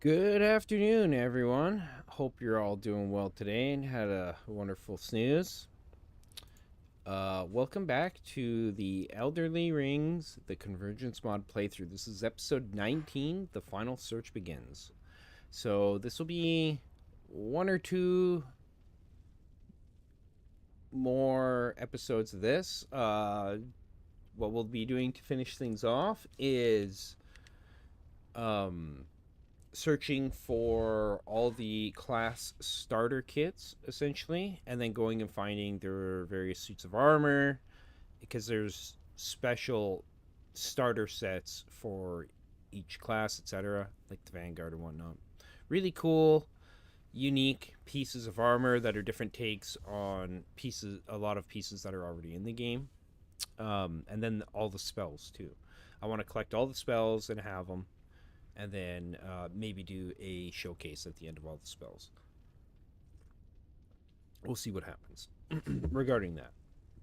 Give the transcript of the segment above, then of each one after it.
Good afternoon, everyone. Hope you're all doing well today and had a wonderful snooze. Welcome back to the Elderly Rings, the Convergence mod playthrough. This is episode 19, The Final Search Begins. So this will be one or two more episodes of this. What we'll be doing to finish things off is searching for all the class starter kits, essentially, and then going and finding their various suits of armor, because there's special starter sets for each class, etc., like the Vanguard and whatnot. Really cool, unique pieces of armor that are different takes on a lot of pieces that are already in the game. And then all the spells, too. I want to collect all the spells and have them, and then maybe do a showcase at the end of all the spells. We'll see what happens regarding that.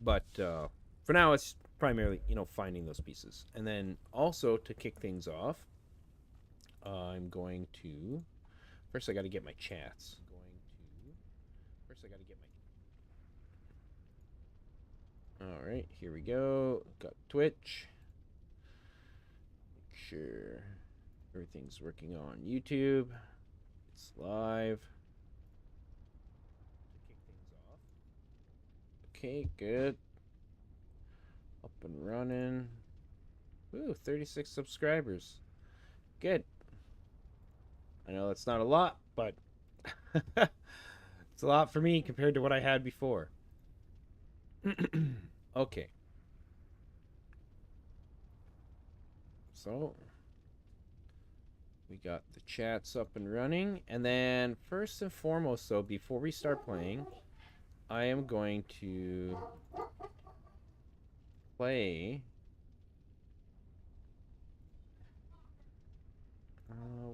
But for now, it's primarily, finding those pieces. And then also, to kick things off, I'm going to... First, I got to get my chats. All right, here we go. Got Twitch. Make sure everything's working on YouTube. It's live. To kick things off. Okay, good. Up and running. Ooh, 36 subscribers. Good. I know that's not a lot, but it's a lot for me compared to what I had before. Okay. So, we got the chats up and running. And then, first and foremost, though, before we start playing, I am going to play...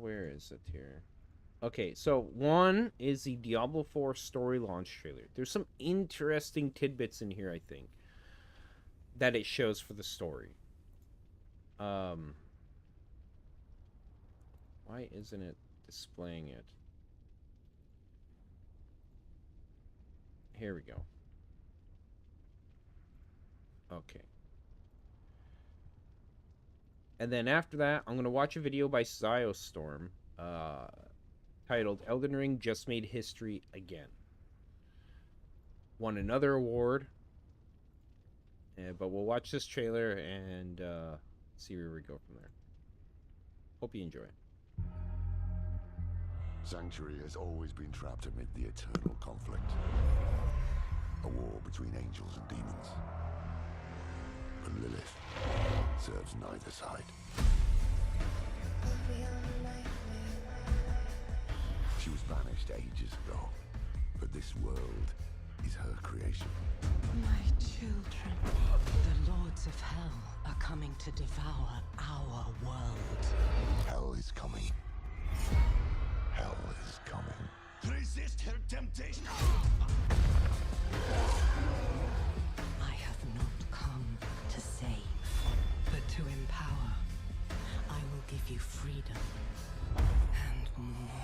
where is it here? Okay, so one is the Diablo 4 story launch trailer. There's some interesting tidbits in here, I think, that it shows for the story. Why isn't it displaying it? Here we go. Okay. And then after that, I'm going to watch a video by Tsumisauce Storm, titled Elden Ring Just Made History Again. Won another award. But we'll watch this trailer and see where we go from there. Hope you enjoy. Sanctuary has always been trapped amid the eternal conflict. A war between angels and demons. But Lilith serves neither side. She was banished ages ago, but this world is her creation. My children, the lords of hell are coming to devour our world. Hell is coming. Hell is coming. Resist her temptation. I have not come to save, but to empower. I will give you freedom and more.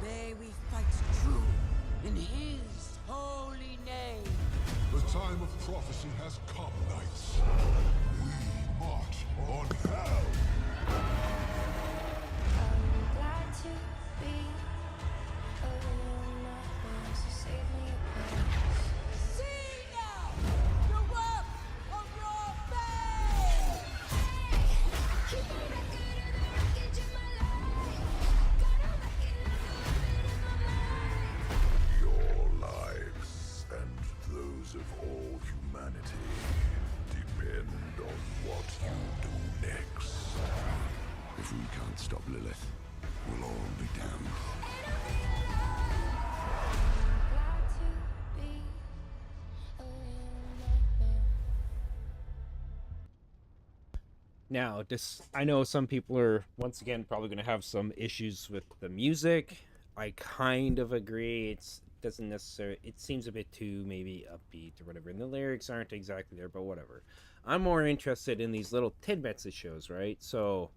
May we fight true in his holy name. The time of prophecy has come, knights. We march on hell. I'm glad to be a little nightmare, so save me a place. See now the work of your faith. Your lives and those of all humanity depend on what you do next. If we can't stop Lilith, we'll all be damned. Glad to be a little nightmare. Now, I know some people are, once again, probably going to have some issues with the music. I kind of agree. It seems a bit too maybe upbeat or whatever, and the lyrics aren't exactly there, but whatever. I'm more interested in these little tidbits it shows, right? So,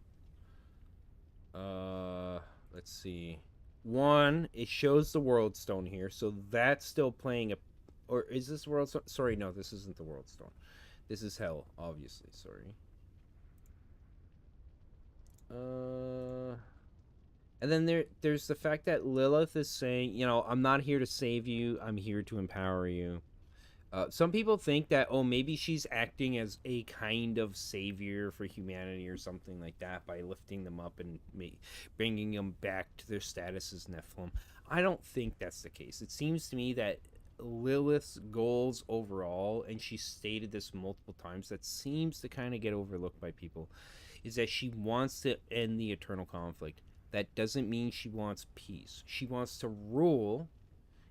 let's see. One, it shows the World Stone here, so that's still playing a. Or is this World Stone? Sorry, no, this isn't the World Stone. This is Hell, obviously. Sorry. And then there's the fact that Lilith is saying, you know, I'm not here to save you. I'm here to empower you. Some people think that, oh, maybe she's acting as a kind of savior for humanity or something like that by lifting them up and bringing them back to their status as Nephilim. I don't think that's the case. It seems to me that Lilith's goals overall, and she stated this multiple times, that seems to kind of get overlooked by people, is that she wants to end the eternal conflict. That doesn't mean she wants peace. She wants to rule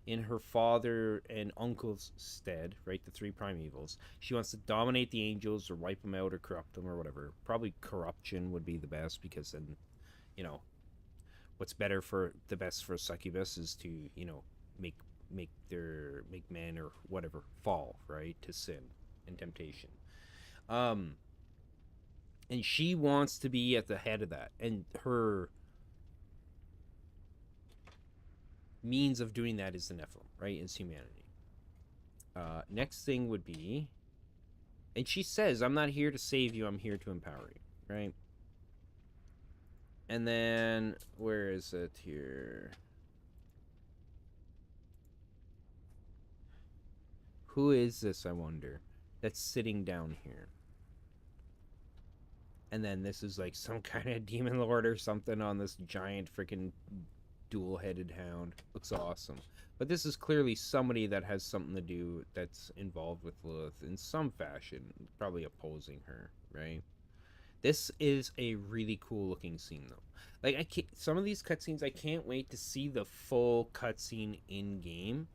in her father and uncle's stead, right? The three primevals. She wants to dominate the angels or wipe them out or corrupt them or whatever. Probably corruption would be the best, because then, you know, what's better for the best for succubus is to, you know, make men or whatever fall, right, to sin and temptation. And she wants to be at the head of that, and her means of doing that is the Nephilim, right? Is humanity. Next thing would be, and she says, I'm not here to save you, I'm here to empower you, right? And then, where is it here? Who is this, I wonder, that's sitting down here? And then this is like some kind of demon lord or something on this giant freaking dual-headed hound. Looks awesome. But this is clearly somebody that has something to do, that's involved with Lilith in some fashion, probably opposing her, right? This is a really cool looking scene though. Like, some of these cutscenes, I can't wait to see the full cutscene in game,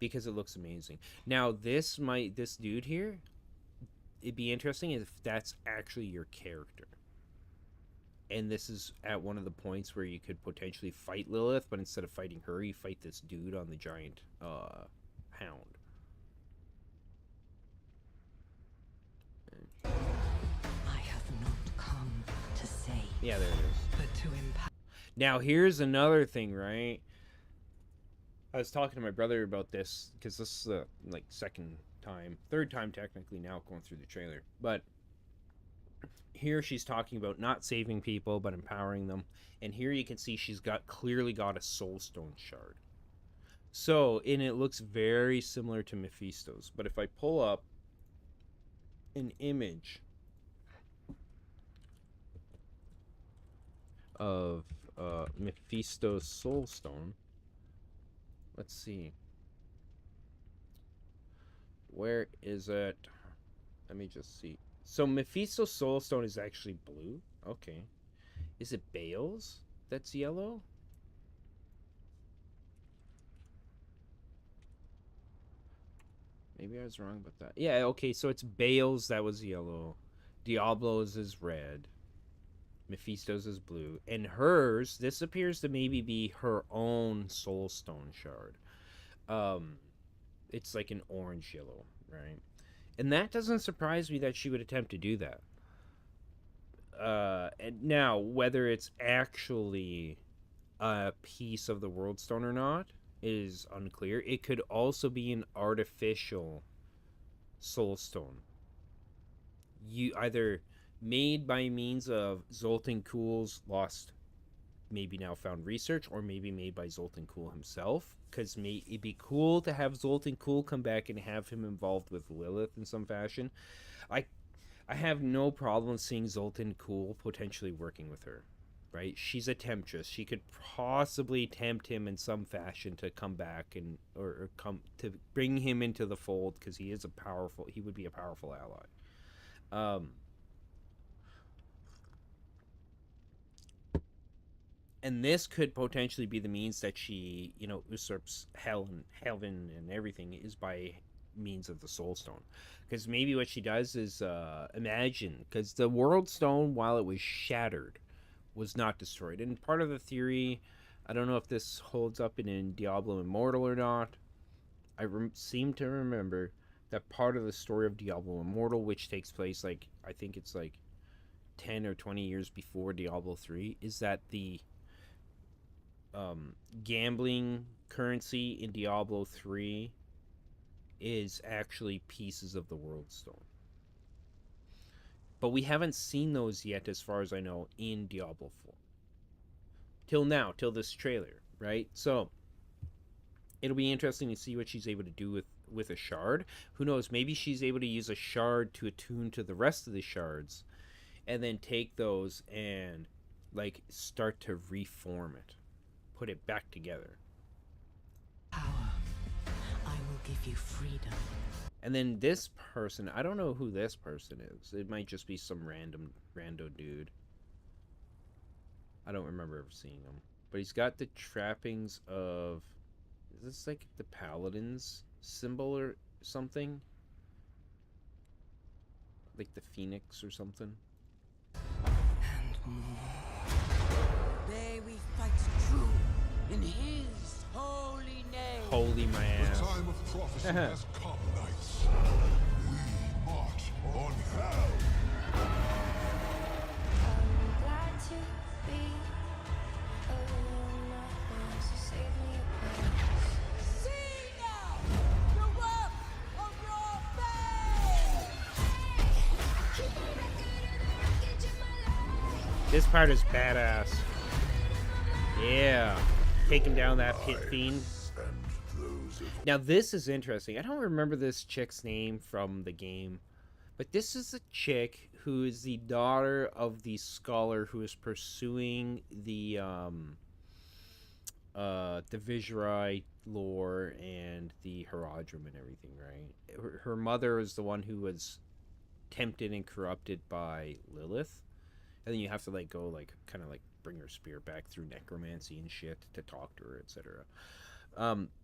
because it looks amazing. Now this dude here, it'd be interesting if that's actually your character. And this is at one of the points where you could potentially fight Lilith, but instead of fighting her, you fight this dude on the giant hound. I have not come to save. Yeah, there it is. But to empower. Now, here's another thing, right? I was talking to my brother about this, because this is the, like, third time technically now going through the trailer. But here she's talking about not saving people, but empowering them. And here you can see she's clearly got a soulstone shard. So, and it looks very similar to Mephisto's. But if I pull up an image of Mephisto's soulstone, let's see. Where is it? Let me just see. So Mephisto's soulstone is actually blue. Okay. Is it Baal's that's yellow? Maybe I was wrong about that. Yeah, okay, so it's Baal's that was yellow. Diablo's is red. Mephisto's is blue. And hers, this appears to maybe be her own soulstone shard. It's like an orange yellow, right? And that doesn't surprise me that she would attempt to do that. And now, whether it's actually a piece of the World Stone or not is unclear. It could also be an artificial soul stone. You either made by means of Zoltan Kuhl's lost, maybe now found research, or maybe made by Zoltan Kuhl himself. Because it'd be cool to have Zoltan Kuhl come back and have him involved with Lilith in some fashion. I have no problem seeing Zoltan Kuhl potentially working with her, right? She's a temptress. She could possibly tempt him in some fashion to come back and or come to bring him into the fold, because he would be a powerful ally. And this could potentially be the means that she, usurps hell and heaven and everything is by means of the soul stone. Because maybe what she does is imagine, because the world stone, while it was shattered, was not destroyed. And part of the theory, I don't know if this holds up in Diablo Immortal or not, I seem to remember that part of the story of Diablo Immortal, which takes place I think it's 10 or 20 years before Diablo 3, is that the gambling currency in Diablo 3 is actually pieces of the World Stone. But we haven't seen those yet, as far as I know, in Diablo 4. Till now, till this trailer, right? So it'll be interesting to see what she's able to do with a shard. Who knows? Maybe she's able to use a shard to attune to the rest of the shards, and then take those and like start to reform it, put it back together. Power. I will give you freedom. And then this person, I don't know who this person is. It might just be some rando dude. I don't remember ever seeing him. But he's got the trappings of... Is this like the Paladin's symbol or something? Like the Phoenix or something? And more. There we fight true in his holy name. Holy my ass. The time of prophecy has come, knights. We march on hell. I'm glad to be alone, nothing to save me a place. See now the work of your faith. This part is badass. Yeah. Taking down that pit fiend. And those of Now this is interesting. I don't remember this chick's name from the game, but this is a chick who is the daughter of the scholar who is pursuing the Vizhrai lore and the Herodrum and everything, right? Her mother is the one who was tempted and corrupted by Lilith, and then you have to like go like kind of like bring her spirit back through necromancy and shit to talk to her, etc.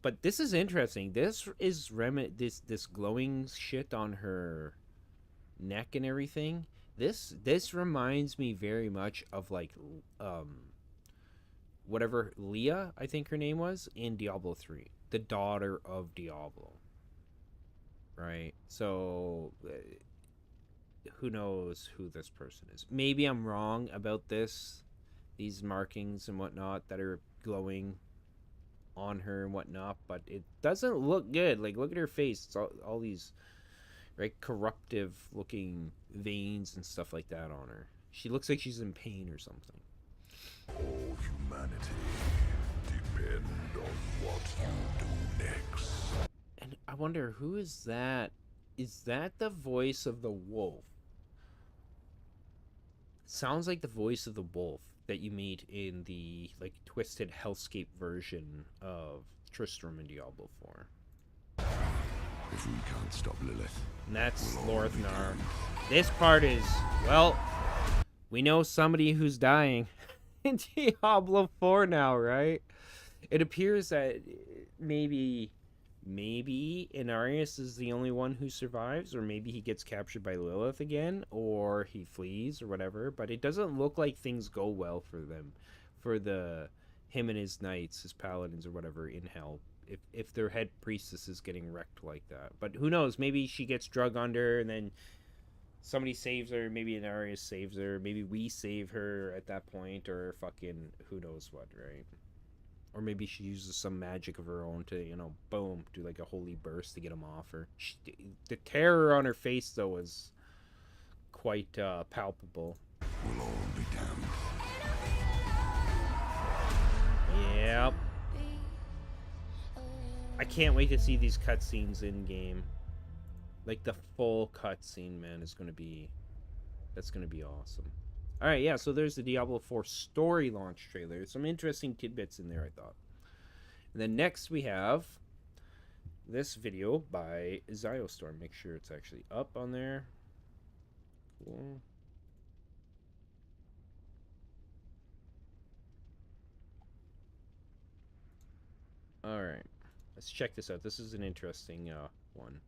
But this is interesting. This is this glowing shit on her neck and everything. This reminds me very much of like whatever Leah, I think her name was, in Diablo 3, the daughter of Diablo. Right? So who knows who this person is? Maybe I'm wrong about these markings and whatnot that are glowing on her and whatnot, but it doesn't look good. Like, look at her face. It's all these, right, corruptive looking veins and stuff like that on her. She looks like she's in pain or something. all humanity depend on what you do next. And I wonder, who is that? Is that the voice of the wolf? Sounds like the voice of the wolf that you meet in the like twisted hellscape version of Tristram in Diablo 4. If we can't stop Lilith, And that's Lorthnar. This part is, well, we know somebody who's dying in Diablo 4 now, right? It appears that maybe Inarius is the only one who survives, or maybe he gets captured by Lilith again, or he flees or whatever, but it doesn't look like things go well for them, for him and his knights, his paladins or whatever in hell, if their head priestess is getting wrecked like that. But who knows, maybe she gets drug under and then somebody saves her, maybe Inarius saves her, maybe we save her at that point, or fucking who knows what, right? Or maybe she uses some magic of her own to, you know, boom, do like a holy burst to get him off her. The terror on her face, though, is quite palpable. we'll all be damned. Yep. I can't wait to see these cutscenes in game. Like the full cutscene, man, is gonna be awesome. All right, yeah. So there's the Diablo 4 story launch trailer. Some interesting tidbits in there, I thought. And then next we have this video by Ziostorm. Make sure it's actually up on there. Cool. All right, let's check this out. This is an interesting one.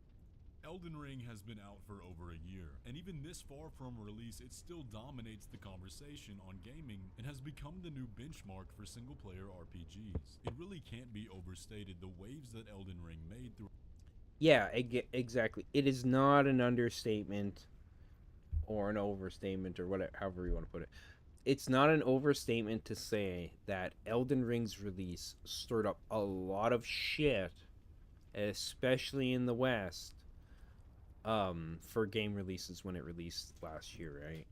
Elden Ring has been out for over a year, and even this far from release, it still dominates the conversation on gaming and has become the new benchmark for single-player RPGs. It really can't be overstated the waves that Elden Ring made through... Yeah, exactly. It is not an understatement or an overstatement or whatever, however you want to put it. it's not an overstatement to say that Elden Ring's release stirred up a lot of shit, especially in the West, for game releases when it released last year, right?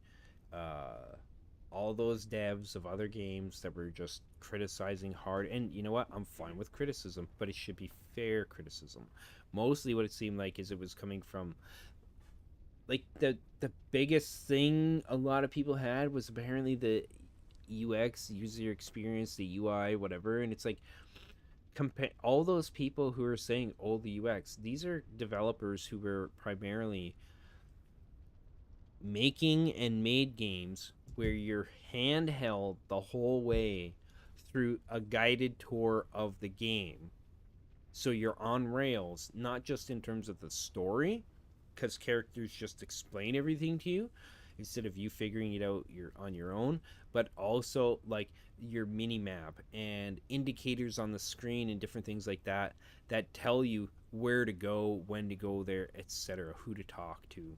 All those devs of other games that were just criticizing hard, and you know what? I'm fine with criticism, but it should be fair criticism. Mostly, what it seemed like is it was coming from like the biggest thing a lot of people had was apparently the UX, user experience, the UI, whatever, and it's like compare all those people who are saying, "Oh, the UX." These are developers who were primarily making and made games where you're handheld the whole way through a guided tour of the game. So you're on rails, not just in terms of the story, because characters just explain everything to you instead of you figuring it out on your own, but also like your mini map and indicators on the screen and different things like that that tell you where to go, when to go there, etc., who to talk to,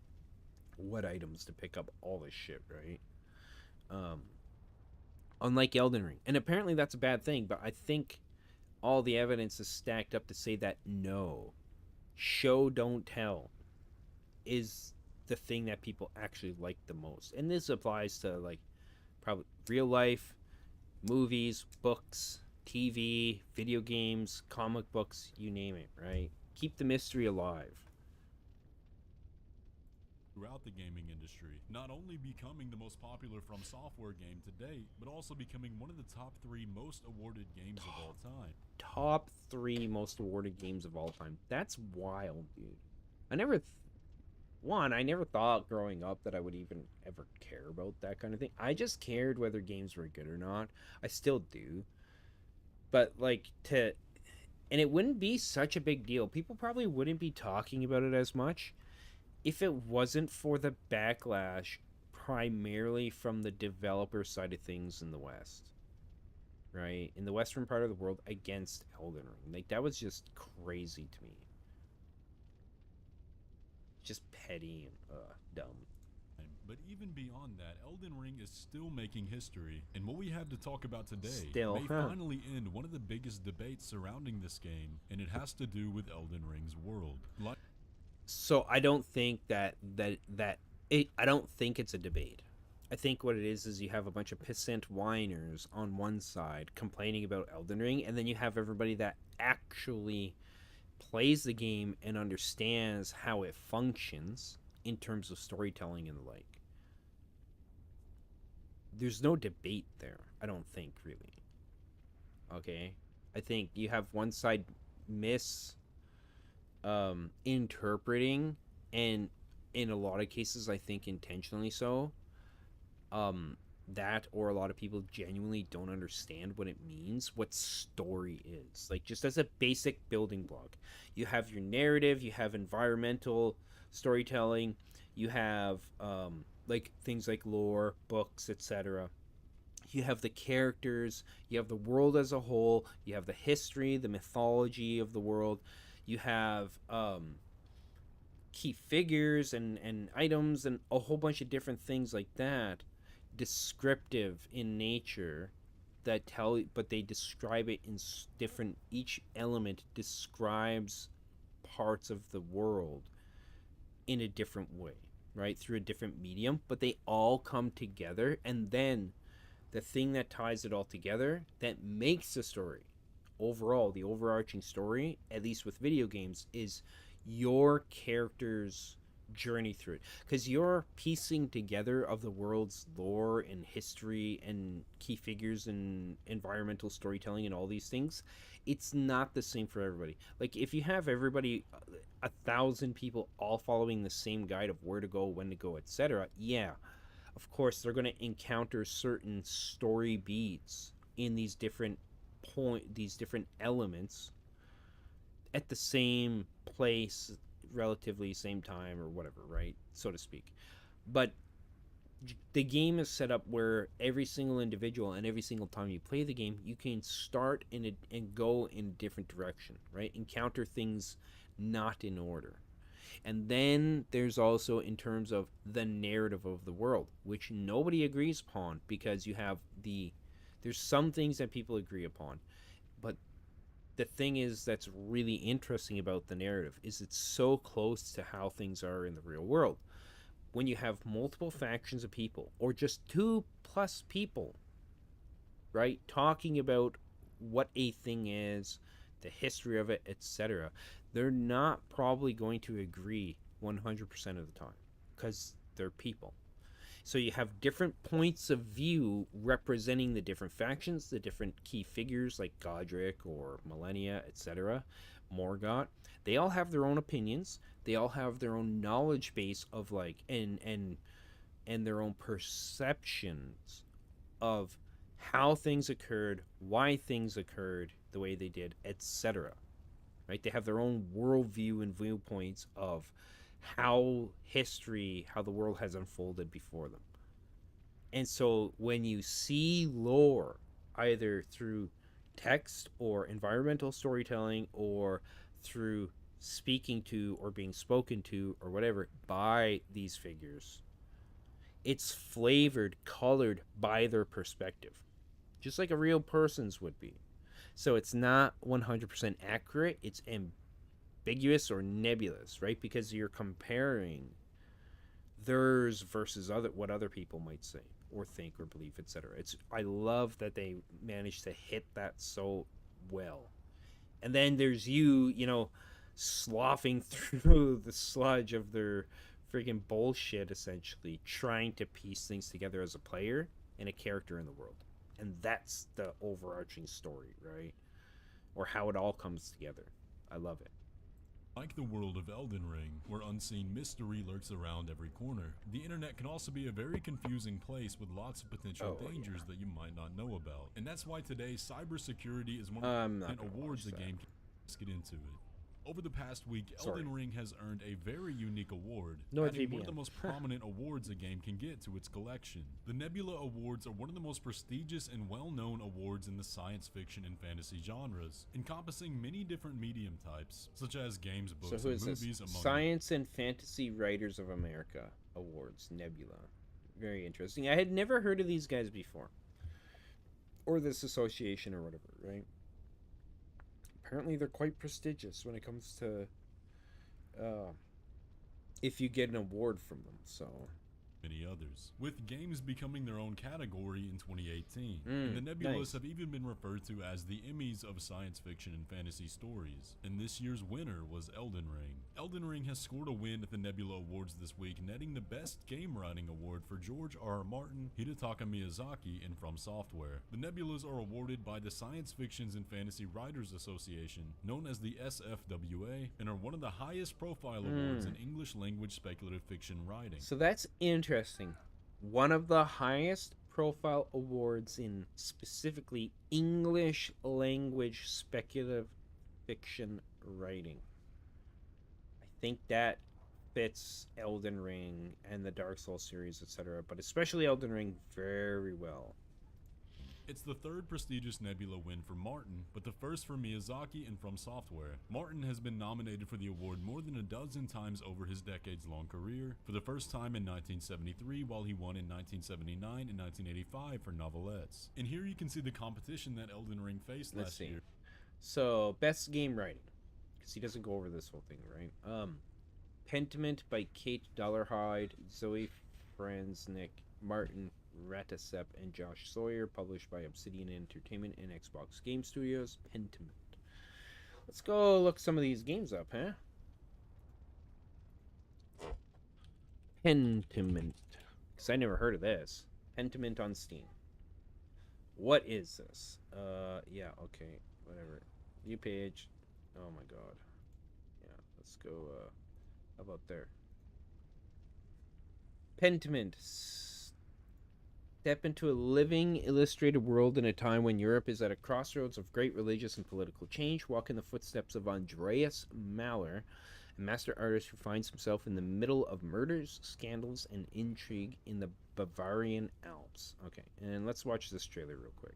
what items to pick up, all this shit, right? Um, Unlike Elden Ring, and apparently that's a bad thing, but I think all the evidence is stacked up to say that no, show don't tell is the thing that people actually like the most. And this applies to like probably real life, movies, books, TV, video games, comic books, you name it, right? Keep the mystery alive. Throughout the gaming industry, not only becoming the most popular From Software game to date, but also becoming one of the top 3 most awarded games of all time. Top 3 most awarded games of all time. That's wild, dude. I never I never thought growing up that I would even ever care about that kind of thing. I just cared whether games were good or not. I still do. But like and it wouldn't be such a big deal. People probably wouldn't be talking about it as much if it wasn't for the backlash primarily from the developer side of things in the West. Right? In the western part of the world against Elden Ring. Like that was just crazy to me. Just petty and dumb. But even beyond that, Elden Ring is still making history, and what we have to talk about today Still, may finally end one of the biggest debates surrounding this game, and it has to do with Elden Ring's world. So I don't think I don't think it's a debate. I think what it is you have a bunch of pissant whiners on one side complaining about Elden Ring, and then you have everybody that actually plays the game and understands how it functions in terms of storytelling and the like. There's no debate there, I don't think, really. Okay? I think you have one side interpreting, and in a lot of cases I think intentionally so, that or a lot of people genuinely don't understand what it means, what story is. Like just as a basic building block, you have your narrative, you have environmental storytelling, you have like things like lore, books, etc. You have the characters, you have the world as a whole, you have the history, the mythology of the world, you have key figures and items and a whole bunch of different things like that, descriptive in nature, that but they describe it in different, each element describes parts of the world in a different way, right, through a different medium, but they all come together, and then the thing that ties it all together that makes the story overall, the overarching story, at least with video games, is your character's journey through it, because you're piecing together of the world's lore and history and key figures and environmental storytelling and all these things. It's not the same for everybody. Like if you have everybody, 1,000 people all following the same guide of where to go, when to go, etc., yeah, of course they're going to encounter certain story beats in these different elements at the same place, relatively same time or whatever, right, so to speak. But the game is set up where every single individual and every single time you play the game, you can start and go in a different direction, right? Encounter things not in order. And then there's also in terms of the narrative of the world, which nobody agrees upon, because you have there's some things that people agree upon, but the thing is that's really interesting about the narrative is it's so close to how things are in the real world. When you have multiple factions of people, or just 2+ people, right, talking about what a thing is, the history of it, etc., they're not probably going to agree 100% of the time because they're people. So you have different points of view representing the different factions, the different key figures like Godric or Millennia, etc., Morgott. They all have their own opinions. They all have their own knowledge base of like and their own perceptions of how things occurred, why things occurred the way they did, etc. Right? They have their own worldview and viewpoints of how the world has unfolded before them. And so when you see lore, either through text or environmental storytelling or through speaking to or being spoken to or whatever by these figures, it's flavored, colored by their perspective, just like a real person's would be. So it's not 100% accurate, it's ambiguous or nebulous, right? Because you're comparing theirs versus what other people might say or think or believe, etc. I love that they managed to hit that so well. And then there's you know, sloughing through the sludge of their freaking bullshit, essentially trying to piece things together as a player and a character in the world. And that's the overarching story, right? Or how it all comes together. I love it. Like the world of Elden Ring, where unseen mystery lurks around every corner, the internet can also be a very confusing place with lots of potential dangers that you might not know about. And that's why today, cybersecurity is one of the awards the game can. Let's get into it. Over the past week, Elden Ring has earned a very unique award, adding one of the most prominent awards a game can get to its collection. The Nebula Awards are one of the most prestigious and well-known awards in the science fiction and fantasy genres, encompassing many different medium types, such as games, books, and movies, among Science and Fantasy Writers of America Awards, Nebula. Very interesting. I had never heard of these guys before. Or this association or whatever, right? Apparently they're quite prestigious when it comes to if you get an award from them, so many others, with games becoming their own category in 2018. And the Nebulas have even been referred to as the Emmys of science fiction and fantasy stories. And this year's winner was Elden Ring. Elden Ring has scored a win at the Nebula Awards this week, netting the Best Game Writing Award for George R.R. Martin, Hidetaka Miyazaki, and From Software. The Nebulas are awarded by the Science Fictions and Fantasy Writers Association, known as the SFWA, and are one of the highest profile awards in English language speculative fiction writing. So that's interesting. One of the highest profile awards in specifically English language speculative fiction writing. I think that fits Elden Ring and the Dark Souls series, etc., but especially Elden Ring very well. It's the third prestigious Nebula win for Martin, but the first for Miyazaki and From Software. Martin has been nominated for the award more than a dozen times over his decades-long career, for the first time in 1973, while he won in 1979 and 1985 for novelettes. And here you can see the competition that Elden Ring faced last year. So, best game writing, because he doesn't go over this whole thing, right? Pentiment by Kate Dollarhide, Zoe Franznik, Martin Ratacep, and Josh Sawyer, published by Obsidian Entertainment and Xbox Game Studios. Pentiment. Let's go look some of these games up, huh? Pentiment. Because I never heard of this. Pentiment on Steam. What is this? Yeah, okay. Whatever. View page. Oh my god. Yeah, let's go, how about there? Pentiment. Step into a living, illustrated world in a time when Europe is at a crossroads of great religious and political change. Walk in the footsteps of Andreas Mahler, a master artist who finds himself in the middle of murders, scandals, and intrigue in the Bavarian Alps. Okay, and let's watch this trailer real quick.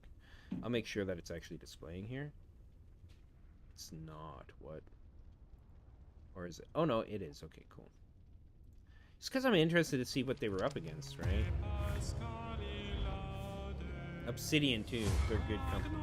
I'll make sure that it's actually displaying here. It's not. What? Or is it? Oh no, it is. Okay, cool. Just because I'm interested to see what they were up against, right? Obsidian too. They're good company.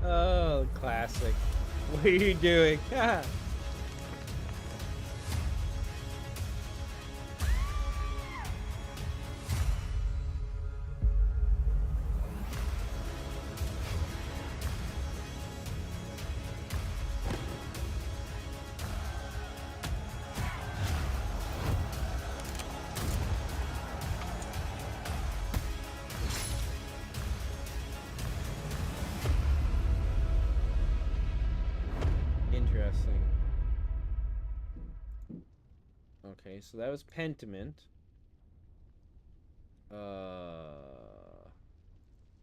Oh, classic. What are you doing? Interesting. Okay, so that was Pentiment.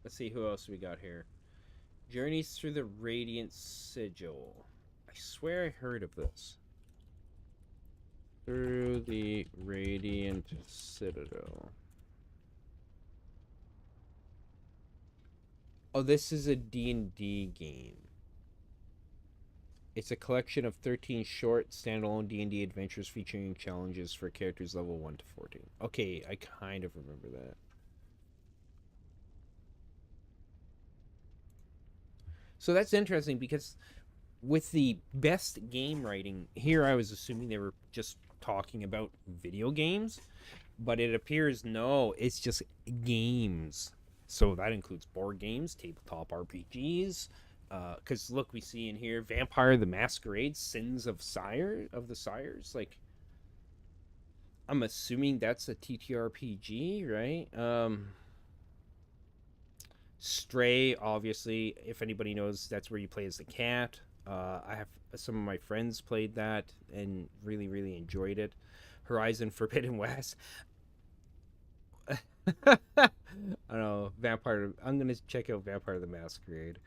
Let's see who else we got here. Journeys through the Radiant Sigil. I swear I heard of this. Through the Radiant Citadel. Oh, this is a D&D game. It's a collection of 13 short, standalone D&D adventures featuring challenges for characters level 1 to 14. Okay, I kind of remember that. So that's interesting because with the best game writing, here I was assuming they were just talking about video games, but it appears no, it's just games. So that includes board games, tabletop RPGs, because look, we see in here Vampire the Masquerade, Sins of the Sires. Like, I'm assuming that's a TTRPG, right? Stray, obviously, if anybody knows, that's where you play as the cat. I have some of my friends played that and really, really enjoyed it. Horizon Forbidden West. I don't know, Vampire. I'm gonna check out Vampire the Masquerade.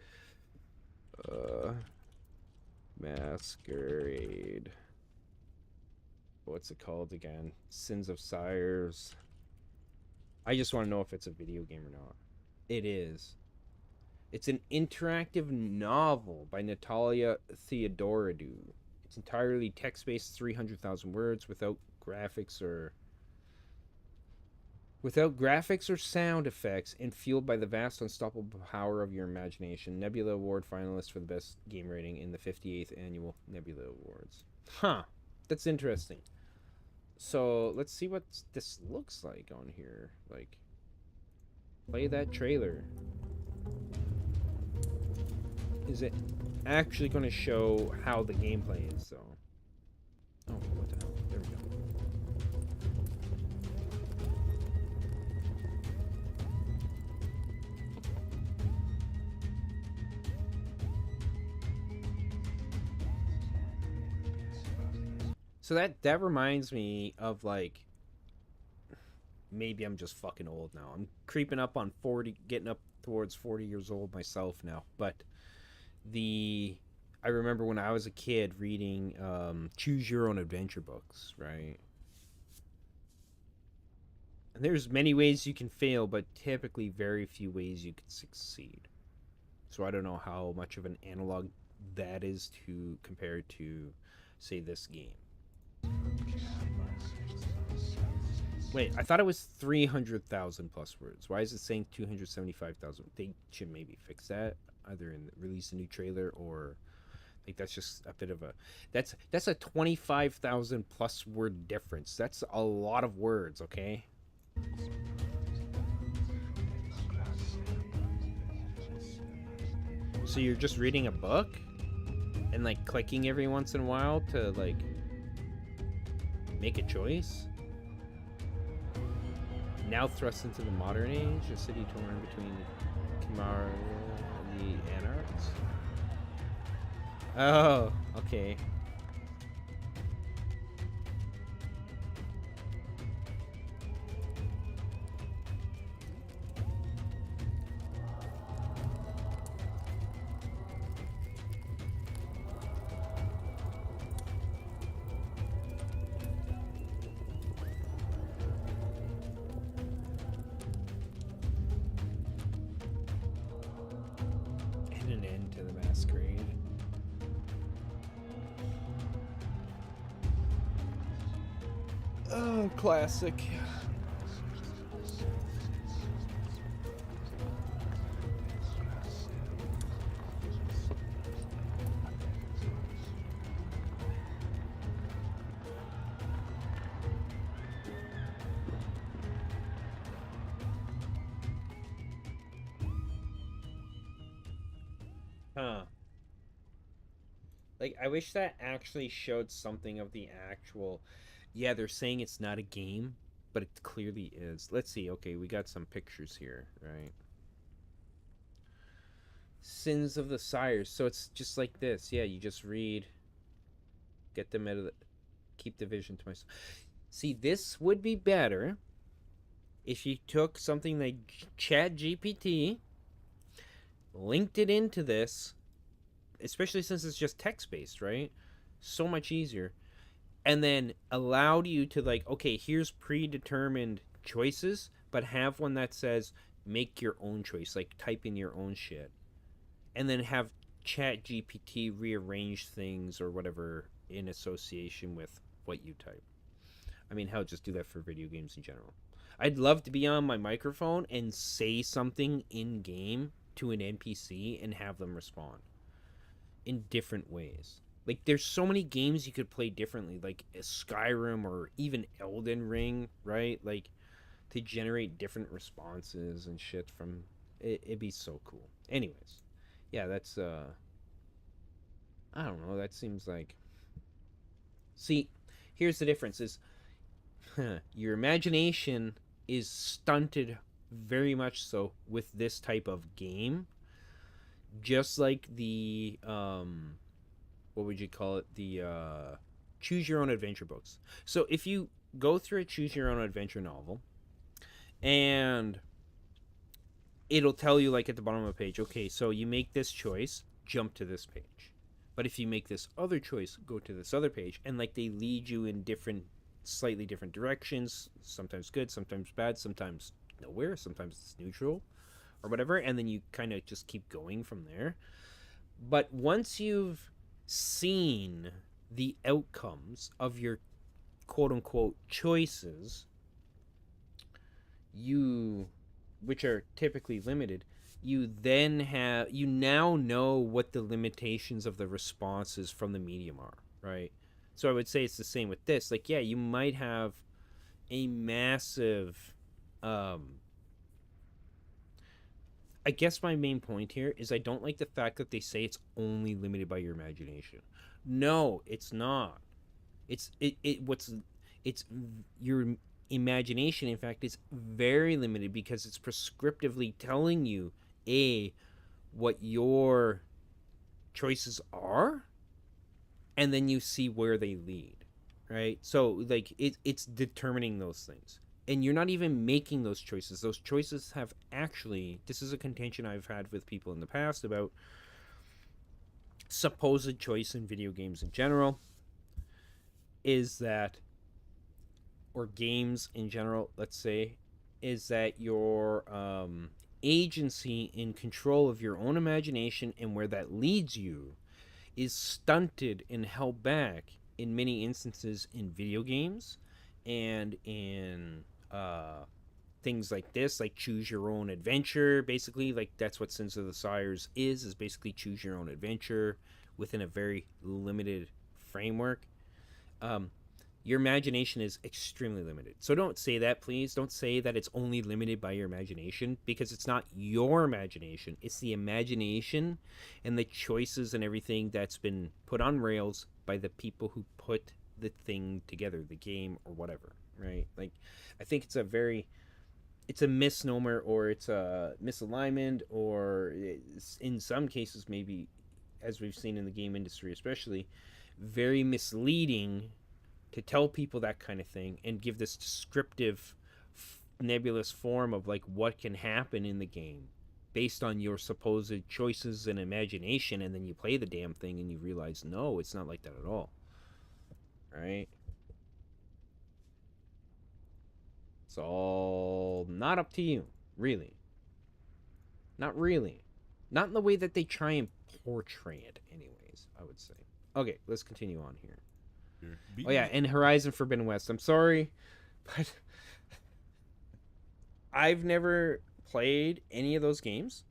Masquerade. What's it called again? Sins of Sires. I just want to know if it's a video game or not. It is. It's an interactive novel by Natalia Theodorodou. It's entirely text-based, 300,000 words, without graphics or sound effects, and fueled by the vast unstoppable power of your imagination. Nebula Award finalist for the best game rating in the 58th annual Nebula Awards. Huh. That's interesting. So let's see what this looks like on here. Like, play that trailer. Is it actually going to show how the gameplay is? So, oh, what the hell? There we go. So that reminds me of, like, maybe I'm just fucking old now. I'm creeping up on 40, getting up towards 40 years old myself now. But I remember when I was a kid reading choose your own adventure books, right? And there's many ways you can fail, but typically very few ways you can succeed. So I don't know how much of an analog that is to compare to, say, this game. Wait, I thought it was 300,000 plus words. Why is it saying 275,000? They should maybe fix that, either in release a new trailer, or like that's just a bit of a that's a 25,000 plus word difference. That's a lot of words, okay? So you're just reading a book and like clicking every once in a while to like make a choice? Now thrust into the modern age, a city torn between Kimar and the Anarchs. Oh, okay. And an end to the masquerade. Oh, classic. Huh. Like, I wish that actually showed something of the actual. Yeah, they're saying it's not a game, but it clearly is. Let's see. Okay, we got some pictures here, right? Sins of the Sires. So it's just like this. Yeah, you just read. Get them out of the. Keep the vision to myself. See, this would be better if you took something like Chat GPT, linked it into this, especially since it's just text-based, right? So much easier. And then allowed you to, like, okay, here's predetermined choices, but have one that says make your own choice, like type in your own shit. And then have Chat GPT rearrange things or whatever in association with what you type. I mean, hell, just do that for video games in general. I'd love to be on my microphone and say something in game to an NPC and have them respond in different ways. Like, there's so many games you could play differently, like Skyrim or even Elden Ring, right? Like, to generate different responses and shit from it. It'd be so cool. Anyways, yeah, that's I don't know. That seems like. See, here's the difference: is your imagination is stunted very much so with this type of game, just like the what would you call it, the choose your own adventure books. So if you go through a choose your own adventure novel, and it'll tell you, like, at the bottom of the page, okay, so you make this choice, jump to this page, but if you make this other choice, go to this other page. And like, they lead you in different, slightly different directions, sometimes good, sometimes bad, sometimes nowhere, sometimes it's neutral or whatever, and then you kind of just keep going from there. But once you've seen the outcomes of your quote-unquote choices, which are typically limited, you now know what the limitations of the responses from the medium are, right? So I would say it's the same with this. Like, yeah, you might have a massive I guess my main point here is I don't like the fact that they say it's only limited by your imagination. No, it's not. It's your imagination, in fact, is very limited because it's prescriptively telling you what your choices are, and then you see where they lead, right? So like it's determining those things, and you're not even making those choices. Those choices have actually, this is a contention I've had with people in the past about supposed choice in video games in general, is that, or games in general, let's say, is that your agency in control of your own imagination and where that leads you is stunted and held back in many instances in video games and in things like this, like choose your own adventure. Basically, like, that's what Sins of the Sires is basically choose your own adventure within a very limited framework. Your imagination is extremely limited. So don't say that, please. Don't say that it's only limited by your imagination, because it's not your imagination. It's the imagination and the choices and everything that's been put on rails by the people who put the thing together, the game or whatever, right? Like, I think it's a very it's a misnomer, or it's a misalignment, or it's, in some cases, maybe, as we've seen in the game industry especially, very misleading to tell people that kind of thing and give this descriptive, nebulous form of like what can happen in the game based on your supposed choices and imagination, and then you play the damn thing and you realize, no, it's not like that at all. Right? It's all not up to you, really. Not really. Not in the way that they try and portray it, anyways, I would say. Okay, let's continue on here. Oh, yeah, and Horizon Forbidden West. I'm sorry, but I've never played any of those games.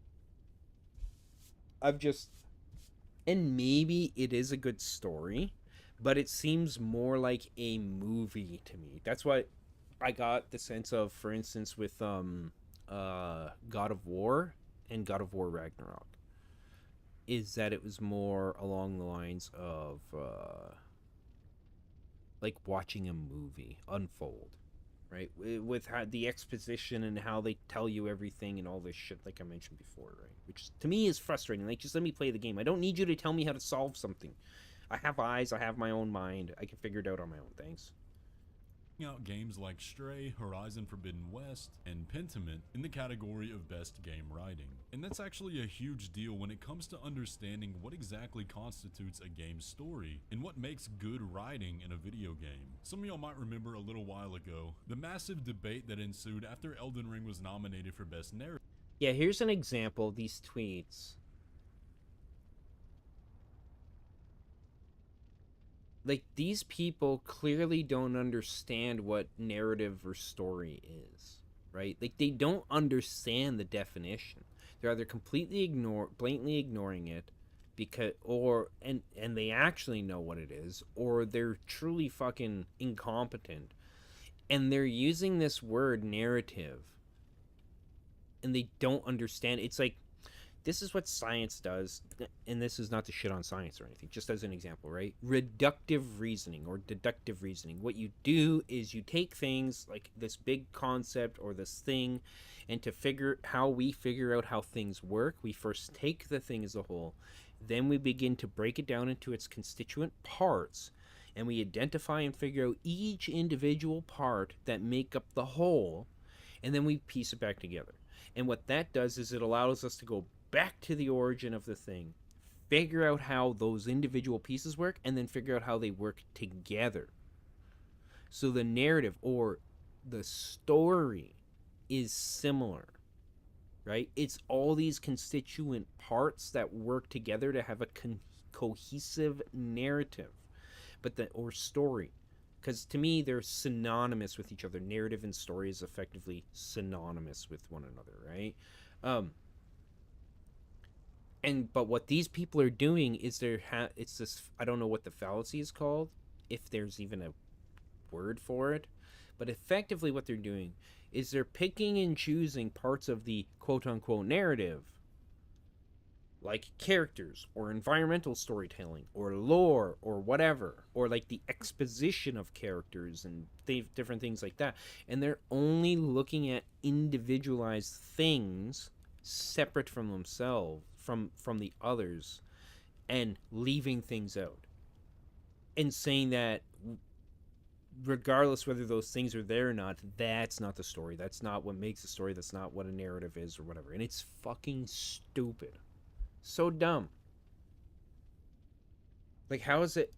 I've just... And maybe it is a good story, but it seems more like a movie to me. That's what I got the sense of, for instance, with God of War and God of War Ragnarok, is that it was more along the lines of like watching a movie unfold, right? With how the exposition and how they tell you everything and all this shit, like I mentioned before, right? Which to me is frustrating. Like, just let me play the game. I don't need you to tell me how to solve something. I have eyes, I have my own mind. I can figure it out on my own. Thanks. Out games like Stray, Horizon Forbidden West, and Pentiment in the category of best game writing. And that's actually a huge deal when it comes to understanding what exactly constitutes a game's story and what makes good writing in a video game. Some of y'all might remember a little while ago the massive debate that ensued after Elden Ring was nominated for best narrative. Yeah, here's an example of these tweets. Like, these people clearly don't understand what narrative or story is, right? Like, they don't understand the definition. They're either completely blatantly ignoring it, because, and they actually know what it is, or they're truly fucking incompetent, and they're using this word narrative, and they don't understand. It's like, this is what science does, and this is not to shit on science or anything, just as an example, right? Reductive reasoning or deductive reasoning. What you do is you take things like this big concept or this thing, and to figure out how things work, we first take the thing as a whole, then we begin to break it down into its constituent parts, and we identify and figure out each individual part that make up the whole, and then we piece it back together. And what that does is it allows us to go back to the origin of the thing, figure out how those individual pieces work, and then figure out how they work together. So the narrative or the story is similar, right? It's all these constituent parts that work together to have a cohesive narrative, or story. Because to me, they're synonymous with each other. Narrative and story is effectively synonymous with one another, right? But what these people are doing is it's this, I don't know what the fallacy is called, if there's even a word for it, but effectively what they're doing is they're picking and choosing parts of the quote-unquote narrative, like characters or environmental storytelling or lore or whatever, or like the exposition of characters and different things like that, and they're only looking at individualized things separate from themselves, from the others, and leaving things out and saying that regardless whether those things are there or not, that's not the story, that's not what makes the story, that's not what a narrative is or whatever. And it's fucking stupid. So dumb. Like, how is it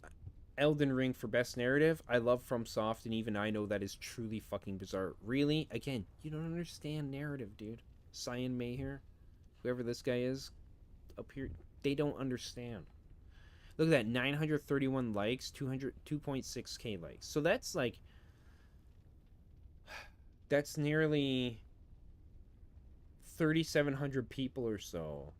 Elden Ring for best narrative? I love FromSoft, and even I know that is truly fucking bizarre. Really? Again, you don't understand narrative, dude. Cyan May here, whoever this guy is up here, they don't understand. Look at that, 931 likes, 2.6k likes. So that's like, that's nearly 3,700 people or so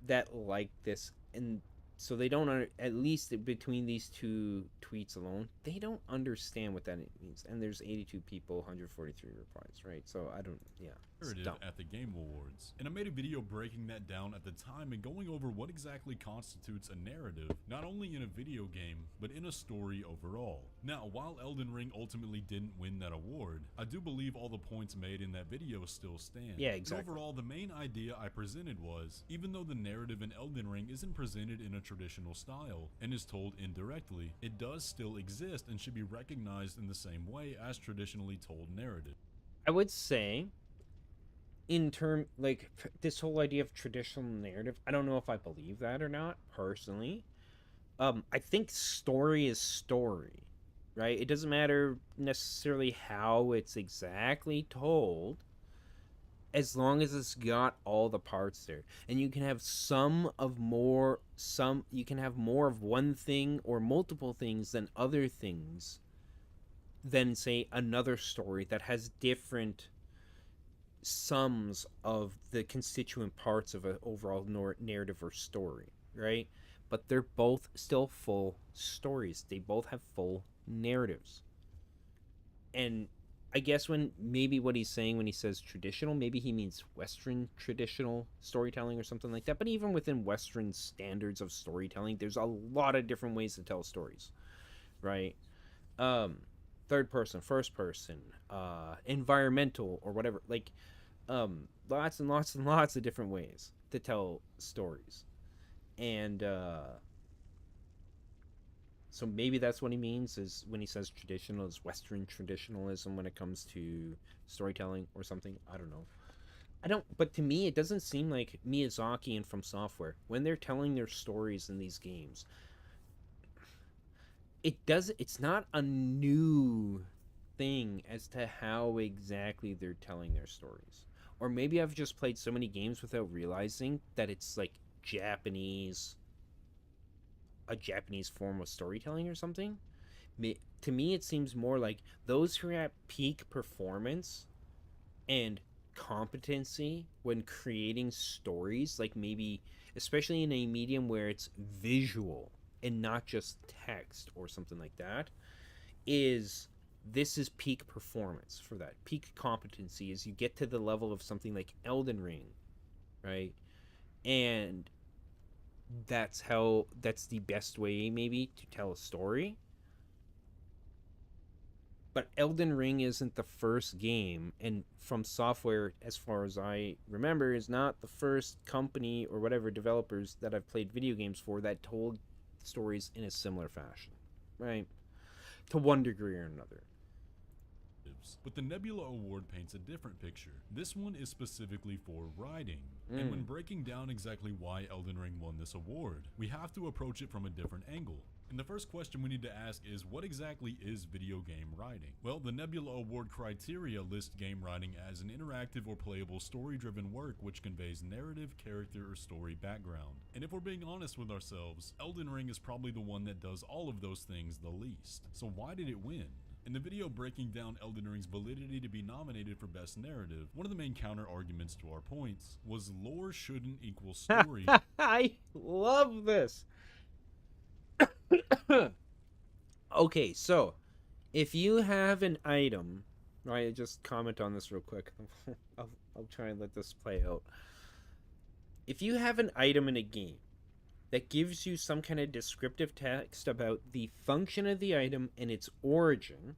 that like this. And so they don't, at least between these two tweets alone, they don't understand what that means. And there's 82 people, 143 replies, right? So I don't, yeah. narrative dumb. at the Game Awards. And I made a video breaking that down at the time and going over what exactly constitutes a narrative, not only in a video game, but in a story overall. Now, while Elden Ring ultimately didn't win that award, I do believe all the points made in that video still stand. Yeah, And exactly. overall, the main idea I presented was, even though the narrative in Elden Ring isn't presented in a traditional style and is told indirectly, it does still exist and should be recognized in the same way as traditionally told narrative. I would say, in term like this whole idea of traditional narrative, I don't know if I believe that or not personally. I think story is story, right? It doesn't matter necessarily how it's exactly told, as long as it's got all the parts there. And you can have you can have more of one thing or multiple things than other things than, say, another story that has different sums of the constituent parts of an overall narrative or story, right? But they're both still full stories. They both have full narratives. And I guess what he's saying when he says traditional, maybe he means Western traditional storytelling or something like that. But even within Western standards of storytelling, there's a lot of different ways to tell stories, right? Third person, first person, environmental, or whatever. Like, lots and lots and lots of different ways to tell stories. And so maybe that's what he means is when he says traditional is Western traditionalism when it comes to storytelling or something. I don't know. But to me, it doesn't seem like Miyazaki and From Software, when they're telling their stories in these games, it's not a new thing as to how exactly they're telling their stories. Or maybe I've just played so many games without realizing that it's like a Japanese form of storytelling or something. To me, it seems more like those who are at peak performance and competency when creating stories, like maybe especially in a medium where it's visual and not just text or something like that, this is peak performance for that. Peak competency is you get to the level of something like Elden Ring, right? And that's the best way maybe to tell a story. But Elden Ring isn't the first game, and From Software, as far as I remember, is not the first company or whatever developers that I've played video games for that told stories in a similar fashion, right? To one degree or another. But the Nebula Award paints a different picture. This one is specifically for writing. And when breaking down exactly why Elden Ring won this award, we have to approach it from a different angle. And the first question we need to ask is, what exactly is video game writing? Well, the Nebula Award criteria list game writing as an interactive or playable story-driven work which conveys narrative, character, or story background. And if we're being honest with ourselves, Elden Ring is probably the one that does all of those things the least. So why did it win? In the video breaking down Elden Ring's validity to be nominated for Best Narrative, one of the main counter-arguments to our points was lore shouldn't equal story. I love this. Okay, so if you have an item, right, just comment on this real quick. I'll try and let this play out. If you have an item in a game that gives you some kind of descriptive text about the function of the item and its origin,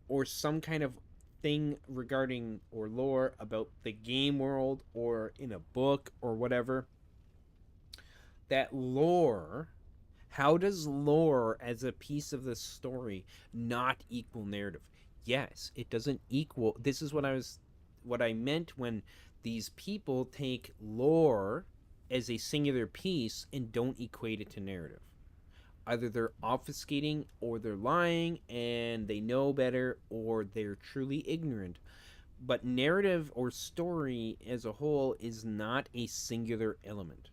or some kind of thing regarding or lore about the game world or in a book or whatever, that lore, how does lore as a piece of the story not equal narrative? Yes, it doesn't equal. This is what I meant when these people take lore as a singular piece and don't equate it to narrative. Either they're obfuscating, or they're lying and they know better, or they're truly ignorant. But narrative or story as a whole is not a singular element.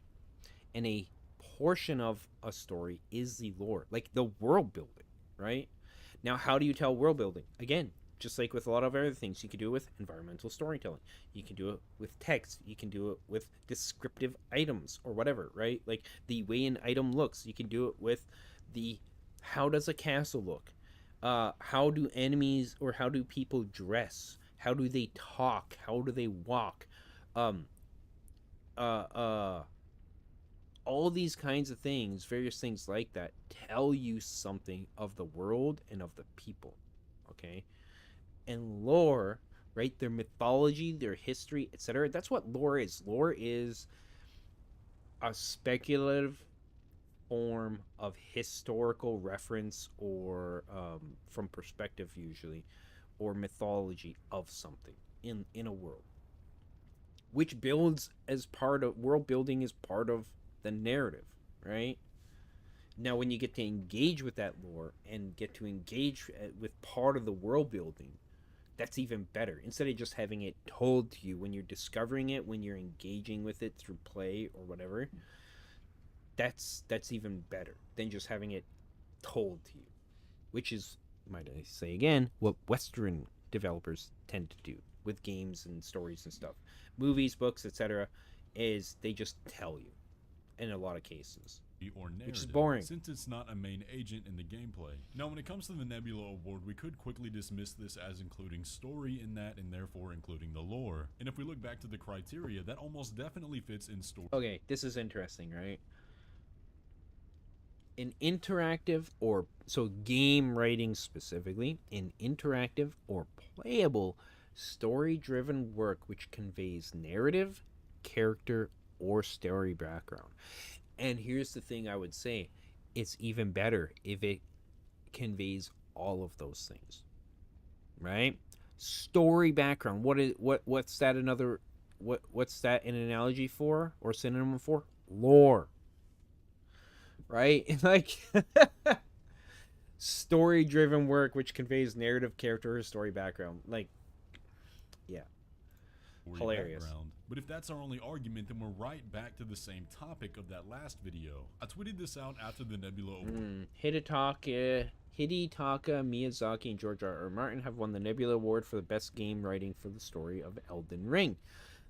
And a portion of a story is the lore, like the world building, right? Now, how do you tell world building? Again, just like with a lot of other things, you can do it with environmental storytelling. You can do it with text. You can do it with descriptive items or whatever, right? Like the way an item looks. You can do it with how does a castle look? How do enemies or how do people dress? How do they talk? How do they walk? Um, uh, uh, all these kinds of things, various things like that, tell you something of the world and of the people. Okay, and lore, right? Their mythology, their history, etc. That's what lore is. Lore is a speculative form of historical reference, or from perspective usually, or mythology of something in a world, which builds as part of world building, is part of the narrative, right? Now when you get to engage with that lore and get to engage with part of the world building, that's even better. Instead of just having it told to you when you're discovering it, when you're engaging with it through play or whatever, that's even better than just having it told to you, which is, might I say again, what Western developers tend to do with games and stories and stuff. Movies, books, etc., is they just tell you in a lot of cases, or narrative, which is boring. since it's not a main agent in the gameplay. Now when it comes to the Nebula Award, we could quickly dismiss this as including story in that, and therefore including the lore. And if we look back to the criteria, that almost definitely fits in story. Okay, this is interesting, right? An interactive, or so game writing specifically, an interactive or playable story-driven work which conveys narrative, character, or story background. And here's the thing I would say, it's even better if it conveys all of those things, right? Story background. What's that another what's that an analogy for, or synonym for? Lore. Right? Like story driven work which conveys narrative, character, or story background. Like, yeah. Hilarious. Background. But if that's our only argument, then we're right back to the same topic of that last video. I tweeted this out after the Nebula Award. Hidetaka Miyazaki and George R.R. Martin have won the Nebula Award for the best game writing for the story of Elden Ring.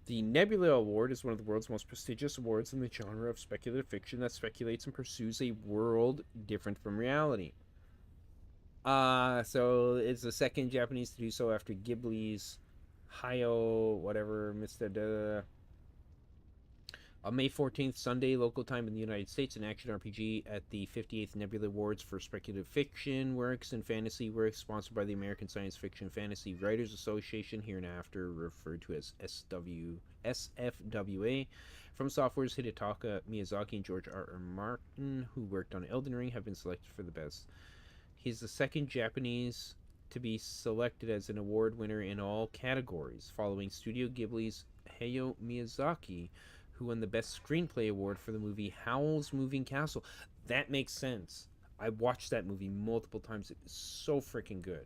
The Nebula Award is one of the world's most prestigious awards in the genre of speculative fiction that speculates and pursues a world different from reality. So it's the second Japanese to do so after Ghibli's Hayao, whatever, Mr. On May 14th, Sunday, local time in the United States, an action RPG at the 58th Nebula Awards for speculative fiction works and fantasy works, sponsored by the American Science Fiction Fantasy Writers Association, hereinafter referred to as SFWA. From Software's Hidetaka Miyazaki and George R.R. Martin, who worked on Elden Ring, have been selected for the best. He's the second Japanese to be selected as an award winner in all categories, following Studio Ghibli's Hayao Miyazaki, who won the Best Screenplay Award for the movie Howl's Moving Castle. That makes sense. I watched that movie multiple times. It was so freaking good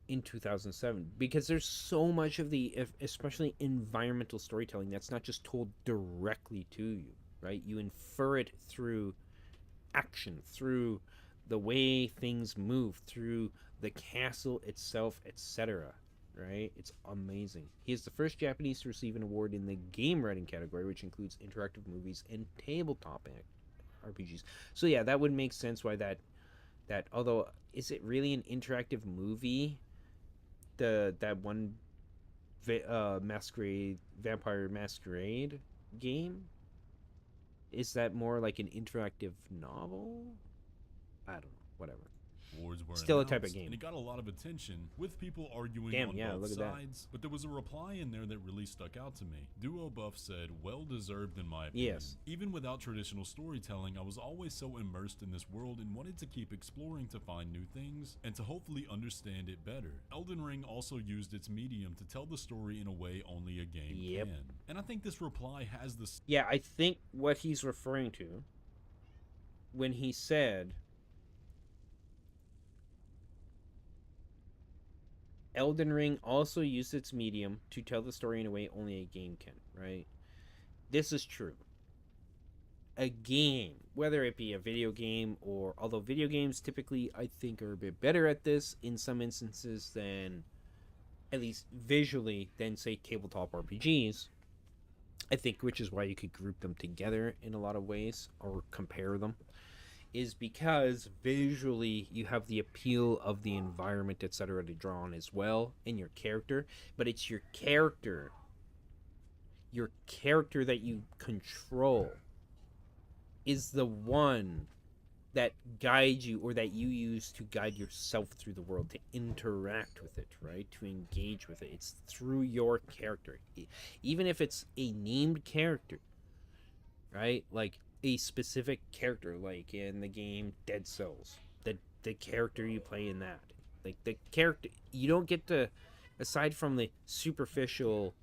in 2007, because there's so much of the, especially environmental storytelling, that's not just told directly to you, right? You infer it through action, through the way things move, through the castle itself, etc. Right? It's amazing. He is the first Japanese to receive an award in the game writing category, which includes interactive movies and tabletop RPGs. So yeah, that would make sense why that although, is it really an interactive movie? That one Vampire Masquerade game? Is that more like an interactive novel? I don't know. Whatever. Awards were Still a type of announced, game. and it got a lot of attention, with people arguing Damn, on yeah, both look at that. sides. But there was a reply in there that really stuck out to me. Duo Buff said, "Well deserved in my opinion. Yes. Even without traditional storytelling, I was always so immersed in this world and wanted to keep exploring to find new things and to hopefully understand it better. Elden Ring also used its medium to tell the story in a way only a game Yep. can." And I think this reply has the Yeah, I think what he's referring to when he said Elden Ring also used its medium to tell the story in a way only a game can, right? This is true. A game, whether it be a video game, or although video games typically I think are a bit better at this in some instances than, at least visually, than say tabletop RPGs, I think, which is why you could group them together in a lot of ways or compare them, is because visually you have the appeal of the environment, etc., to draw on as well, and your character, but it's your character that you control is the one that guides you, or that you use to guide yourself through the world, to interact with it, right? To engage with it. It's through your character. Even if it's a named character, right? Like a specific character, like in the game Dead Cells. The character you play in that. Like the character, you don't get to, aside from the superficial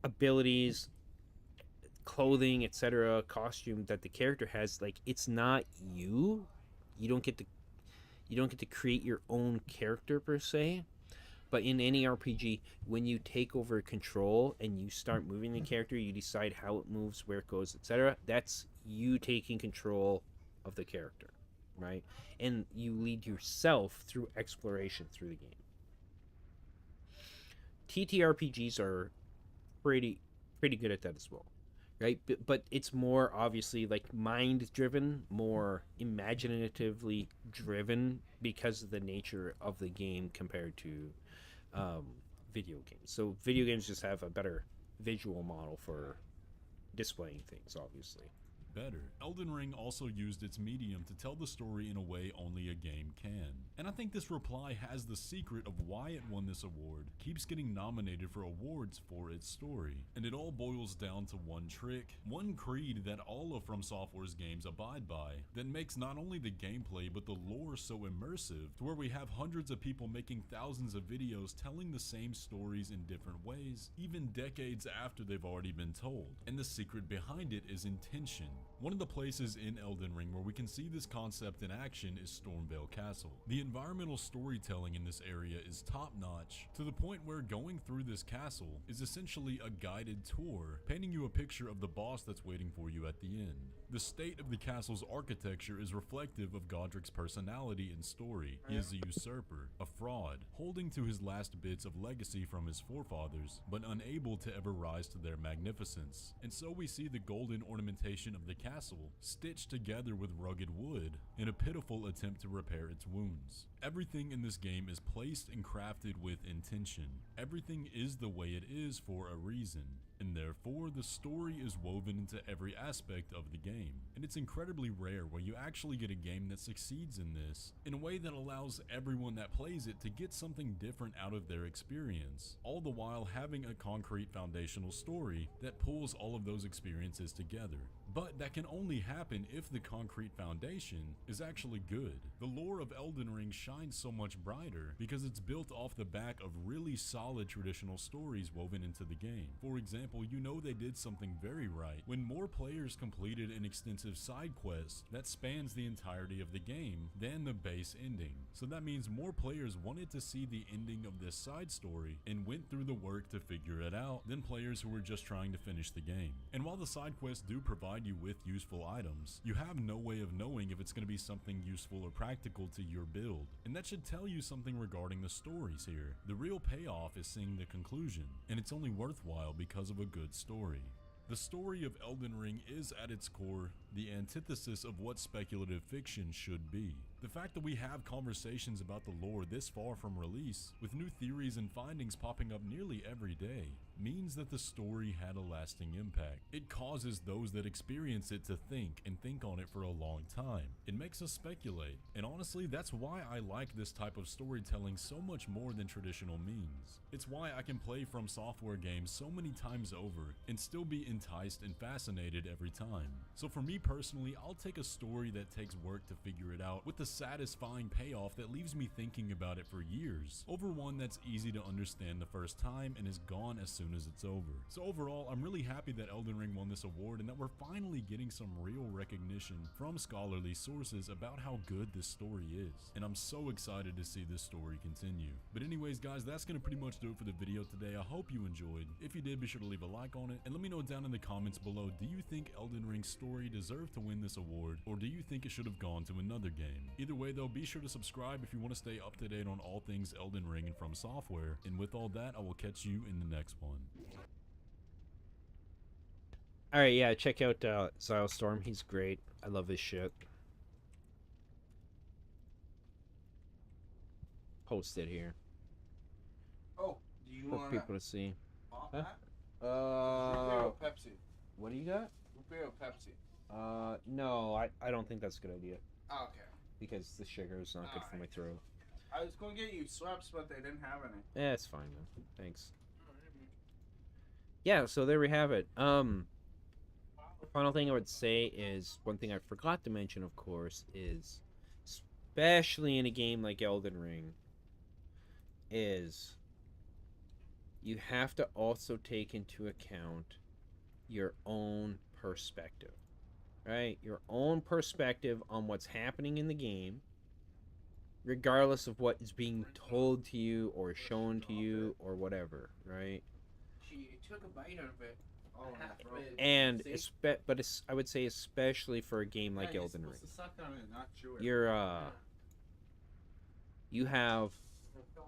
abilities, clothing, etc., costume that the character has, like it's not you. You don't get to create your own character per se. But in any RPG, when you take over control and you start moving the character, you decide how it moves, where it goes, etc. That's you taking control of the character, right? And you lead yourself through exploration through the game. TTRPGs are pretty good at that as well, right? But it's more obviously like mind driven, more imaginatively driven, because of the nature of the game compared to video games. So video games just have a better visual model for displaying things, obviously. Better, Elden Ring also used its medium to tell the story in a way only a game can. And I think this reply has the secret of why it won this award, keeps getting nominated for awards for its story. And it all boils down to one trick, one creed that all of From Software's games abide by, that makes not only the gameplay but the lore so immersive, to where we have hundreds of people making thousands of videos telling the same stories in different ways, even decades after they've already been told. And the secret behind it is intention. One of the places in Elden Ring where we can see this concept in action is Stormveil Castle. The environmental storytelling in this area is top-notch, to the point where going through this castle is essentially a guided tour, painting you a picture of the boss that's waiting for you at the end. The state of the castle's architecture is reflective of Godric's personality and story. He is a usurper, a fraud, holding to his last bits of legacy from his forefathers, but unable to ever rise to their magnificence. And so we see the golden ornamentation of the castle stitched together with rugged wood in a pitiful attempt to repair its wounds. Everything in this game is placed and crafted with intention. Everything is the way it is for a reason, and therefore the story is woven into every aspect of the game. And it's incredibly rare where you actually get a game that succeeds in this, in a way that allows everyone that plays it to get something different out of their experience, all the while having a concrete foundational story that pulls all of those experiences together. But that can only happen if the concrete foundation is actually good. The lore of Elden Ring shines so much brighter because it's built off the back of really solid traditional stories woven into the game. For example, you know they did something very right when more players completed an extensive side quest that spans the entirety of the game than the base ending. So that means more players wanted to see the ending of this side story and went through the work to figure it out than players who were just trying to finish the game. And while the side quests do provide you with useful items, you have no way of knowing if it's going to be something useful or practical to your build. And that should tell you something regarding the stories here. The real payoff is seeing the conclusion, and it's only worthwhile because of a good story. The story of Elden Ring is at its core the antithesis of what speculative fiction should be. The fact that we have conversations about the lore this far from release, with new theories and findings popping up nearly every day, means that the story had a lasting impact. It causes those that experience it to think and think on it for a long time. It makes us speculate, and honestly, that's why I like this type of storytelling so much more than traditional means. It's why I can play From Software games so many times over and still be enticed and fascinated every time. So for me personally, I'll take a story that takes work to figure it out with a satisfying payoff that leaves me thinking about it for years, over one that's easy to understand the first time and is gone as soon as it's over. So overall, I'm really happy that Elden Ring won this award and that we're finally getting some real recognition from scholarly sources about how good this story is. And I'm so excited to see this story continue. But anyways guys, that's gonna pretty much do it for the video today. I hope you enjoyed. If you did, be sure to leave a like on it and let me know down in the comments below, do you think Elden Ring's story deserved to win this award, or do you think it should have gone to another game? Either way though, be sure to subscribe if you want to stay up to date on all things Elden Ring and From Software. And with all that, I will catch you in the next one. Alright, yeah, check out Xylestorm. He's great. I love his shit. post it here Oh, do you for want people to see. pop Huh? that? Root beer or Pepsi? What do you got? Root beer or Pepsi? No, I don't think that's a good idea Oh, okay. because the sugar is not good for my throat. I was gonna get you Schweppes, but they didn't have any. Yeah, it's fine though. Thanks. Yeah, so there we have it. Final thing I would say is one thing I forgot to mention, of course, is especially in a game like Elden Ring, is you have to also take into account your own perspective, right? Your own perspective on what's happening in the game, regardless of what is being told to you or shown to you or whatever, right? She took a bite out of it. Oh, And I would say especially for a game like Elden Ring, you have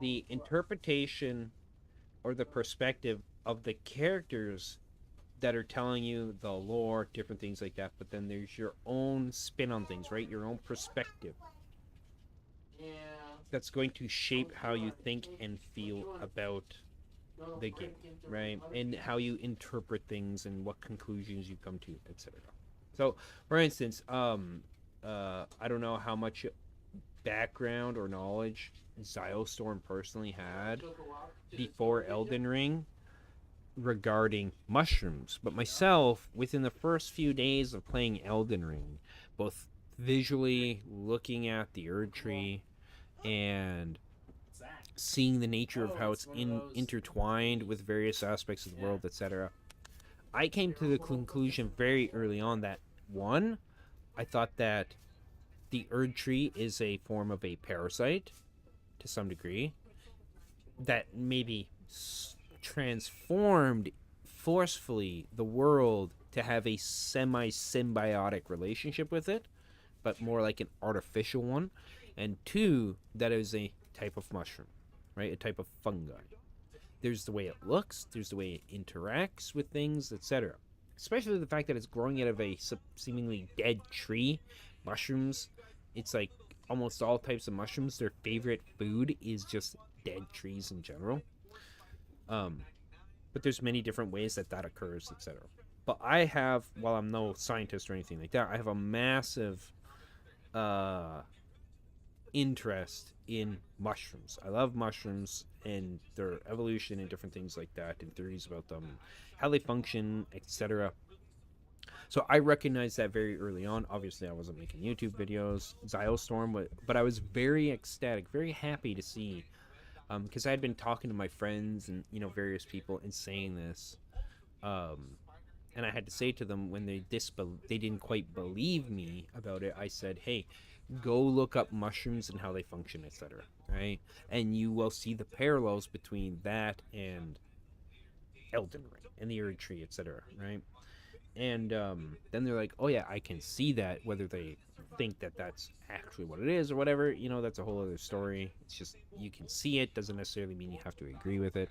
the interpretation or the perspective of the characters that are telling you the lore, different things like that, but then there's your own spin on things, right? Your own perspective. That's going to shape how you think and feel about the game, right? And how you interpret things and what conclusions you come to, etc. So, for instance, I don't know how much background or knowledge Ziostorm personally had before Elden Ring regarding mushrooms, but myself, within the first few days of playing Elden Ring, both visually looking at the Erd Tree and seeing the nature of how it's intertwined with various aspects of the world, etc., I came to the conclusion very early on that, one, I thought that the Erd Tree is a form of a parasite to some degree that maybe transformed forcefully the world to have a semi-symbiotic relationship with it, but more like an artificial one. And two, that it was a type of mushroom, right? A type of fungi. There's the way it looks, there's the way it interacts with things, etc. Especially the fact that it's growing out of a seemingly dead tree. Mushrooms, it's like almost all types of mushrooms, their favorite food is just dead trees in general. But there's many different ways that occurs, etc. But I have, while I'm no scientist or anything like that, I have a massive interest in mushrooms. I love mushrooms and their evolution and different things like that, and theories about them, how they function, etc. So I recognized that very early on. Obviously, I wasn't making YouTube videos, Ziostorm, but I was very ecstatic, very happy to see, because I had been talking to my friends and various people and saying this, and I had to say to them when they didn't quite believe me about it. I said, "Hey, go look up mushrooms and how they function, etc." Right, and you will see the parallels between that and Elden Ring and the Erd Tree, etc. Right. And then they're like, "Oh yeah, I can see that." Whether they think that that's actually what it is or whatever, that's a whole other story. It's just you can see it, doesn't necessarily mean you have to agree with it.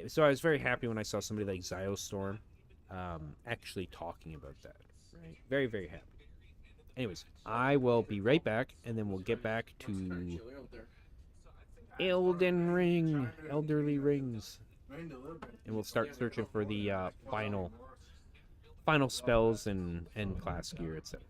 So I was very happy when I saw somebody like Ziostorm actually talking about that. Right, very very happy. Anyways, I will be right back, and then we'll get back to Elden Ring, Elderly Rings, and we'll start searching for the final spells and class gear, etc.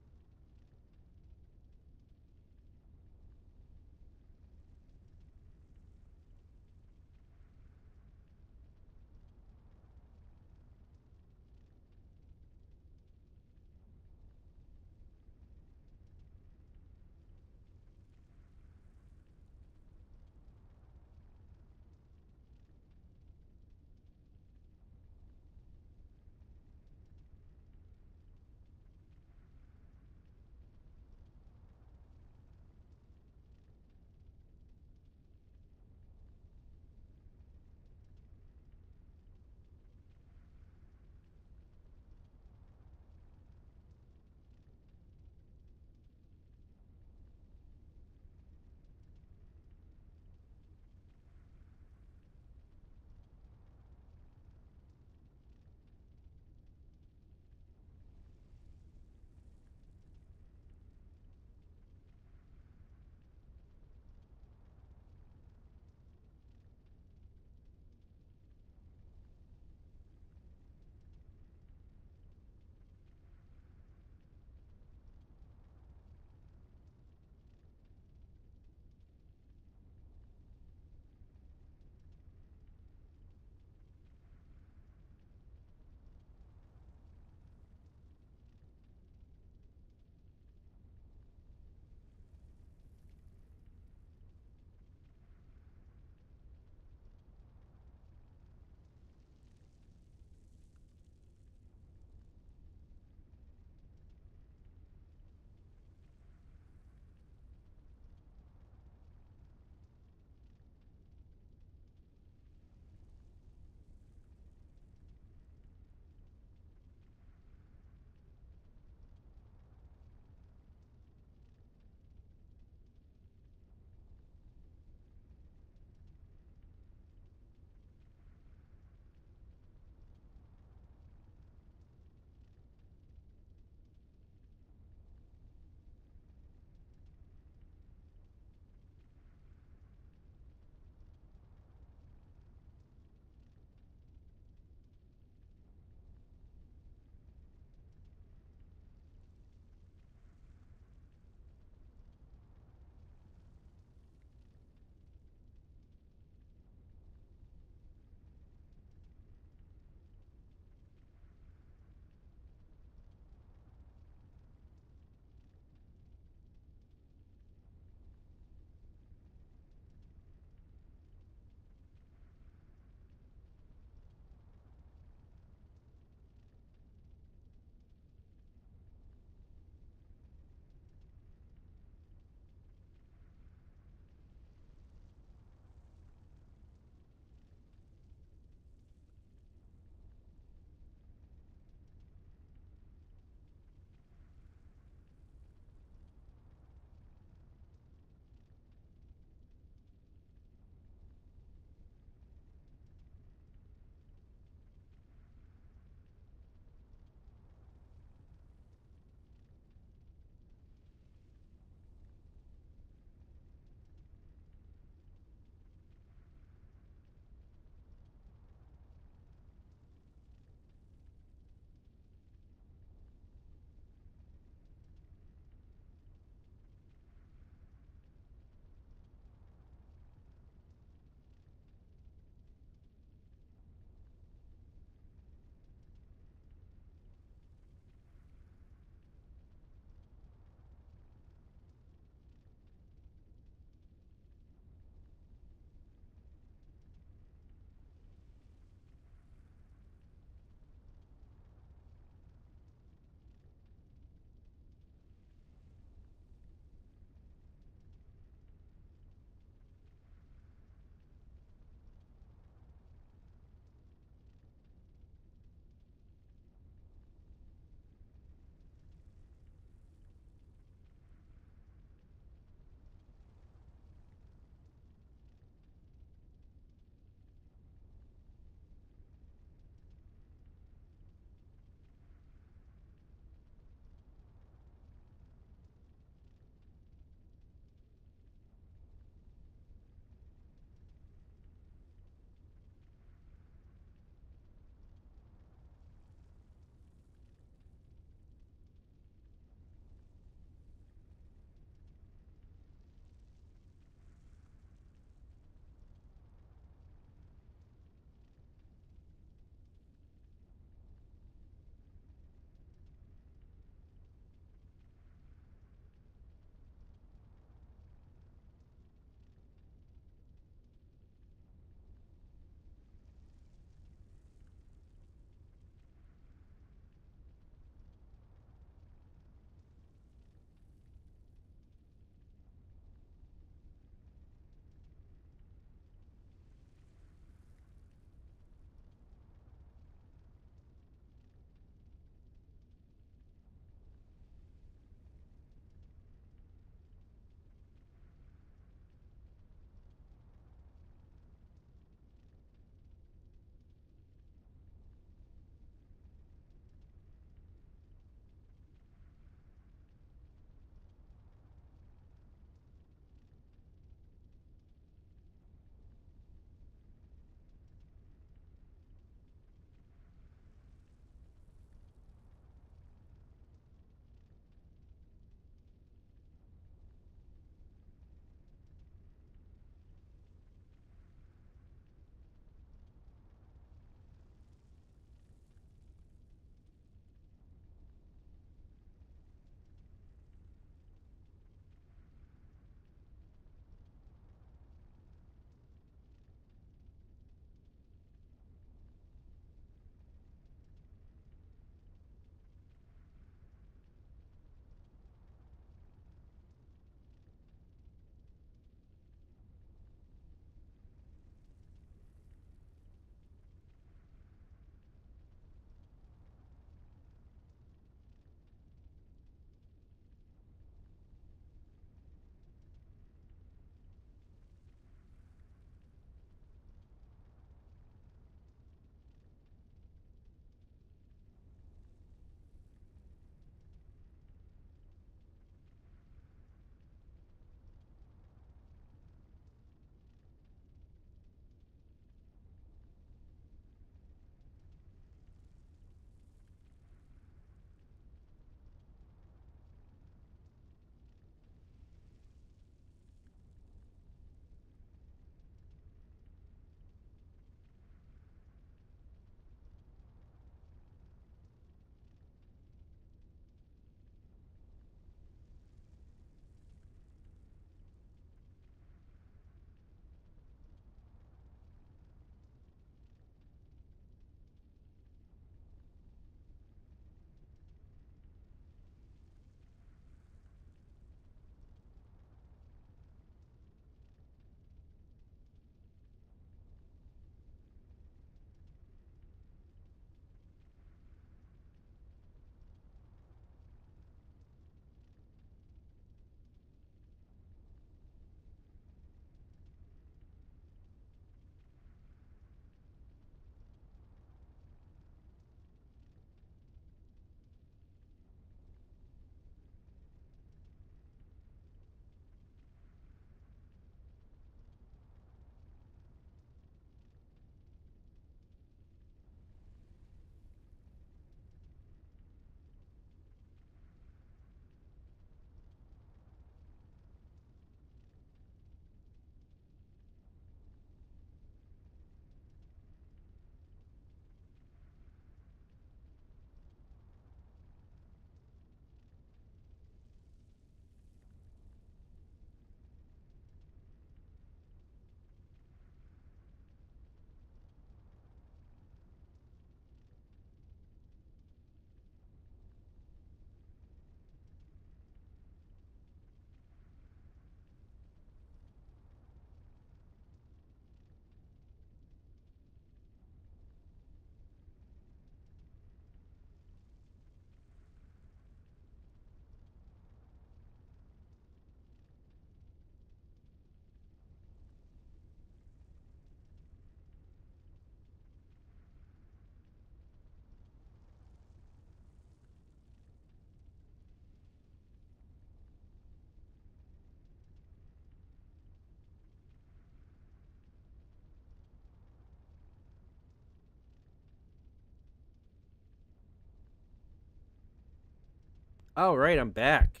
All right, I'm back.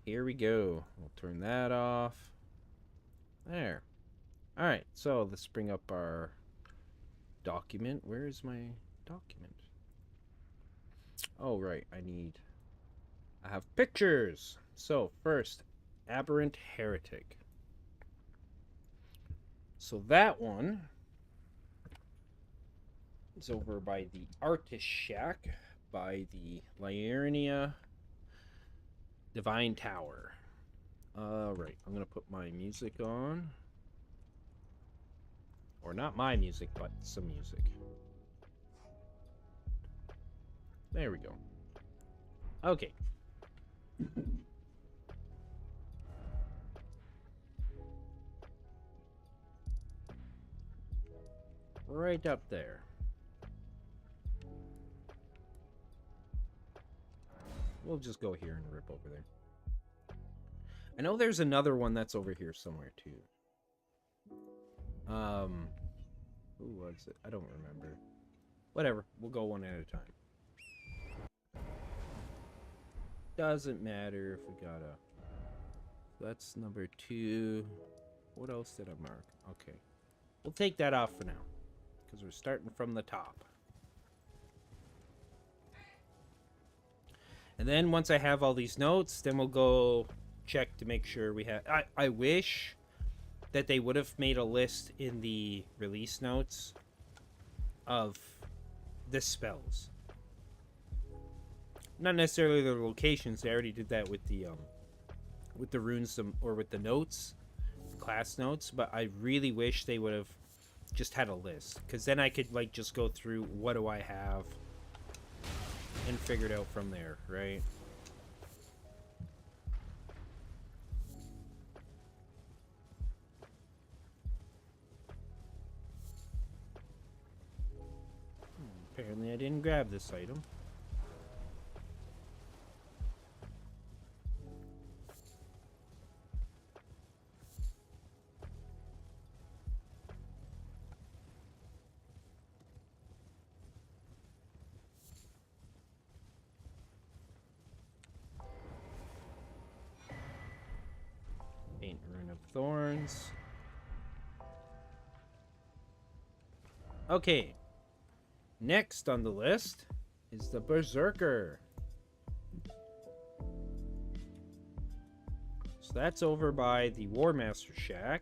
Here we go. We'll turn that off. There. All right, so let's bring up our document. Where is my document? Oh, right. I have pictures. So, first, Aberrant Heretic. So that one is over by the Artist Shack by the Liurnia Divine Tower. Right. I'm going to put my music on. Or not my music, but some music. There we go. Okay. Right up there. We'll just go here and rip over there. I know there's another one that's over here somewhere too. Who was it? I don't remember. Whatever. We'll go one at a time. Doesn't matter if we gotta. That's number 2. What else did I mark? Okay. We'll take that off for now. Because we're starting from the top. And then once I have all these notes, then we'll go check to make sure we have... I wish that they would have made a list in the release notes of the spells. Not necessarily the locations. They already did that with the runes or with the notes, the class notes. But I really wish they would have just had a list, because then I could like just go through what do I have and figure it out from there, right? Apparently I didn't grab this item. Faint Rune of Thorns. Okay. Next on the list is the Berserker. So that's over by the War Master Shack.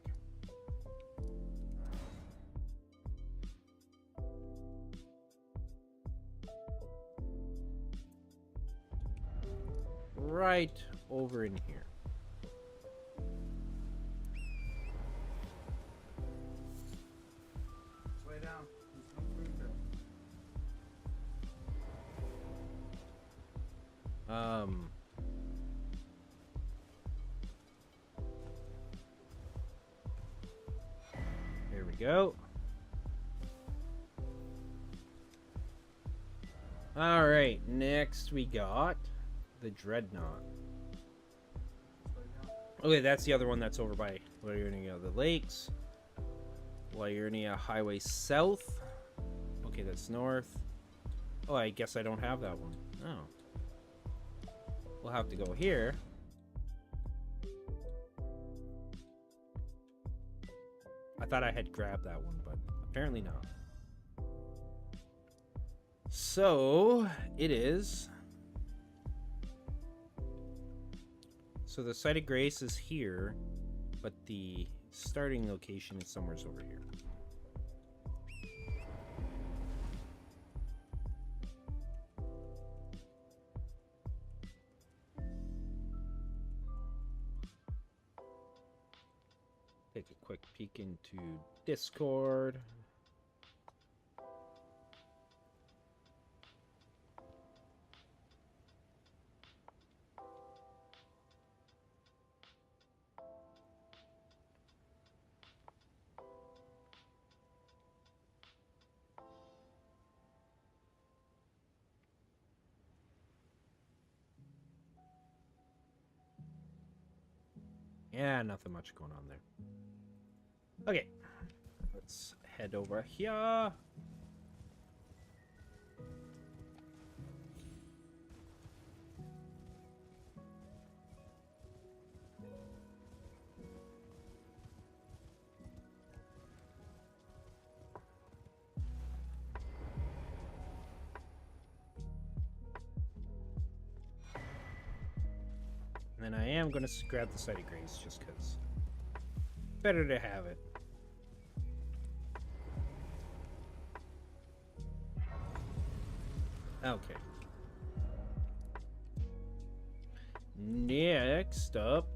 Right over in here. Lay down. There's no food there. There we go. All right, next we got the Dreadnought. Okay, that's the other one that's over by Liurnia the Lakes. Liurnia Highway South. Okay, that's north. Oh, I guess I don't have that one. Oh. We'll have to go here. I thought I had grabbed that one, but apparently not. So, it is... So the Site of Grace is here, but the starting location is somewhere over here. Take a quick peek into Discord. Yeah, nothing much going on there. Okay, let's head over here. And I am going to grab the Site of Grace just because. Better to have it. Okay. Next up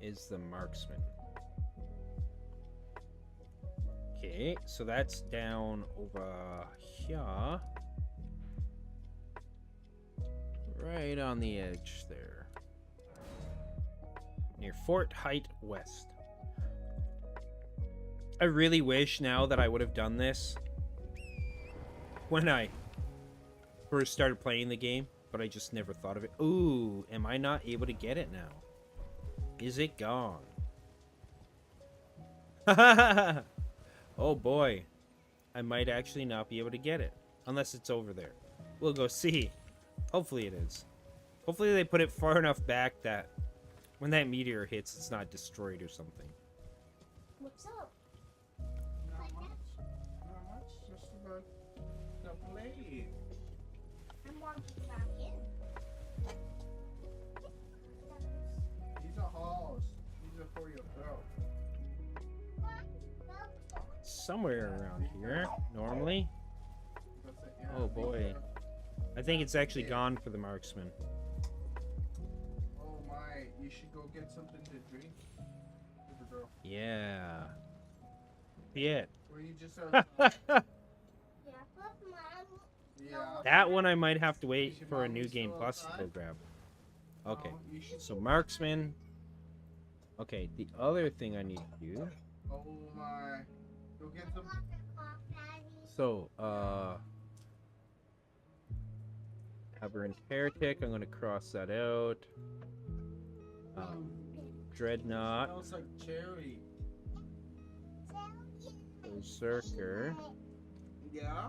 is the Marksman. Okay, so that's down over here. Right on the edge there. Near Fort Height West. I really wish now that I would have done this when I first started playing the game, but I just never thought of it. Ooh, am I not able to get it now? Is it gone? Oh boy. I might actually not be able to get it. Unless it's over there. We'll go see. Hopefully it is. Hopefully they put it far enough back that when that meteor hits, it's not destroyed or something. What's up? Not much. Not much. Just about the play. I'm walking back in. These are halls. These are for your throat. Somewhere around here, normally. That's it, yeah. Oh boy. I think it's actually gone for the Marksman. Oh my, you should go get something to drink. Good girl. Yeah. Yeah. Where you just are. Yeah, but Mom. Yeah. That one I might have to Is wait your for a mom New still Game Plus outside? to go grab. Okay. No, you should. So Marksman. Okay, the other thing I need to do. Oh my. Go get some. So, Aberrant Heretic, I'm gonna cross that out. Dreadnought, Smells like cherry. Berserker. Yeah.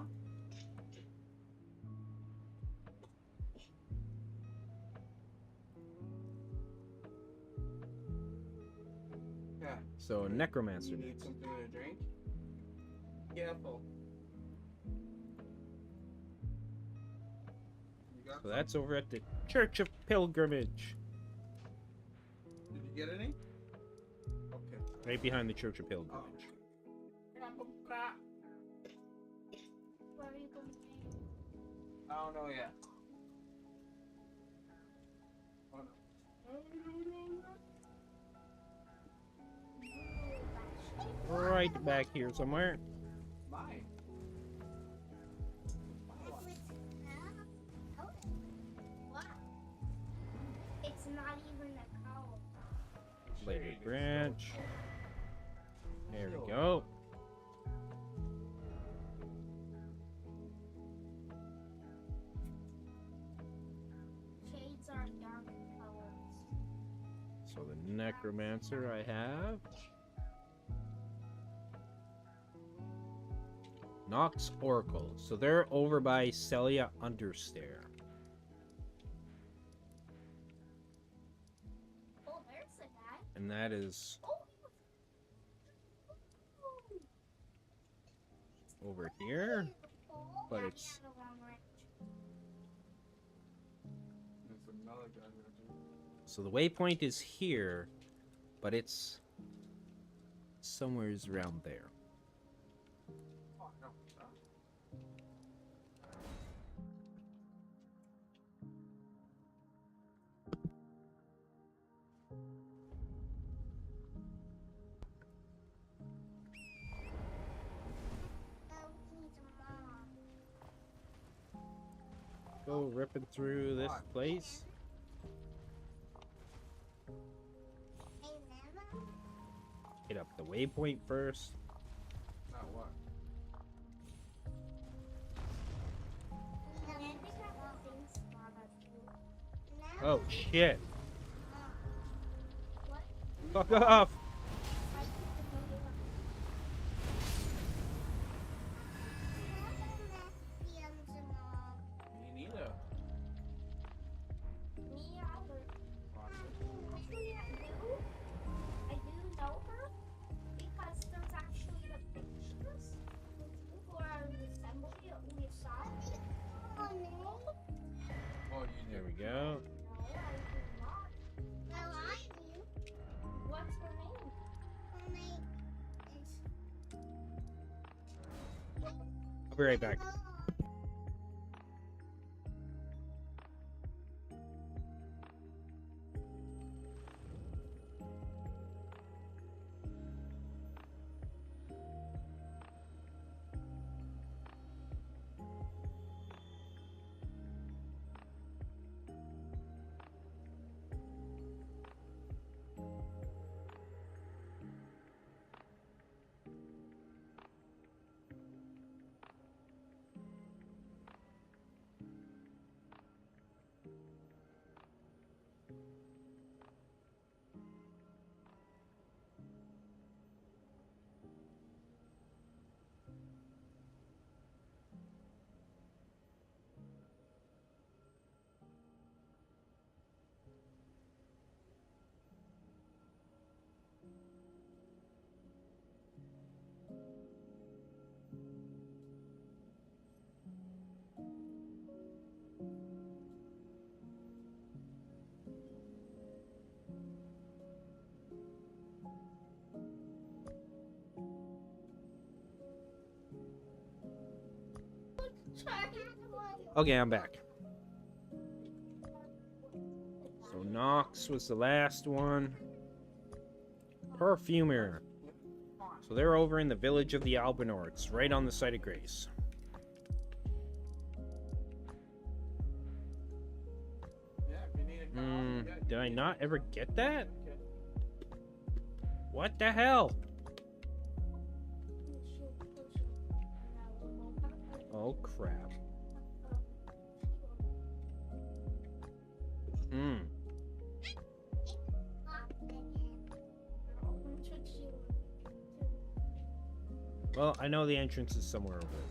Yeah. So Necromancer You need next. something to drink? Careful. You got So that's over at the Church of Pilgrimage. Did you get any? Okay. Right behind the Church of Pilgrimage. Where are you going to be? I don't know yet. Oh no. Right back here somewhere. Mine. What? It's not even a cow. Later branch. There we go. Shades are dark colors. So the Necromancer I have. Nox Oracle. So they're over by Celia Understair. Oh, there's a guy. And that is Oh, over here. But yeah, it's- he had a long range. There's another guy there too. So the waypoint is here, but it's somewhere's around there. Oh no. Go ripping through this place. Hit up the waypoint first. Not what? Oh shit! What? Fuck off! Me neither. Me either. Actually, I do know her because there's actually the pictures for our assembly that we saw. I'll be right back. Okay, I'm back. So Nox was the last one. Perfumer. So they're over in the village of the Albinorts, right on the site of Grace. Did I not ever get that? What the hell? Oh crap. Well, I know the entrance is somewhere over there.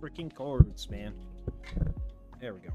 Freaking cords, man. There we go.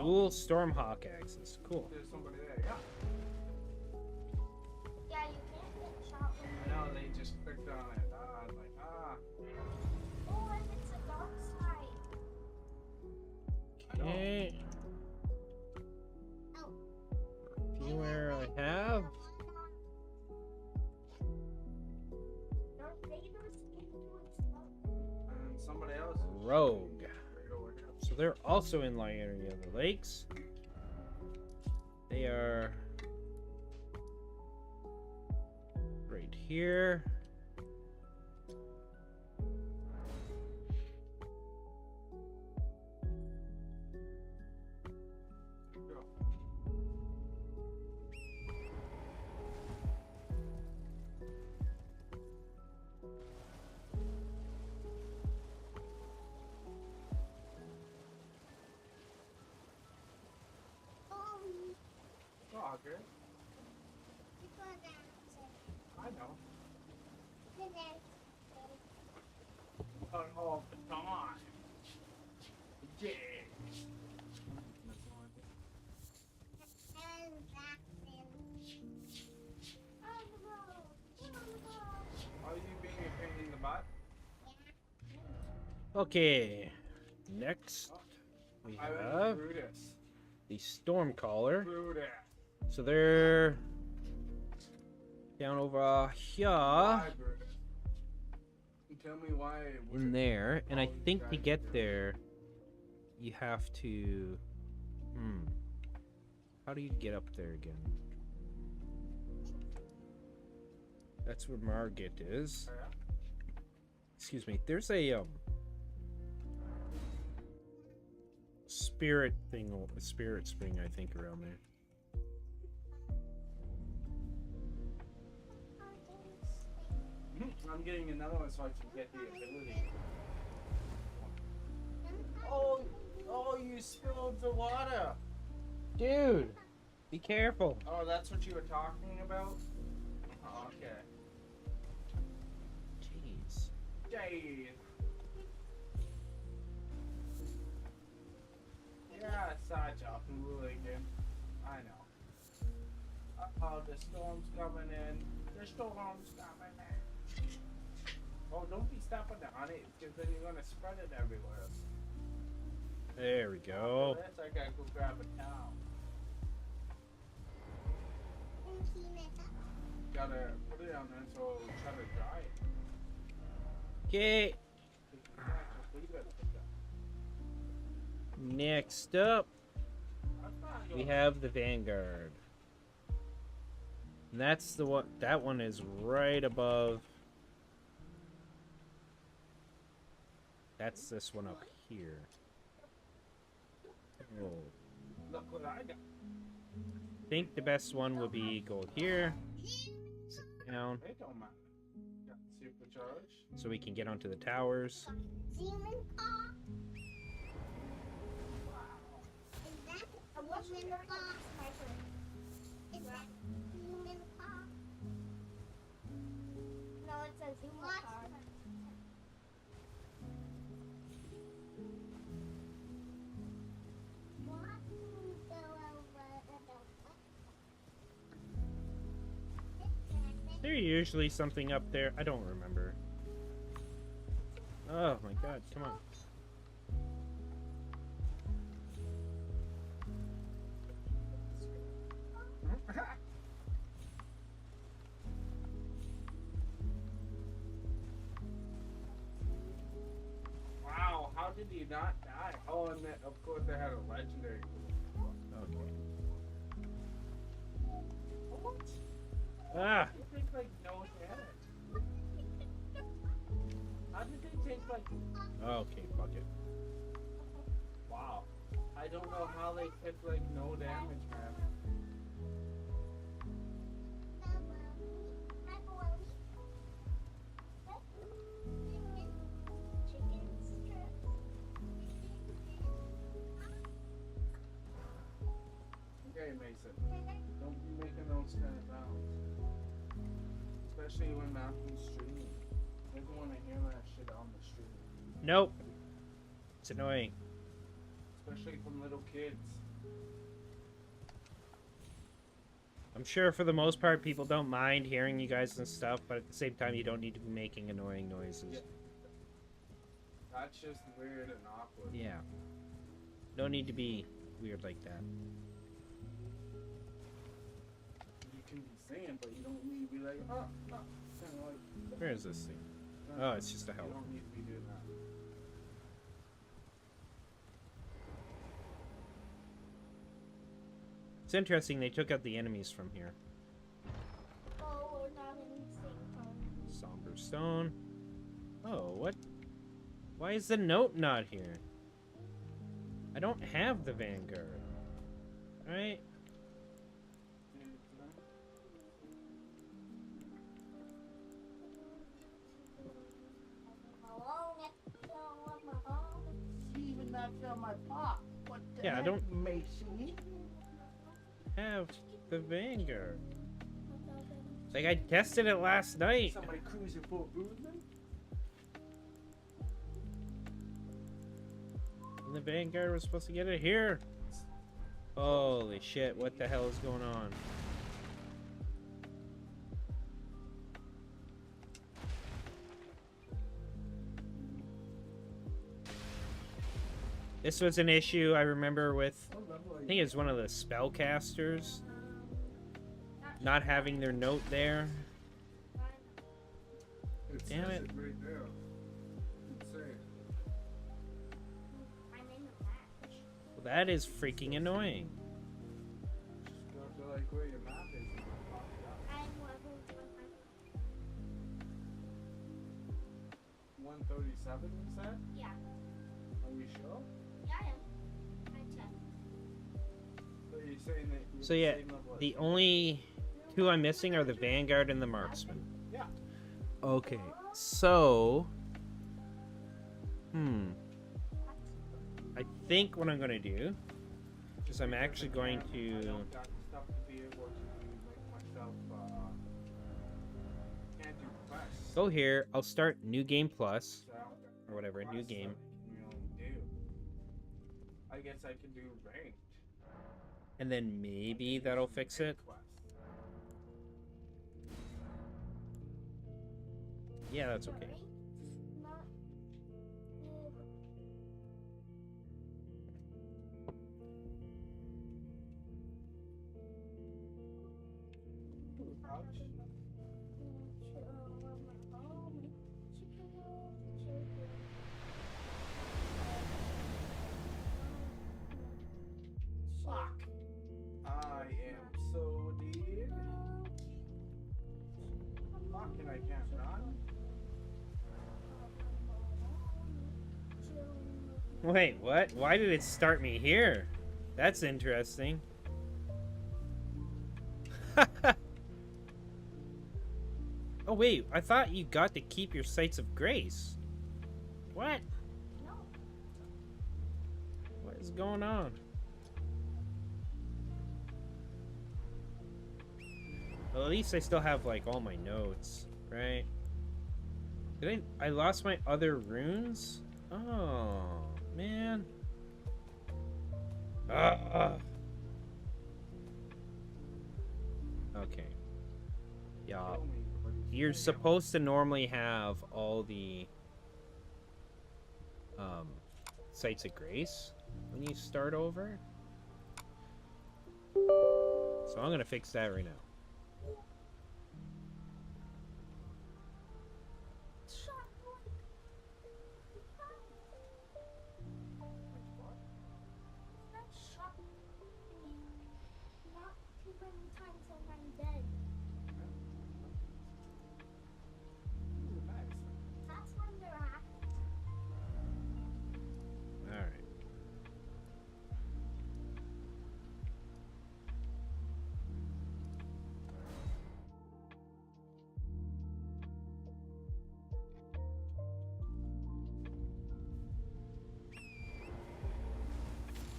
Dual Stormhawk axes. Cool. There's somebody there, yeah. Yeah, you can't get shot when I know, they just clicked on it. I was like, Oh, if it's a dark side. Okay. Oh. Anywhere I have. Darth Vader's into its love. and somebody else is Rogue. right over here. So they're also in the area of the lakes. They are right here. Go. Oh, good. I know. All the time. Yeah. Are you being a pain in the butt? Okay. Next we I went have through this. the Stormcaller. Through that. So they're down over here Why, bro? You tell me why. in there, and I all these think to guys get do. there, you have to. How do you get up there again? That's where Margit is. Yeah. Excuse me. There's a spirit thing, a spirit spring, I think, around there. I'm getting another one so I can get the ability. Oh, you spilled the water. Dude, be careful. Oh, that's what you were talking about? Oh, okay. Jeez. Jade. Yeah, side chopping again. I know. Uh-oh, the storm's coming in. The storm's coming in. Oh, don't be stepping on it, because then you're gonna spread it everywhere. There we go. For this, I gotta go grab a towel. Gotta put it on there so it'll try to dry it. Okay. You can't just leave it like that. Next up, That's not we good. have the Vanguard. And that's the one. That one is right above. That's this one up here. Oh. Look what I got. I think the best one would be go here, sit down, It don't matter. Got supercharged. so we can get onto the towers. No, it says human car. Is there usually something up there? I don't remember. Oh my god, come on. Wow, how did he not die? Oh, and then, of course they had a legendary. Okay. What? Ah! They take like no damage. How did they take like? Okay, fuck it. Wow. I don't know how they took like no damage, man. Okay, Mason. Don't be making those kind of sounds. Especially when Matthew's streaming. He doesn't want to hear that shit on the stream. Nope. It's annoying. Especially from little kids. I'm sure for the most part people don't mind hearing you guys and stuff, but at the same time you don't need to be making annoying noises. Yeah. That's just weird and awkward. Yeah. Don't need to be weird like that. You can be saying, but you don't need to be like, oh, no. Kind of like, Where is this thing? no, Oh, it's just a you help. don't need to be doing that. It's interesting they took out the enemies from here. Oh, we're not in the same time. Somber Stone. Oh, what? Why is the note not here? I don't have the Vanguard. Alright. You even not feel my pop. What the Yeah, I heck, don't- Macy? Have the Vanguard. It's like I tested it last night. Somebody cruising for movement? And the Vanguard was supposed to get it here. Holy shit, what the hell is going on? This was an issue I remember with What level I think it's one of the spellcasters not having their note there. Damn it. Right there. It's saying. Well, that is freaking annoying. Just go to like where your map is and pop it up. 137 you said? Yeah. Are you sure? Yeah, I am. I checked. So you're saying that you're So yeah, the same level as the me? only two I'm missing are the Vanguard and the Marksman. Yeah. Okay, so... I think what I'm going to do is I'm actually going I to... don't got the stuff to be able to make myself, can't do quests. Go here, I'll start New Game Plus, So I don't got or whatever, New quests Game. that I can really do. I guess I can do ranked. And then maybe that'll fix it. Quest. Yeah, that's okay. Ouch. Fuck. I am so deep. Fuck, and I can't run. Wait, what? Why did it start me here? That's interesting. Oh wait, I thought you got to keep your Sights of Grace. What? What is going on? Well, at least I still have like all my notes, right? Did I lost my other runes? Oh, man. Okay. Yeah. Kill me, please. You're supposed to normally have all the Sights of Grace when you start over. So I'm gonna fix that right now. Alright.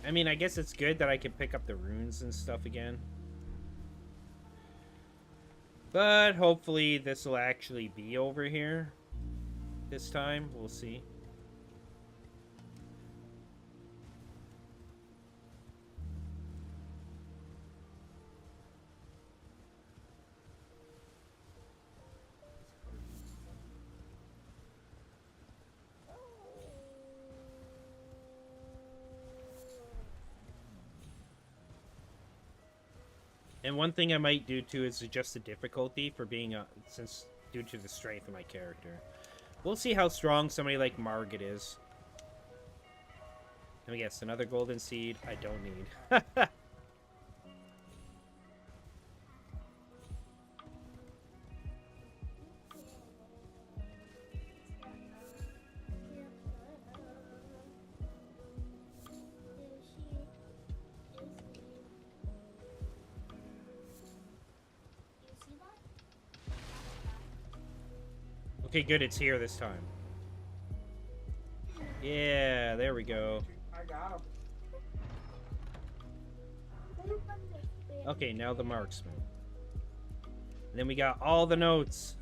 I mean, I guess it's good that I can pick up the runes and stuff again. But hopefully this will actually be over here this time. We'll see. And one thing I might do too is adjust the difficulty for being since due to the strength of my character. We'll see how strong somebody like Margit is. Let me guess, another golden seed I don't need. Okay, good, it's here this time. Yeah, there we go. I got him. Okay, now the Marksman. And then we got all the notes.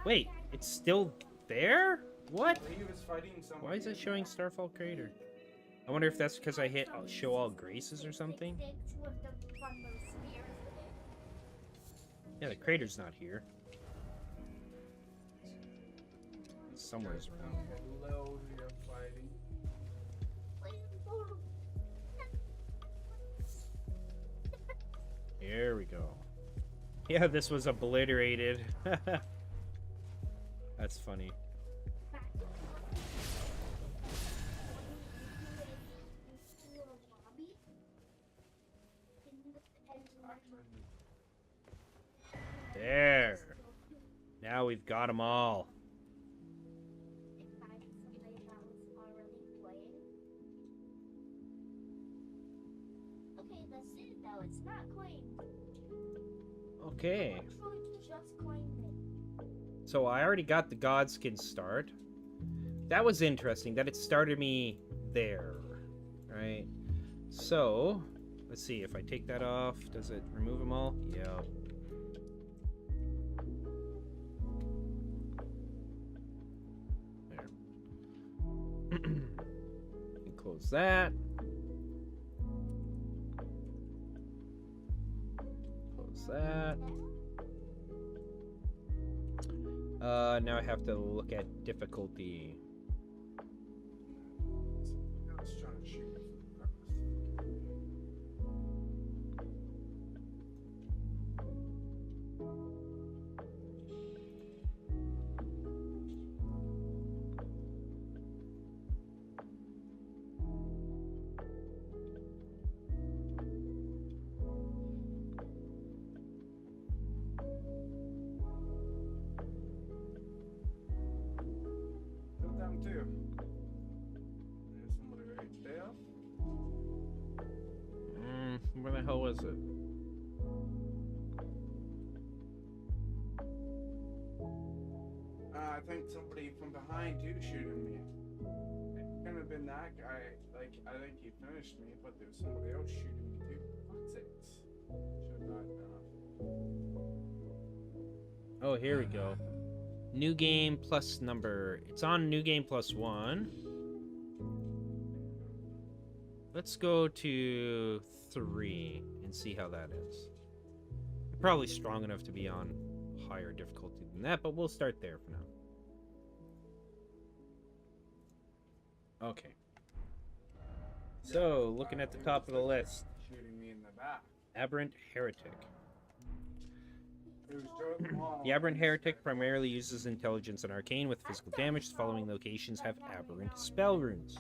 Wait, it's still there? What? He was fighting somebody. Why is it showing Starfall Crater? I wonder if that's because I hit show all graces or something. Yeah, the crater's not here. It's somewhere around here. Hello, you're fighting. There we go. Yeah, this was obliterated. That's funny. There. Now we've got them all. Okay, that's it though. It's not coin. Okay. Just coin it. So I already got the Godskin start. That was interesting that it started me there. Right? So, let's see. If I take that off, does it remove them all? Yeah. And close that. Close that. Now I have to look at difficulty. I was trying to shoot it. Kill them too. There's somebody right there. Where the hell was it? I think somebody from behind too shooting me. It couldn't have been that guy. Like, I think he finished me, but there was somebody else shooting me too. Fuck's sakes. Should not Oh, here we go. New game plus number. It's on new game plus 1. Let's go to 3 and see how that is. Probably strong enough to be on higher difficulty than that, but we'll start there for now. Okay. So, looking at the top of the list, shooting me in the back. Aberrant Heretic. It was Jordan Hall. The Aberrant Heretic primarily uses intelligence and arcane with physical damage. The following locations have aberrant spell runes.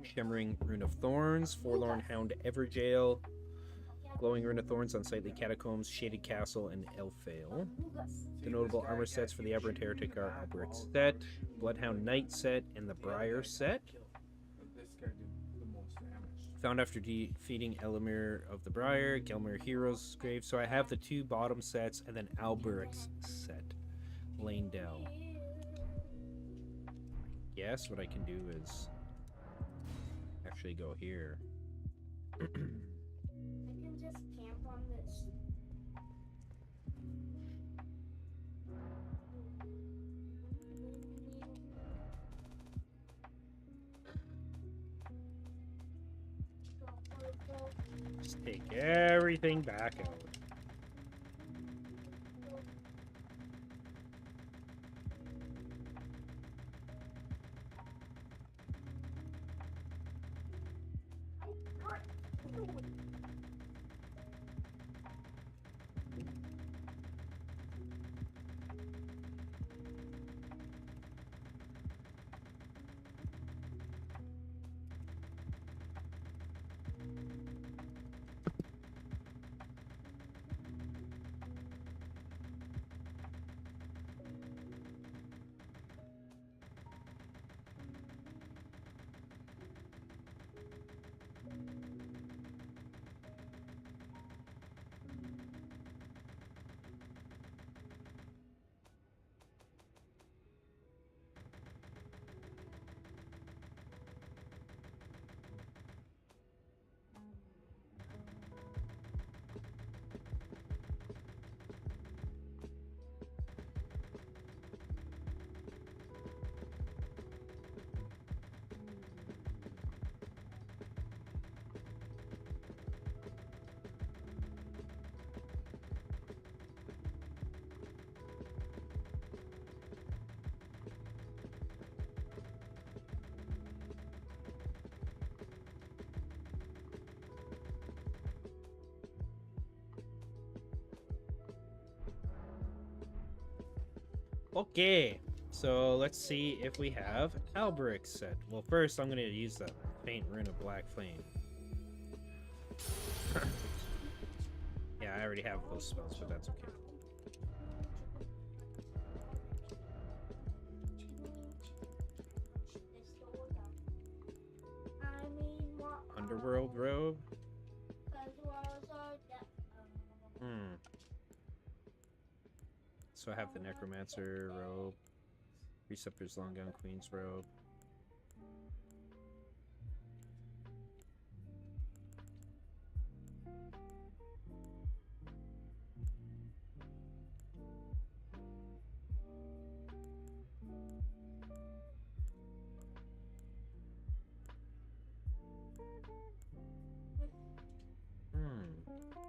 Shimmering Rune of Thorns, Forlorn Hound Everjail, Glowing Rune of Thorns, Unsightly Catacombs, Shaded Castle, and Elfale. The notable armor sets for the Aberrant Heretic are Albrecht's set, Bloodhound Knight set, and the Briar set. This guy did the most damage. Found after defeating Elamir of the Briar, Gelmir Hero's Grave. So I have the 2 bottom sets and then Albrecht's set. Lanedell. Yes, what I can do is actually go here. I can just camp on this. Just take everything back out. Okay, so let's see if we have Alberic set. Well, first I'm gonna use the faint rune of Black Flame. Yeah, I already have those spells, but that's okay. Underworld robe. So I have the Necromancer robe, Preceptor's Long Gown Queen's robe.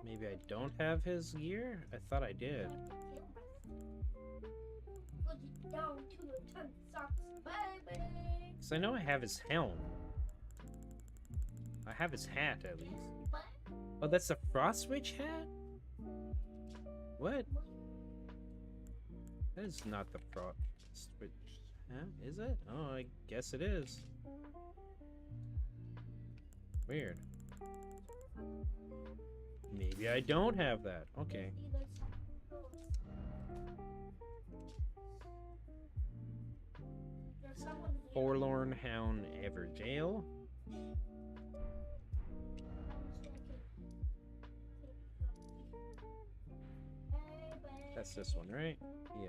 Maybe I don't have his gear? I thought I did. Because I know I have his helm. I have his hat, at least. Oh, that's the Frost Witch hat? What? That is not the Frost Witch hat, is it? Oh, I guess it is. Weird. Maybe I don't have that. Okay. Forlorn Hound Everjail. That's this one, right? Yeah.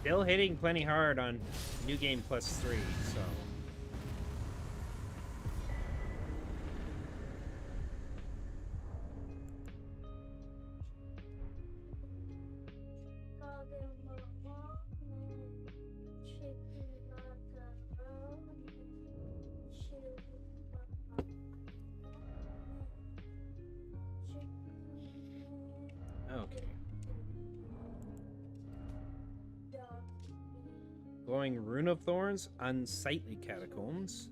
Still hitting plenty hard on New Game Plus 3, so... Okay. Glowing Rune of Thorns, Unsightly Catacombs.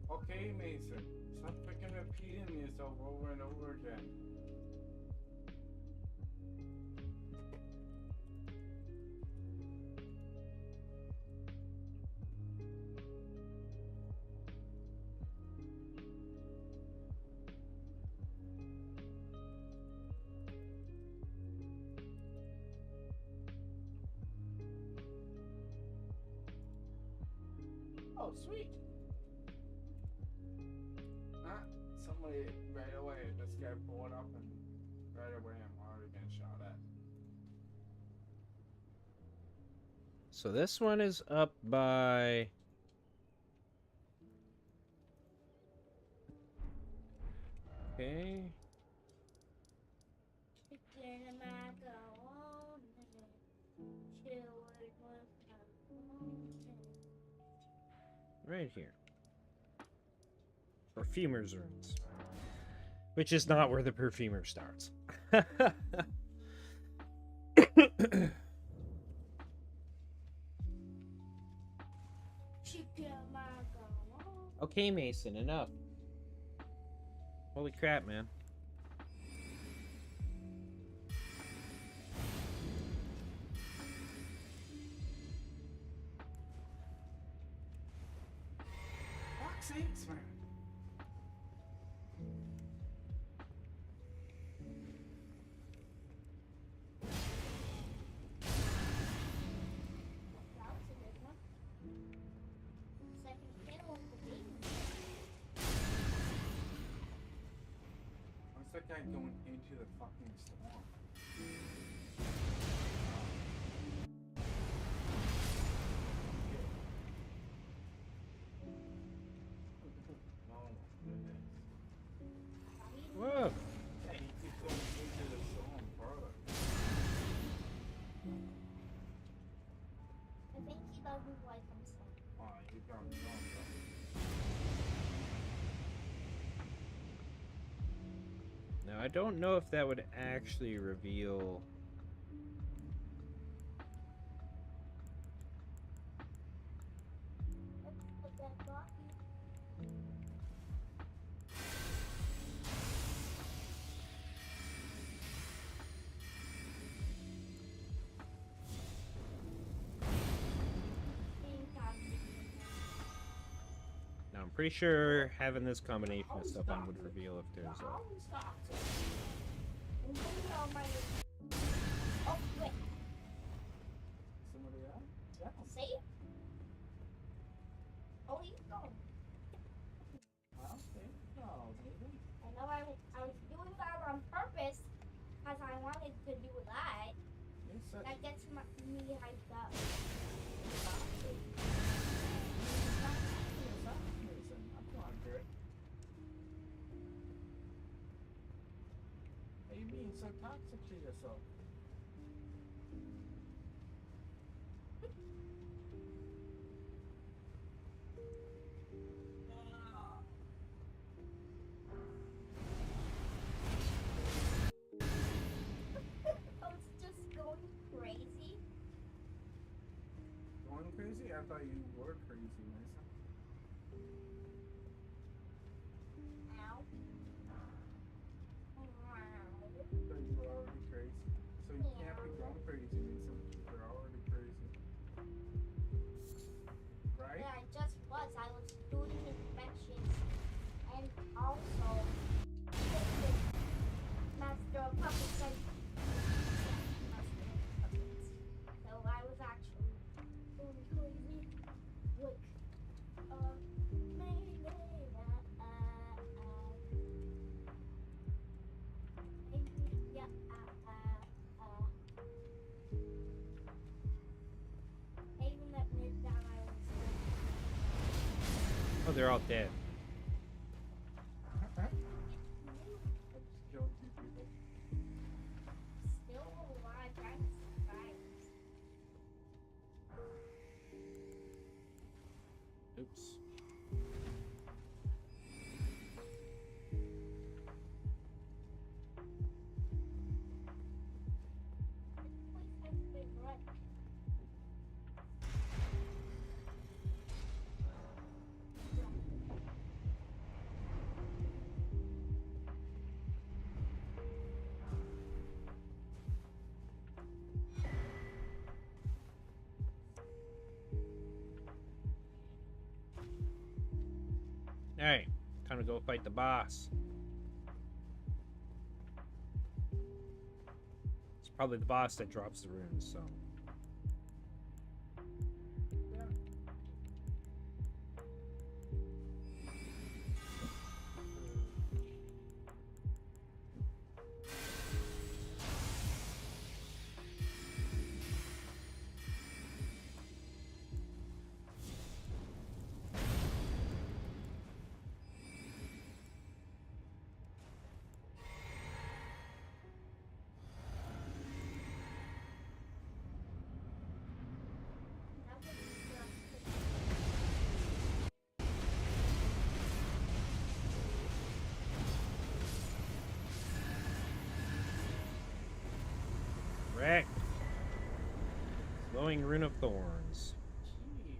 Okay, Mason. Stop freaking repeating yourself over and over again. Oh, sweet. Somebody right away. This guy pulled up and right away I'm already getting shot at. So this one is up by... Okay. Right here. Perfumer's Runes. Which is not where the Perfumer starts. Okay, Mason, enough. Holy crap, man. Fuck's sakes, man. That was a good one. Second kill of the game. What's that guy going into the fucking storm? Oh, goodness. Whoa! Yeah, he keeps going into the storm further. I think he doesn't like himself. Oh, you got me wrong, bro. Now, I don't know if that would actually reveal... Let's put that body. Being toxic. Now, I'm pretty sure having this combination of stuff on would reveal if there's a... Always toxic. Oh, wait. Somebody else? Yeah. See? Oh, he's gone. Well, there you go, baby. I know I was doing that on purpose because I wanted to do that. You're such That gets me hyped up. toxic. Listen, I'm not good. Are you being so toxic to yourself? I was just going crazy. Going crazy? I thought you were crazy, Mason. Ow. I thought you were already crazy. So you can't be going crazy, Mason. You're already crazy. Right? Yeah, I just was. I was doing inspections and also Master of Puppets and Master of Puppets. So I was actually going crazy. Like, yeah, I even admit that I was Oh, they're all dead. I just killed 2 people. still alive. I'm surprised. Oops. This place has been wrecked. Alright, time to go fight the boss. It's probably the boss that drops the runes, so... That was disgusting. Wreck! Glowing Rune of Thorns. Jeez.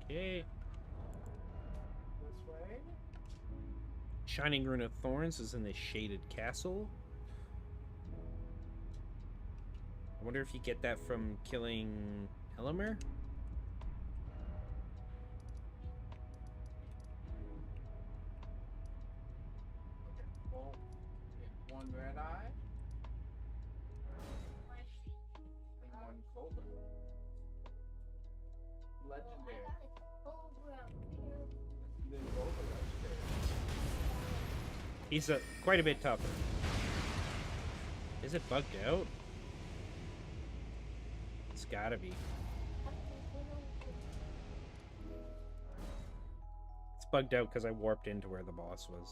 Okay. Shining Rune of Thorns is in the Shaded Castle. I wonder if you get that from killing Elemer? Well, get one red eye and one cobra. Legendary. They both are legendary. He's quite a bit tougher. Is it bugged out? It's gotta be. It's bugged out because I warped into where the boss was.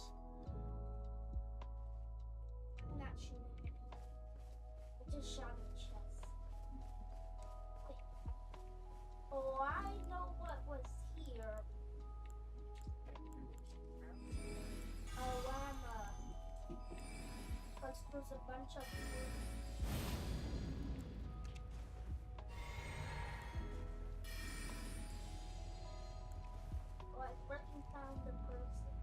I'm not shooting it. I just shot in the chest. Wait. Oh, I know what was here. Because there's a bunch of I went and found the person,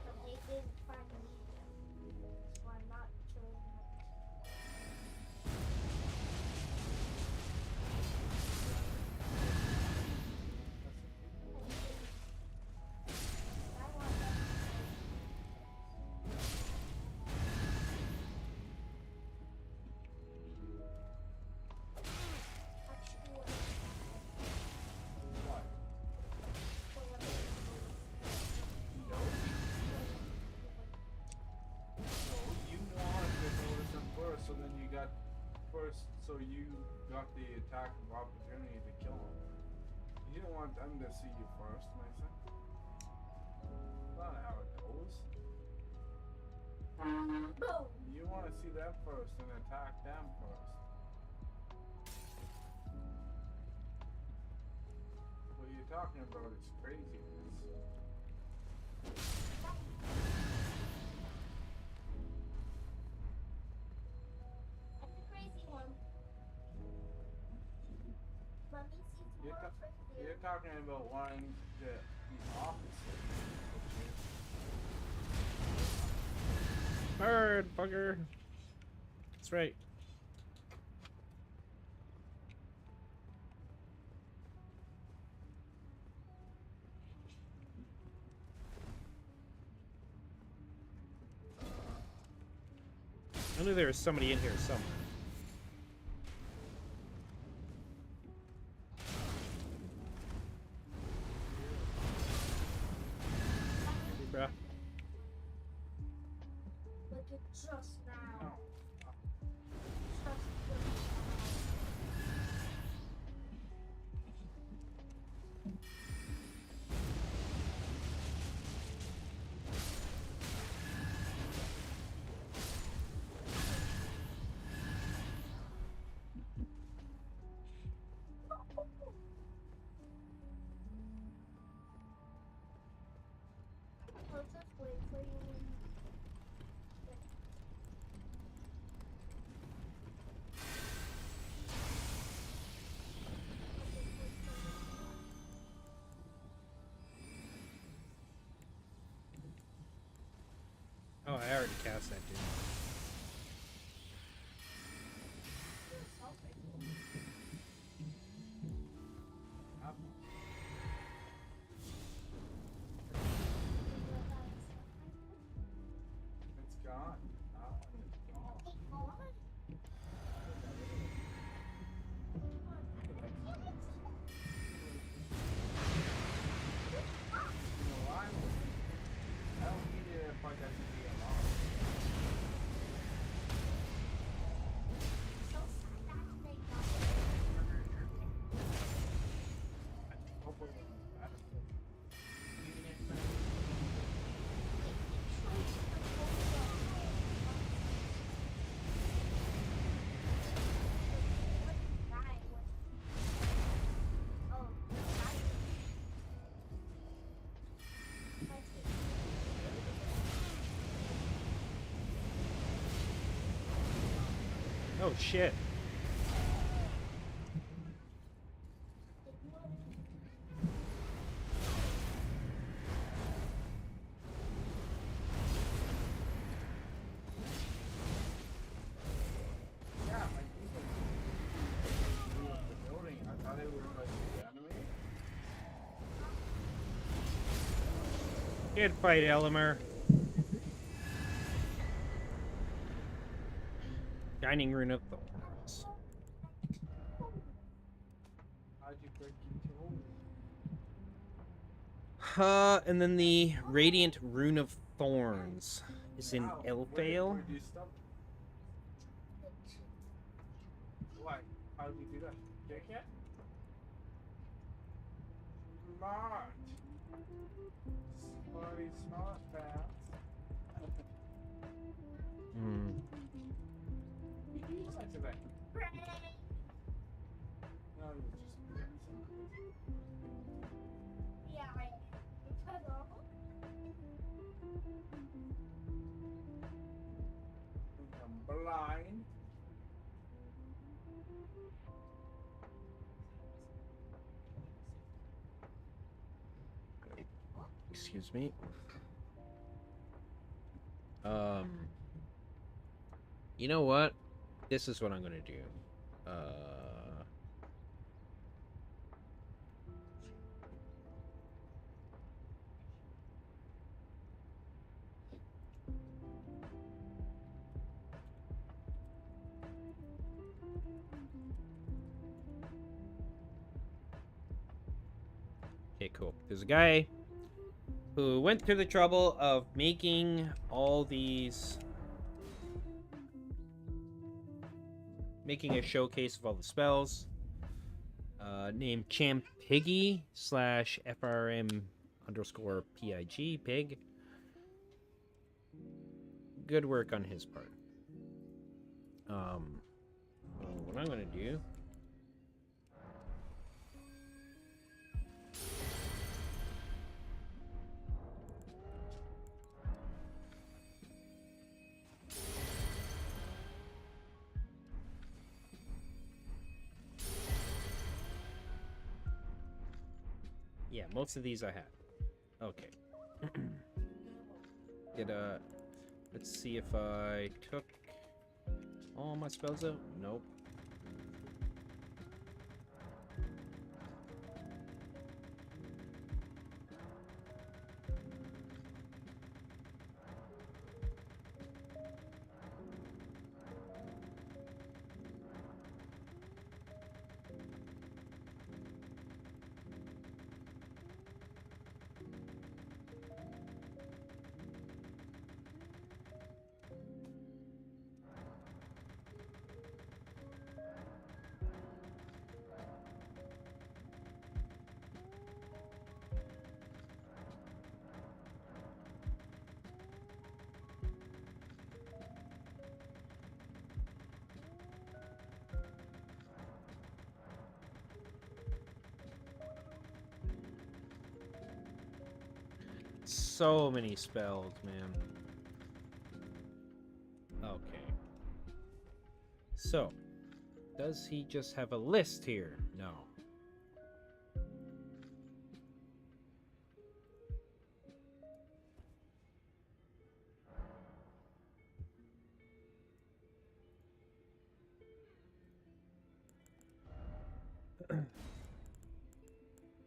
but they didn't find me yet, so I'm not killing them. I want them actually What? No, you wanted to notice them first, so then you got first, so you got the attack of opportunity to kill them. You don't want them to see you first, Mason. That's not how it goes. boom! You want to see them first and attack them first. What you're talking about is craziness. I'm the crazy one. Mommy sees You're, more ta- for you. you're talking about wanting the opposite. Which is Bird, bugger. That's right. I knew there was somebody in here somewhere. Hey, bruh. Look at just now. no. Just I'll just wait for you when Oh, I already cast that dude. It's gone. It's gone. You know why? I don't need it if I got to be alone. so sad that they got Hopefully it was better. Even if Oh, shit. Good fight, Elamir. Shining Rune of Thorns. How'd you break your toe? And then the Radiant Rune of Thorns is in Ow, Elfale. where do you stop? Why? How did you do that? Dick yet? Smart. Sorry, smart fast. Hmm. Just like today. No, it was just. Yeah, I because I'm blind. Excuse me. You know what? This is what I'm gonna do. Okay, cool. There's a guy who went through the trouble of making all these... making a showcase of all the spells. Named Champ Piggy / FRM _ PIG, Pig. Good work on his part. What I'm gonna do... Yeah, most of these I had. Okay. Let's see if I took all my spells out. Nope. So many spells, man. Okay. So, does he just have a list here? No.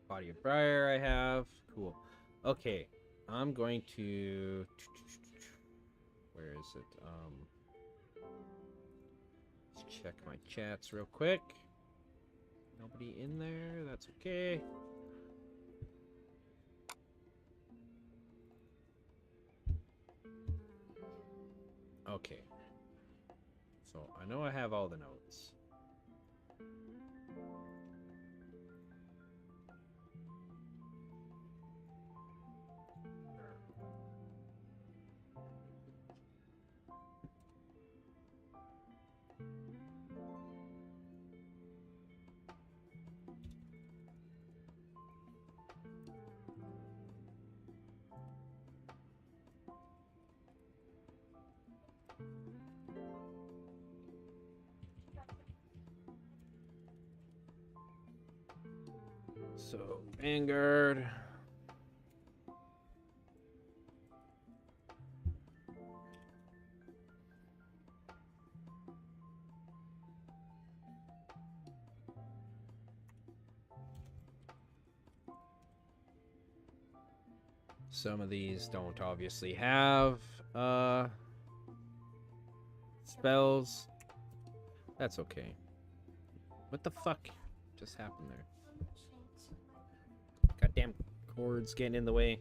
Body of Briar I have. Cool. Okay. I'm going to... Where is it? Let's check my chats real quick. Nobody in there. That's okay. Okay. So I know I have all the notes. So, Vanguard. Some of these don't obviously have spells. That's okay. What the fuck just happened there? Goddamn cords getting in the way.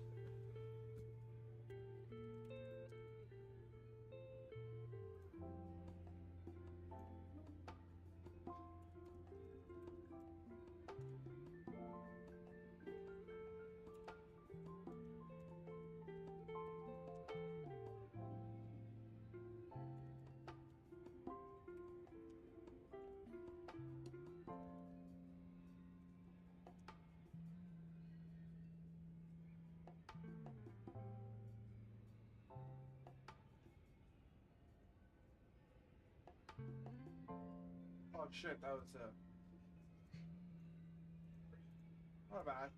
Oh shit, that was my bad.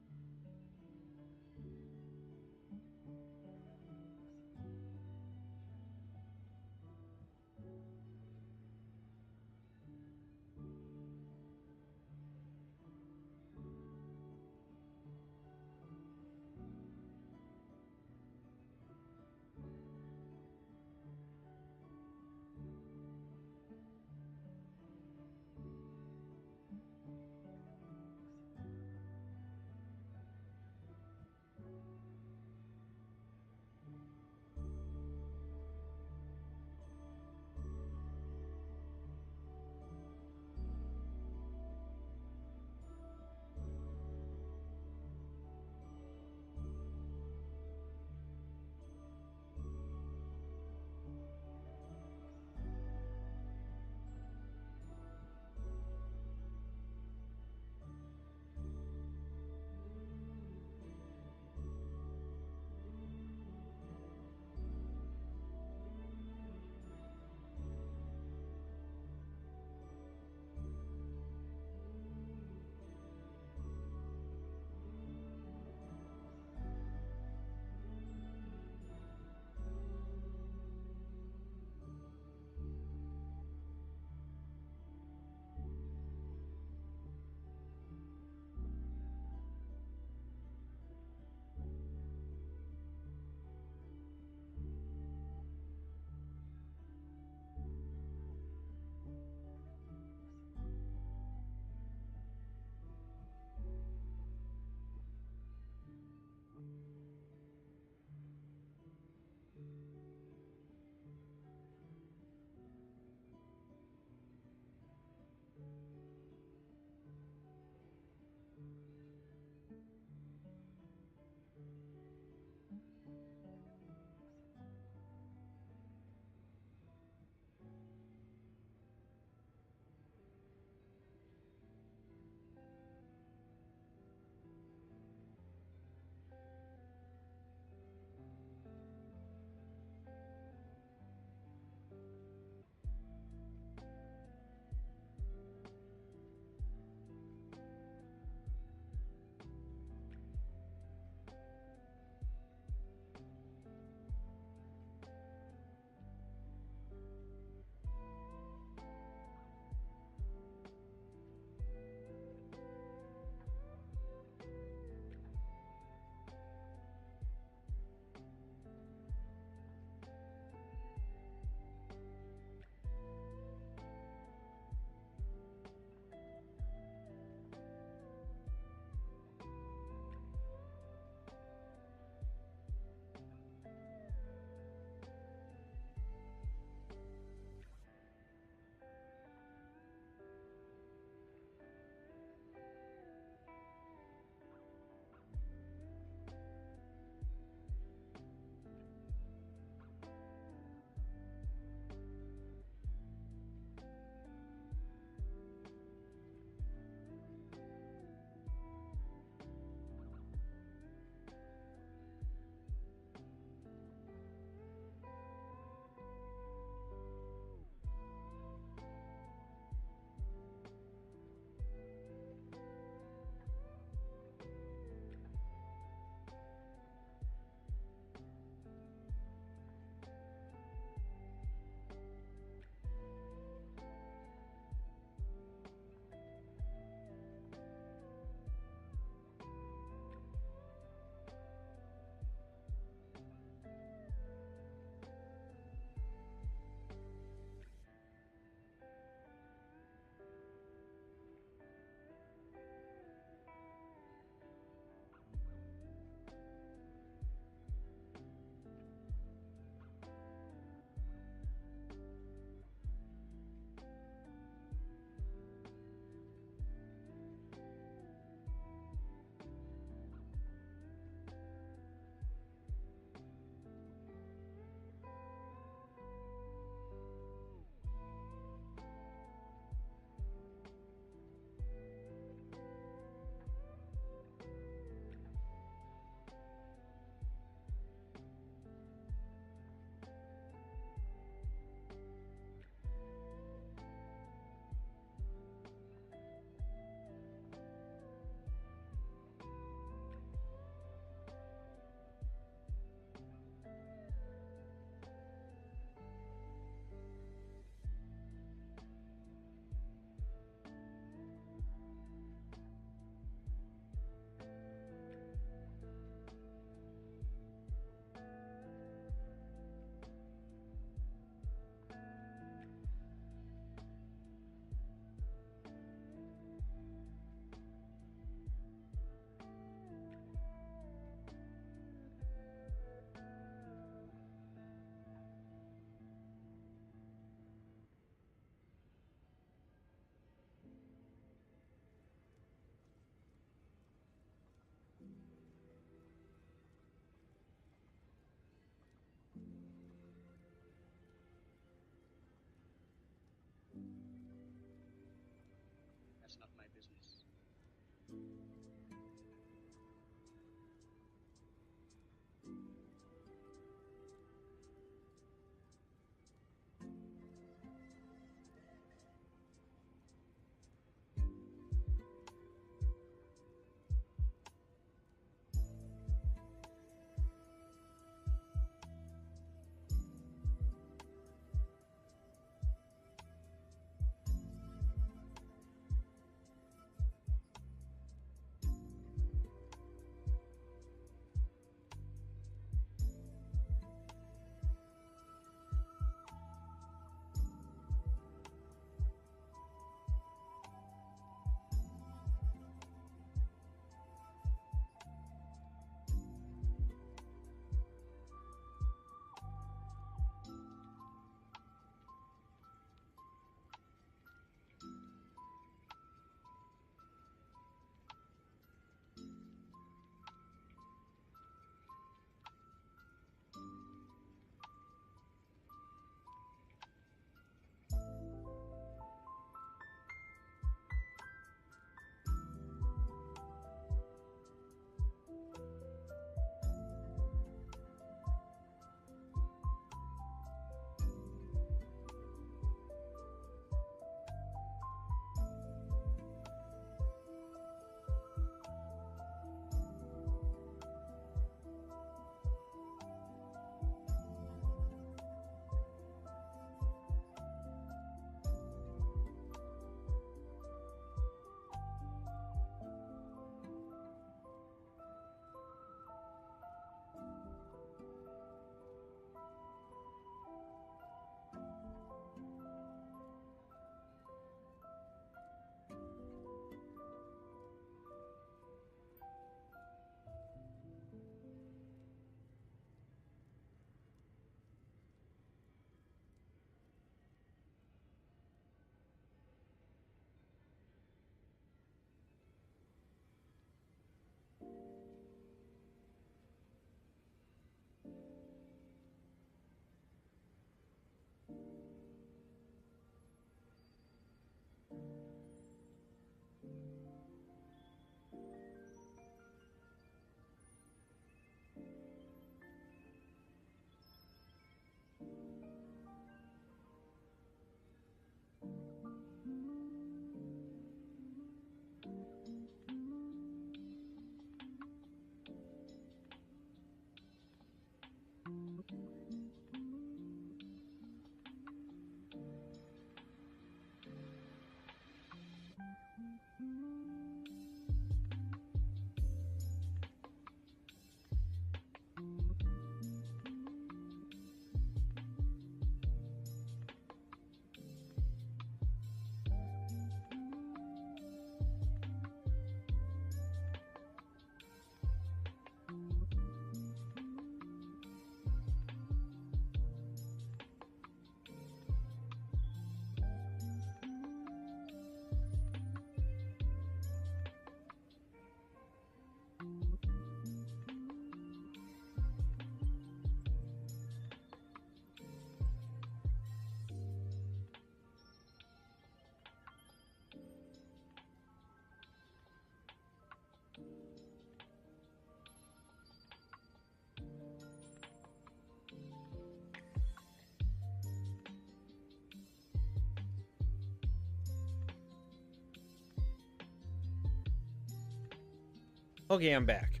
Okay, I'm back.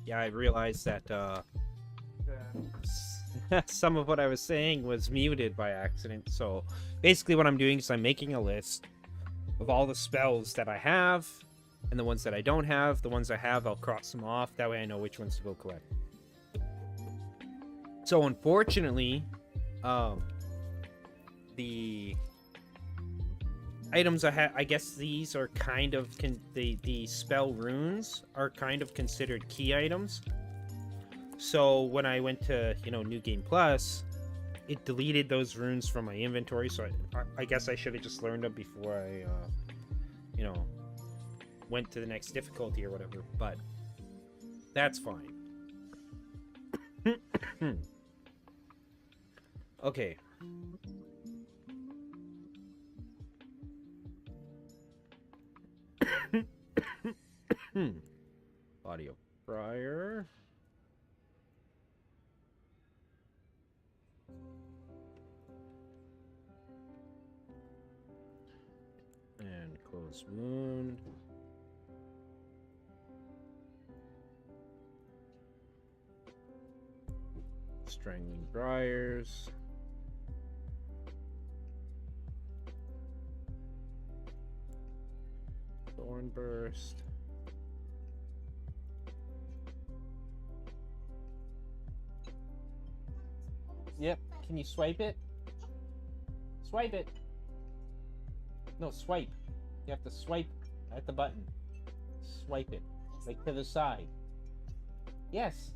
Yeah, I realized that some of what I was saying was muted by accident. So basically what I'm doing is I'm making a list of all the spells that I have and the ones that I don't have. The ones I have, I'll cross them off. That way I know which ones to go collect. So unfortunately, the items I guess these are kind of the spell runes are kind of considered key items. So when I went to New Game Plus, it deleted those runes from my inventory. So I guess I should have just learned them before I went to the next difficulty or whatever. But that's fine. Okay. Audio prior. And close wound. Strangling briars. Thorn burst. Yep. Can you swipe it? Swipe it. No, swipe. You have to swipe at the button. Swipe it. Like to the side. Yes.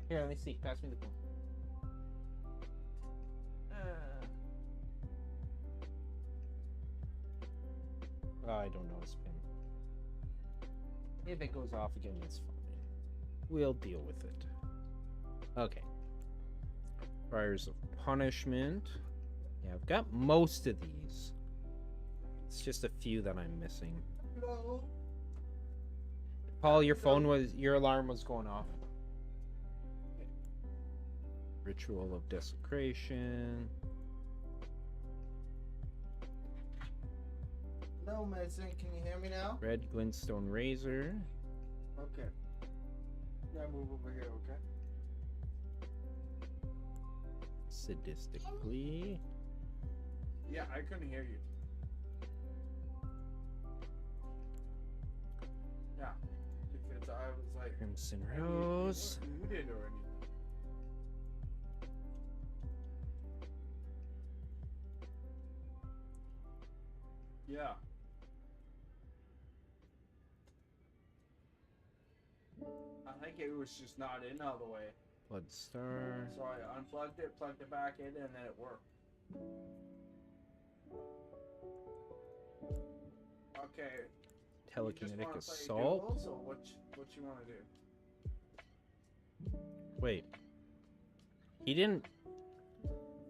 Here, let me see. Pass me the phone. I don't know his pin. If it goes off again, that's fine. We'll deal with it. Okay. Briars of Punishment. Yeah, I've got most of these. It's just a few that I'm missing. Hello? Paul, your alarm was going off. Ritual of Desecration. No, Mason, can you hear me now? Red Glintstone Razor. Okay. Yeah, move over here, okay? Sadistically. Yeah, I couldn't hear you. Yeah, because I was like... Crimson "Hey, you Rose. weren't muted or anything. Yeah. I think it was just not in all the way. Bloodstar. So I unplugged it, plugged it back in, and then it worked. Okay. Telekinetic Assault. So what you want to do? Wait. He didn't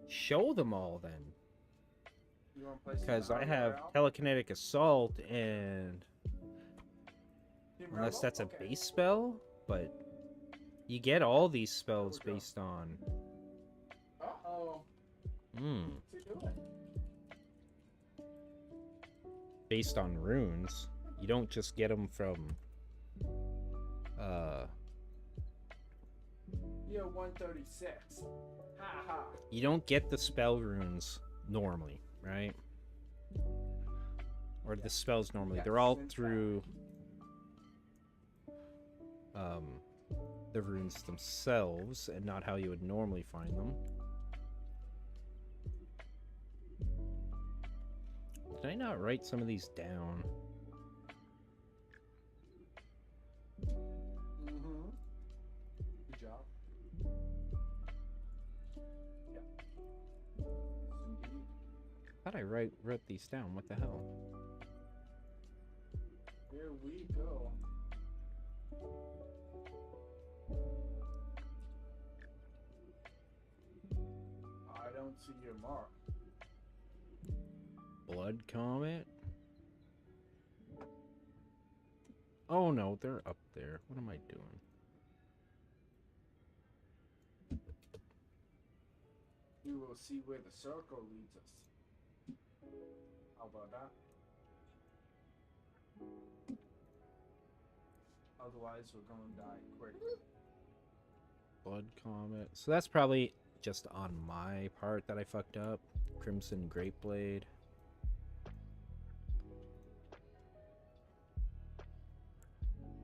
show them all then. You want to play Because some I have Royale? Telekinetic Assault and... Team Unless Rebel? that's a Okay. base spell, but you get all these spells based on... Uh-oh. Hmm. What's he doing? Based on runes. You don't just get them from... Year 136. Ha ha. You don't get the spell runes normally, right? Or the spells normally. Yeah, They're all since through the runes themselves and not how you would normally find them. Did I not write some of these down? Mm-hmm. Good job. Yeah. Indeed. Thought I wrote these down. What the hell? Here we go. I don't see your mark. Blood Comet? Oh no, they're up there. What am I doing? You will see where the circle leads us. How about that? Otherwise, we're gonna die quick. Blood Comet. So that's probably just on my part that I fucked up. Crimson Great Blade.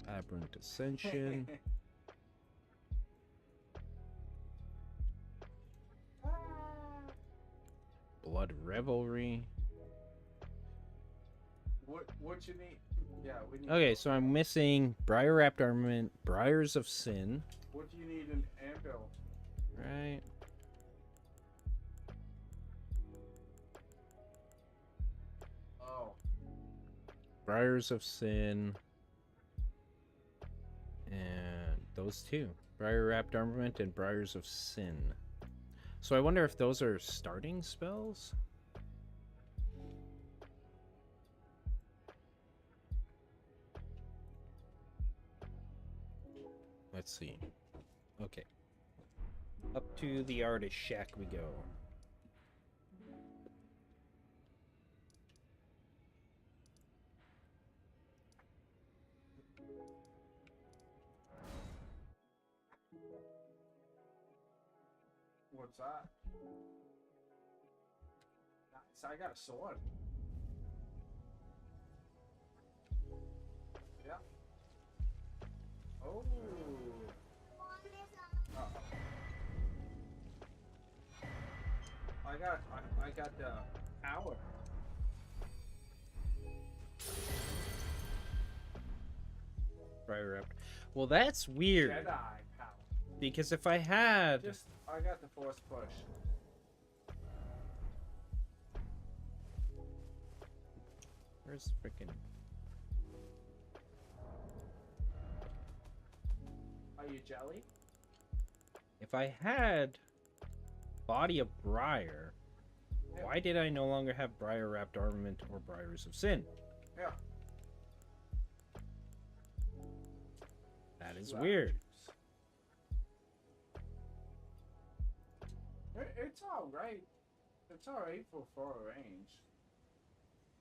Aberrant Ascension. Blood Revelry. What you need? Yeah, we need. Okay, so I'm missing Briar Wrapped Armament, Briars of Sin. What do you need in anvil? Right. Oh, Briars of Sin. And those two. Briar Wrapped Armament and Briars of Sin. So I wonder if those are starting spells? Let's see. Okay. Up to the artist shack we go. what's that? Nice, I got a sword. Yeah. Oh. Uh-oh. I got the power. Briar Wrapped. Well, that's weird. Jedi power. Because if I had... I got the force push. Where's freaking... Are you jelly? If I had Body of Briar, Yeah. why did I no longer have Briar Wrapped Armament or Briars of Sin? Yeah. That is Wow. weird. It's alright. It's alright for far range.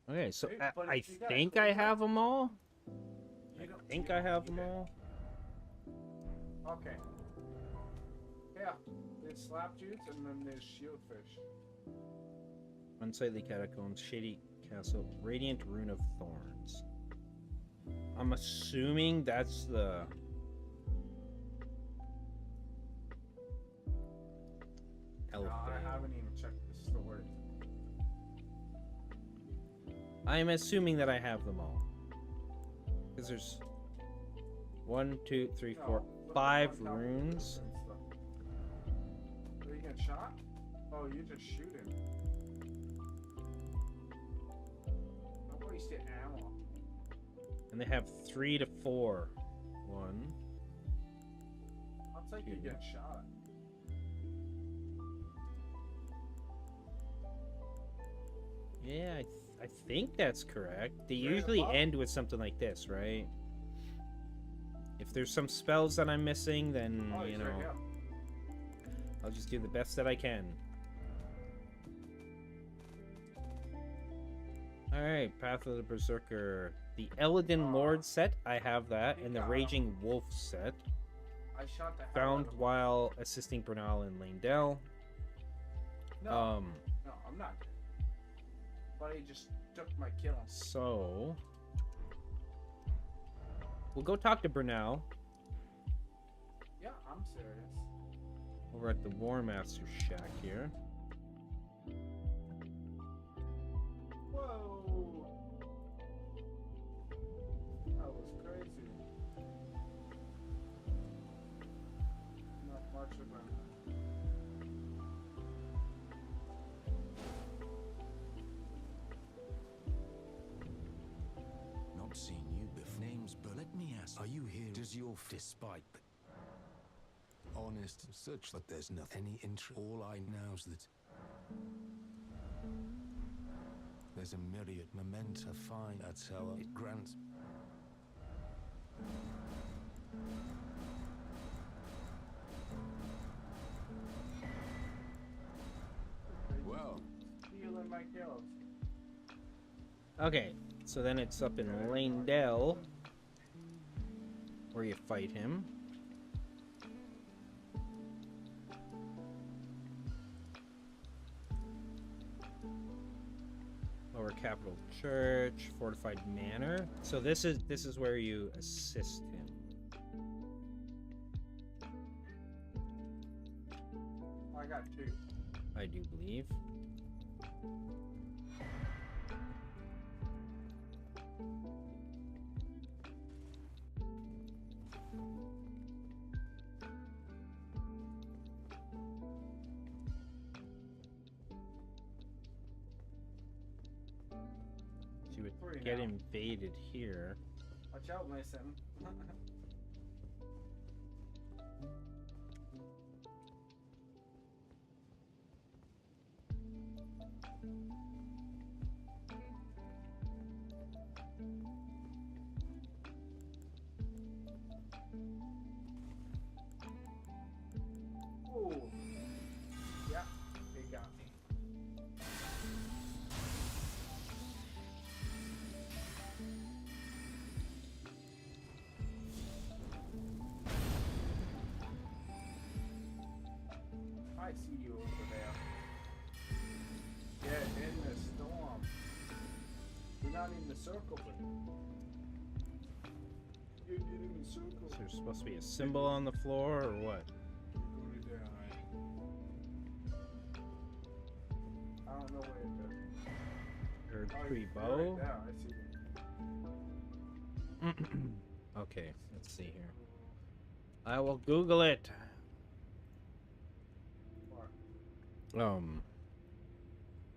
Okay, so Hey, I, but I if you got think full I range- have them all. You I don't- think you I don't have need them it. all. Okay. Yeah, there's slap juice and then there's shieldfish. Unsightly Catacombs, Shady Castle, Radiant Rune of Thorns. I'm assuming that's the... No, I haven't even checked the story. I'm assuming that I have them all. Because there's 1, 2, 3, 4, No, look up 5 on top of the runes. roof and stuff. Are you getting shot? Oh, you're just shooting. Don't waste your ammo. And they have 3 to 4. 1. Looks like you're getting shot. Yeah, I think that's correct. They Right usually above. end with something like this, right? If there's some spells that I'm missing, then, Oh, you he's know, right here. I'll just do the best that I can. Alright, Path of the Berserker. The Eladin Lord set, I have that, and the Raging Wolf set. I shot the hell Found out of him. while assisting Bernal and Landell. No, no, I'm not. But he just took my kill. So... we'll go talk to Bernal Yeah, I'm serious. over at the War Master's shack here. Whoa! That was crazy. Not much of a... Not seen you before. Name's but let me ask, are you here? Does your despite the honest and such that there's nothing any interest? All I know's that there's a myriad mementa fine. That's how it grants. Well, Stealing my kills. Okay, so then it's up in Landell, where you fight him. Lower Capital Church, Fortified Manor. So this is where you assist him. I got 2. I do believe. You would 3 get now. invaded here. Watch out, Mason. Ooh. Yeah, they got me. I see you over there. Get in the storm. You're not in the circle, but you're in the circle. So there's supposed to be a symbol on the floor or what? You're gonna die. I don't know where it is. Third Oh, tree you're bow. right there. I see you. Okay, let's see here. I will Google it. What?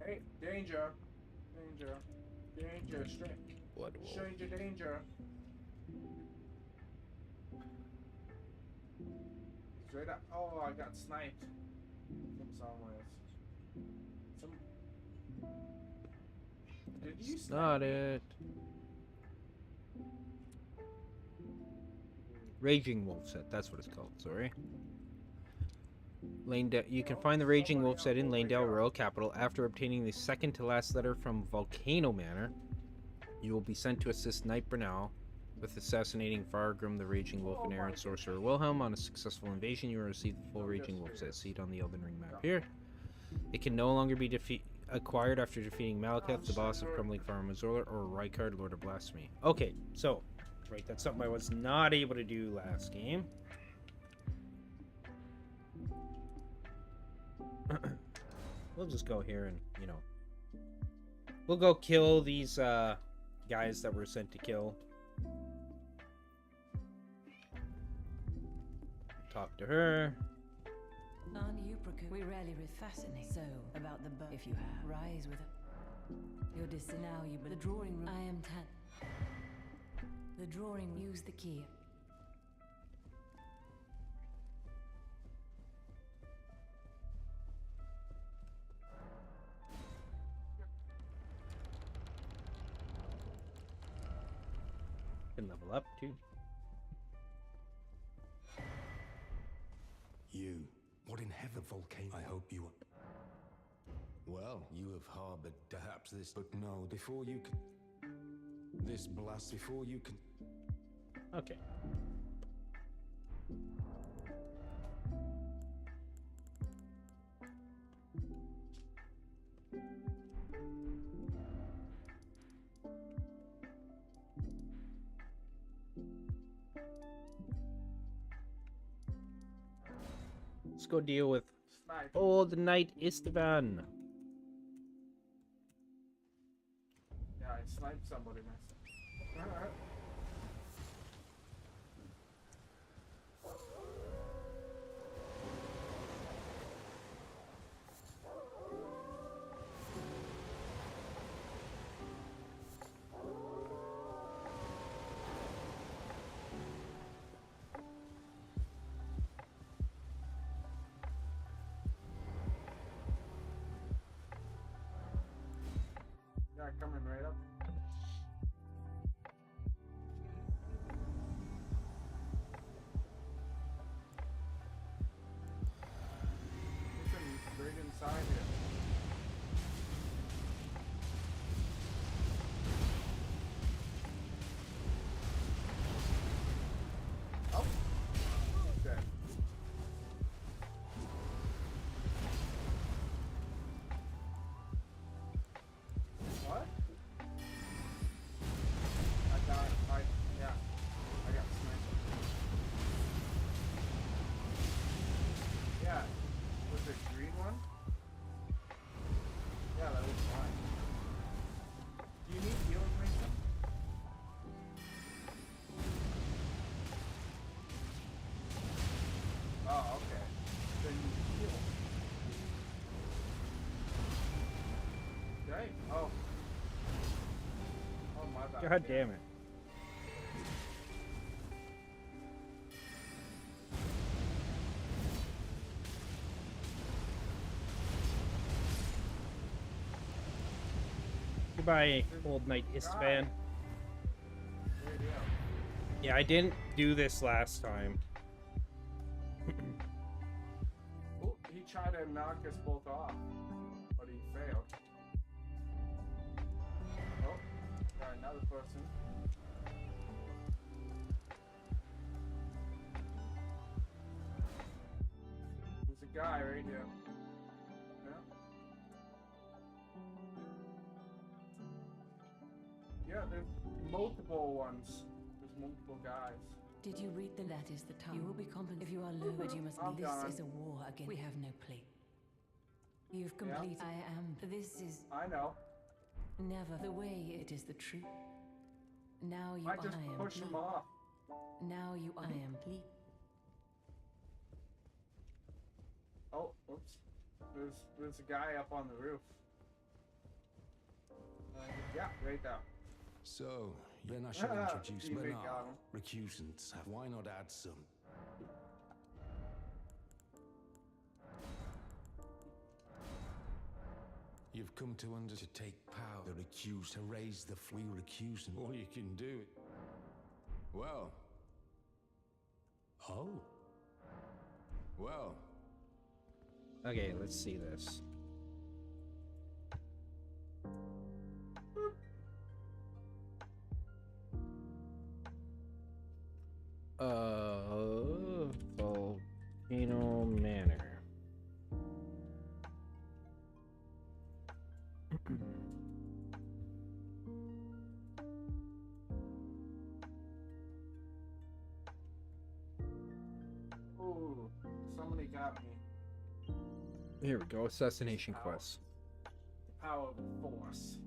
Hey, danger. Danger. Danger. Blood wolf. Stranger danger. Straight up. Oh, I got sniped from somewhere. Did you snipe Not me? it. Raging Wolf set, that's what it's called, sorry. You can find the Raging Wolf set in Lanedale Royal Capital. After obtaining the second to last letter from Volcano Manor, you will be sent to assist Knight Brunel with assassinating Fargrim the Raging Wolf and Errant Sorcerer Wilhelm. On a successful invasion, you will receive the full Raging Wolf set seat on the Elden Ring map here. It can no longer be acquired after defeating Malekith, the boss of Crumbling Farm Mazorla, or Rykard, Lord of Blasphemy. Okay, so, right, that's something I was not able to do last game. We'll just go here and, you know, we'll go kill these guys that we're sent to kill. Talk to her. Aren't you we rarely fascinate. So about the bow, if you have rise with it. Your now you the drawing room. I am 10. The drawing room. Use the key. Can level up too. You. What in heaven, volcano? I hope you are. Well, you have harbored perhaps this, but no, before you can. This blast, before you can. Okay. Let's go deal with old Knight Istvan. Yeah, I sniped somebody myself. Yeah, coming right up. Listen, right inside here. one? Yeah, that was fine. Do you need healing, Mason? Oh, okay. Then you heal. Okay. Oh. Oh, my bad. God damn it. Goodbye, old Knight Istvan. Yeah, I didn't do this last time. Oh, he tried to knock us both off, but he failed. Oh, got another person. There's a guy right here. Yeah, there's multiple ones. There's multiple guys. Did you read the letters? The time you will be compensated. If you are lured, you must leave. This gone. is a war again. We have no plea. You've completed. I am. This is I know. never the way. It is the truth. Now you. I just am push him plead. off. Now you. I am. Plead. Oh, oops. There's a guy up on the roof. Yeah, right there. So, then I should introduce You make Bernard. him. Recusants. Why not add some? You've come to take power. The recused to raise the free recusant. All you can do. Well. Oh. Well. Okay, let's see this. Volcano Manor. Ooh, somebody got me. Here we go. Assassination quest. Power of the Force.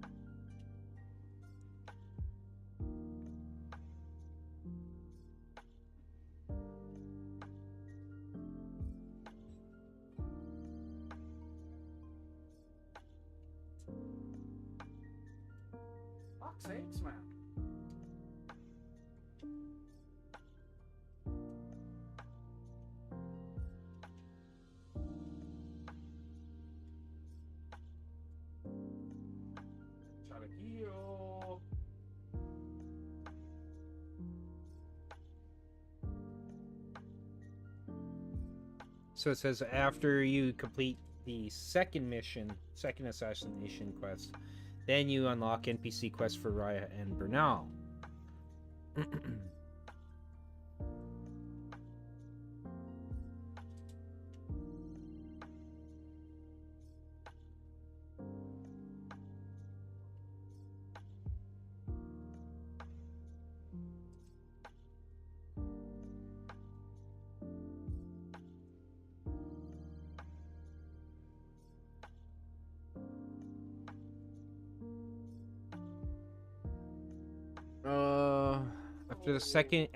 Fuck's sakes, man. Try to heal. So it says after you complete the second mission, second assassination quest, then you unlock NPC quests for Raya and Bernal.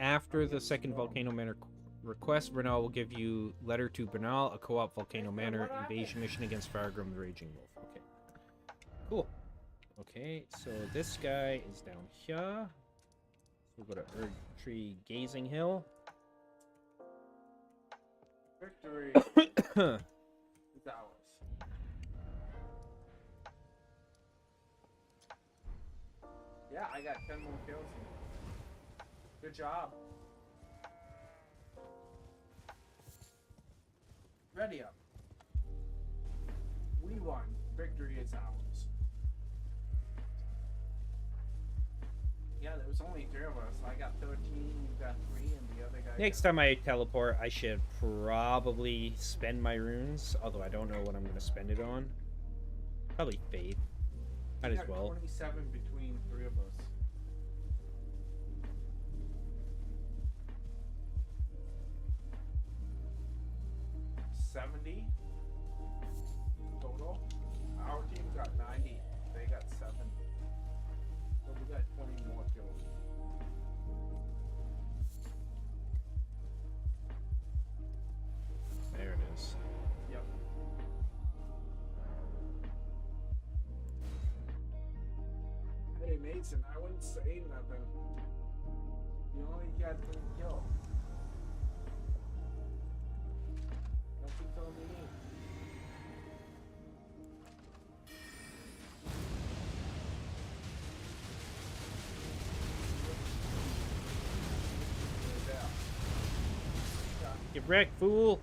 After the second Volcano Manor request, Bernal will give you Letter to Bernal, a co-op Volcano Manor invasion mission against Firegrim the Raging Wolf. Okay. Cool. Okay, so this guy is down here. So we'll go to Erd Tree Gazing Hill. Victory is ours. Yeah, I got 10 more kills here. Good job. Ready up. We won. Victory is ours. Yeah, there was only 3 of us. I got 13, you got 3, and the other guy Next time I teleport, I should probably spend my runes, although I don't know what I'm going to spend it on. Probably Faith. Might as well. 27 between 3 of us. 70. total. Our team got 90. They got 7. So we got 20 more kills. There it is. Yep. Hey Mason, I wouldn't say nothing. You only got 3 kills. Don't be so mean. Get wrecked, fool!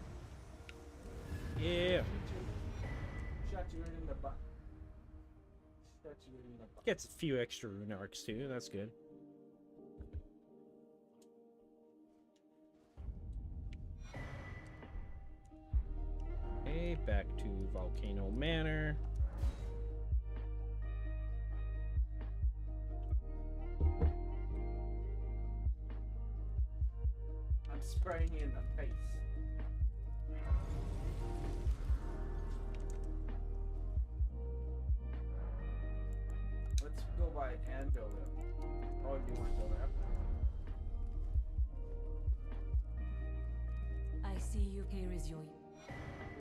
Yeah. Shot you in the butt. Shot you in the butt. Gets a few extra rune arcs too, that's good. Okay, back to Volcano Manor. I'm spraying you in the face. Let's go by Anvil. Oh, you want to go there? I see you. Here is your.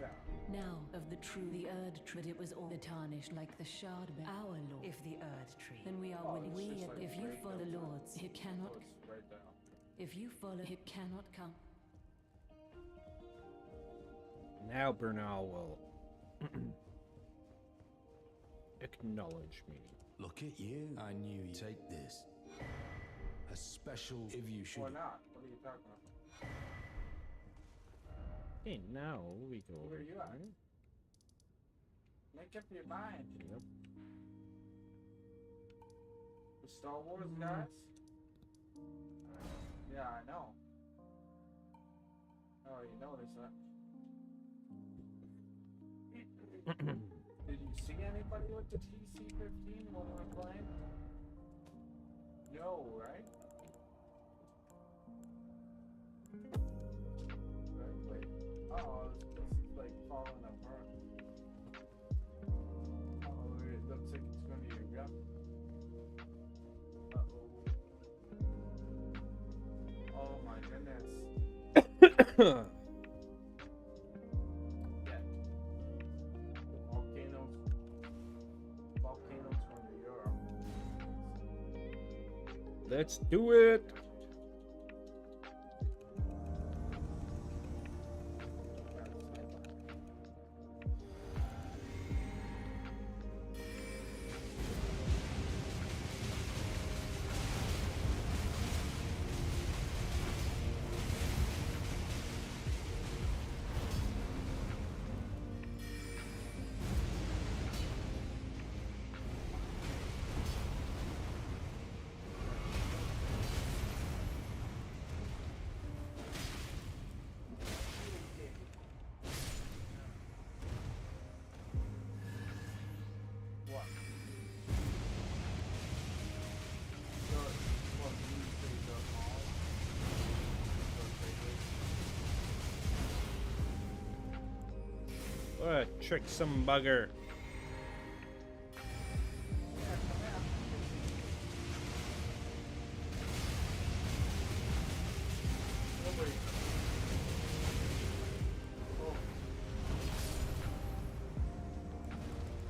Yeah. Now of the true, the Erd tree, but it was all the tarnished like the shard. Our lord. If the Erd tree, then we are Oh, willing. it's We, just like if you right follow down. lords, it cannot. Oh, it's right down. If you follow, it cannot come. Now Bernal will acknowledge me. Look at you. I knew you'd take this. A special if you should. Or not? What are you talking about? Okay, now we go Where over you at? here. Make up your mind. Yep. The Star Wars guys? Yeah, I know. Oh, you noticed that. Did you see anybody with the TC-15 when we were playing? No, right? Wait. Oh, this is like falling apart. Oh, it looks like it's gonna be a gun. Uh-oh. Oh my goodness. Yeah. Volcanoes from Europe. Let's do it! What? What a trick some bugger.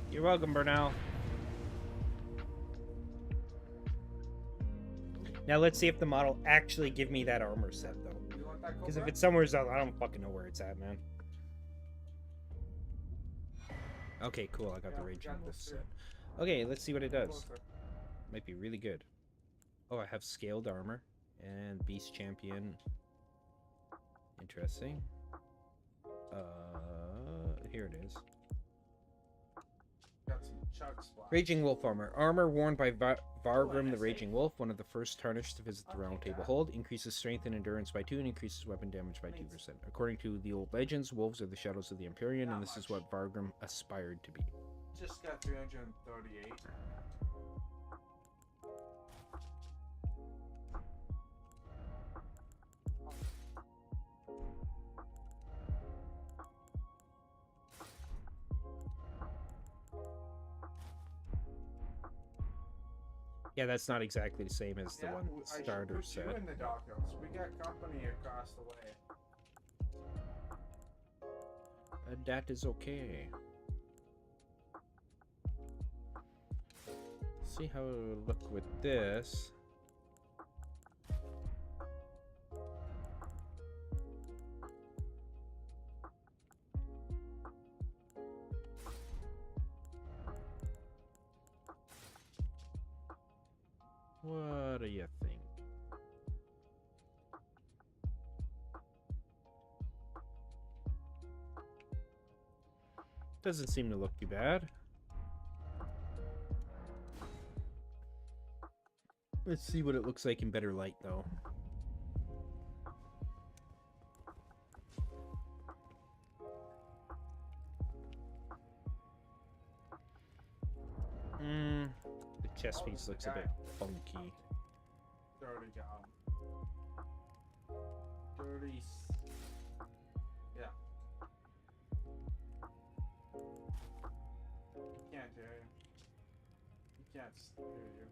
You're welcome, Bernal. Now let's see if the model actually give me that armor set, though. Because if it's somewhere else, I don't fucking know where it's at, man. Okay, cool. I got the Raging Wolf set. Okay, let's see what it does. Might be really good. Oh, I have scaled armor and Beast Champion. Interesting. Here it is. Got some chug splash. Raging Wolf armor. Armor worn by Vargrim the Raging Wolf, one of the first tarnished to visit the Round Table Hold. Increases strength and endurance by 2 and increases weapon damage by 2%. According to the old legends, wolves are the shadows of the Empyrean, and this is what Vargrim aspired to be. Just got 338. Yeah, that's not exactly the same as the one I should starter put set. you in the doghouse. We got company across the way. That is okay. See how it would look with this. What do you think? Doesn't seem to look too bad. Let's see what it looks like in better light, though. The chest piece looks a bit funky. Dirty job. Dirty. Yeah. You can't hear you. You can't hear you.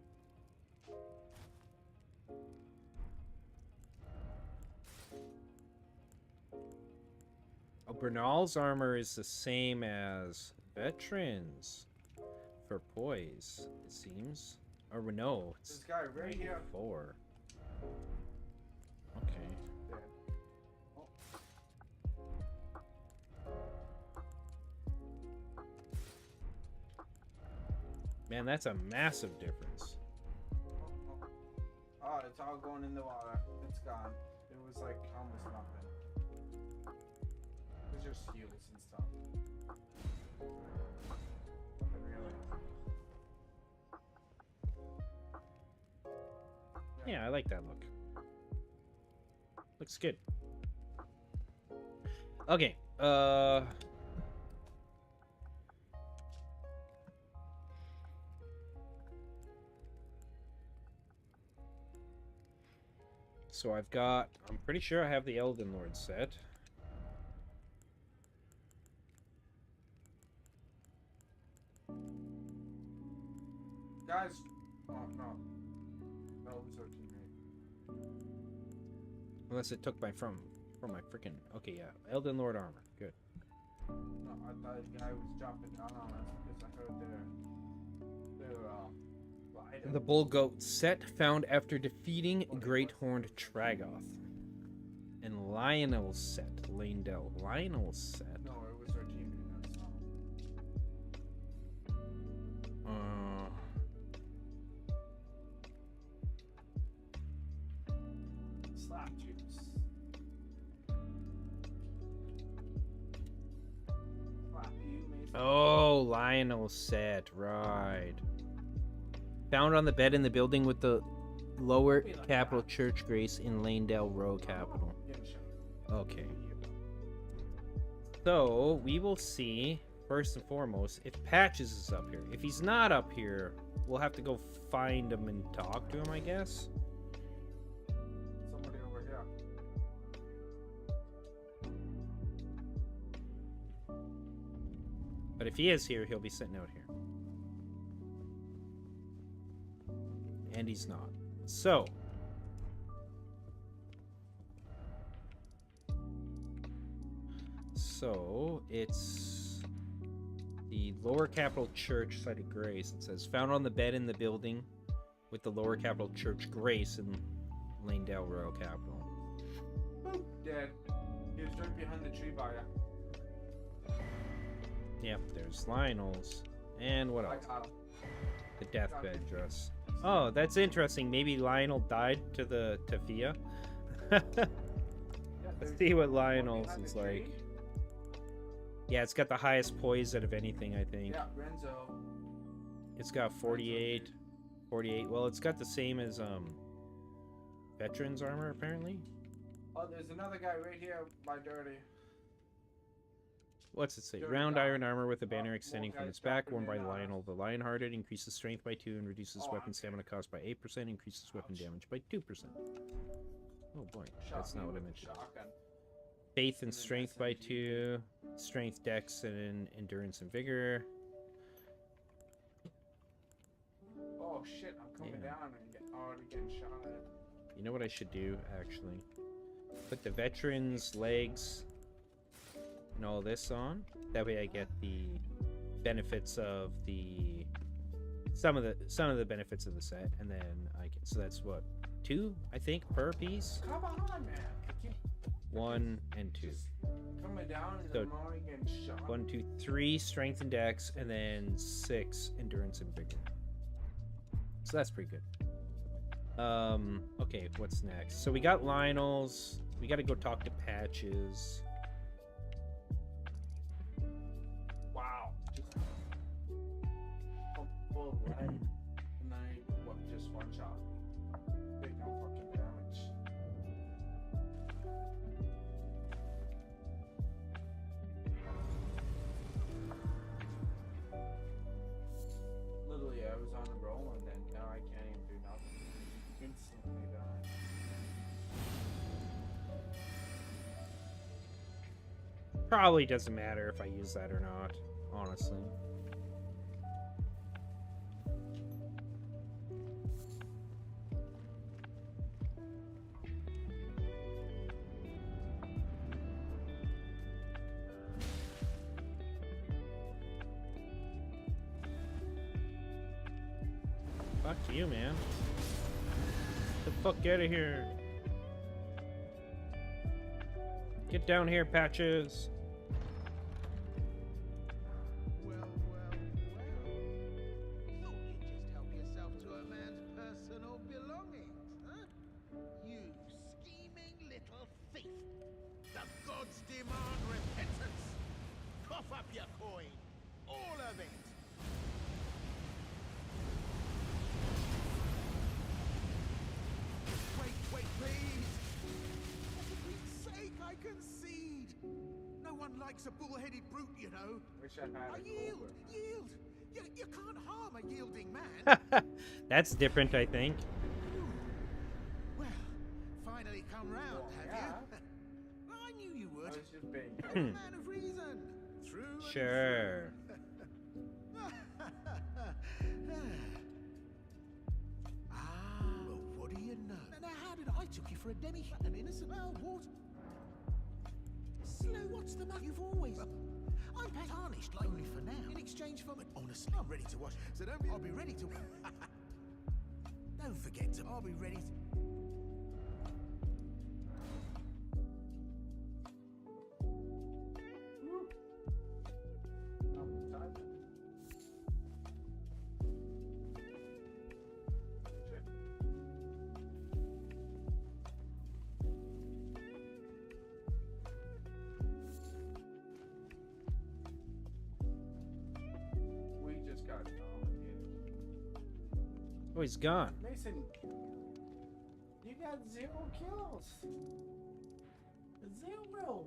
Oh, Bernal's armor is the same as Veterans for poise, it seems. Or no, it's This guy right here. 94. Okay. Dead. Oh. Man, that's a massive difference. Oh, it's all going in the water. It's gone. It was like almost nothing. It's just heals and stuff. Nothing really. Yeah, I like that look. Looks good. Okay, so I've got, I'm pretty sure I have the Elden Lord set. Guys, oh no. No, it was our teammate. Unless it took my from my freaking, okay, yeah, Elden Lord armor, good. No, I thought the guy was dropping down on us because I heard their rider. The Bull Goat set found after defeating Great Horned Tragoth. And Lionel set, Lionel set. No, it was our teammate. That's slap juice. Slap you, Mason. Oh, Lionel set, right. Found on the bed in the building with the lower capital church grace in Lanedale Row capital. Give him a shot. Okay. So, we will see, first and foremost, if Patches is up here. If he's not up here, we'll have to go find him and talk to him, I guess. Somebody over here. But if he is here, he'll be sitting out here. And he's not. So. So, it's the Lower Capital Church site of Grace. It says, found on the bed in the building with the Lower Capital Church Grace in Lanedale Royal Capital. Dead. He was right behind the tree by you. Yep, there's Lionel's. And what I else? got him. The deathbed dress. Oh, that's interesting. Maybe Lionel died to the Tafia. Let's see what Lionel's behind is the like. tree. Yeah, it's got the highest poise out of anything, I think. Yeah, Renzo. It's got 48. 48. Well, it's got the same as Veterans armor, apparently. Oh, there's another guy right here by Dirty. What's it say? Dirty Round guy. iron armor with a banner More extending from guys its back, dropping worn by in, Lionel the Lionhearted. Increases strength by 2 and reduces Oh, weapon I'm stamina cost by 8%. Increases weapon damage by 2%. Oh boy, that's Shot me not what I with a mentioned. shotgun. Faith and then strength by SMG. 2. Strength, dex, and endurance and vigor. Oh shit, I'm coming Yeah. down and already getting shot at. You know what I should do, actually? Put the veterans' legs and all this on. That way I get the benefits of the some of the benefits of the set, and then I can. So that's what, 2, I think, per piece. Come on, man. I keep 1 and 2. just coming down and So, I'm already getting shot. 1, 2, 3 strength and dex, and then 6 endurance and vigor. So that's pretty good. Okay, what's next? So we got Lionel's. We got to go talk to Patches. Wow. Just full of lead. And I just one shot. Big no fucking damage. Literally, I was on a roll and then now I can't even do nothing. Instantly die. Probably doesn't matter if I use that or not, honestly. Fuck you, man. Get the fuck out of here. Get down here, Patches. Well, well, well. Thought you'd just help yourself to a man's personal belongings, huh? You scheming little thief. The gods demand repentance. Cough up your coin. All of it. Wait, please. For Pete's sake, I concede. No one likes a bull-headed brute, you know. Wish I had I a yield, cobra. yield. You can't harm a yielding man. That's different, I think. Well, finally come round, Well, have yeah. you? I knew you I would. was just being You're a man of reason. True and Sure. well, what do you know? Now, how did I took you for a demi? An innocent? Well, what? Slow, what's the matter? You've always... I'm tarnished, like only for now. In exchange for... But honestly, I'm ready to wash. So don't be... I'll be ready to... Don't forget to... I'll be ready to... We just got dominated. Oh, he's gone. Mason, you got 0 kills. 0.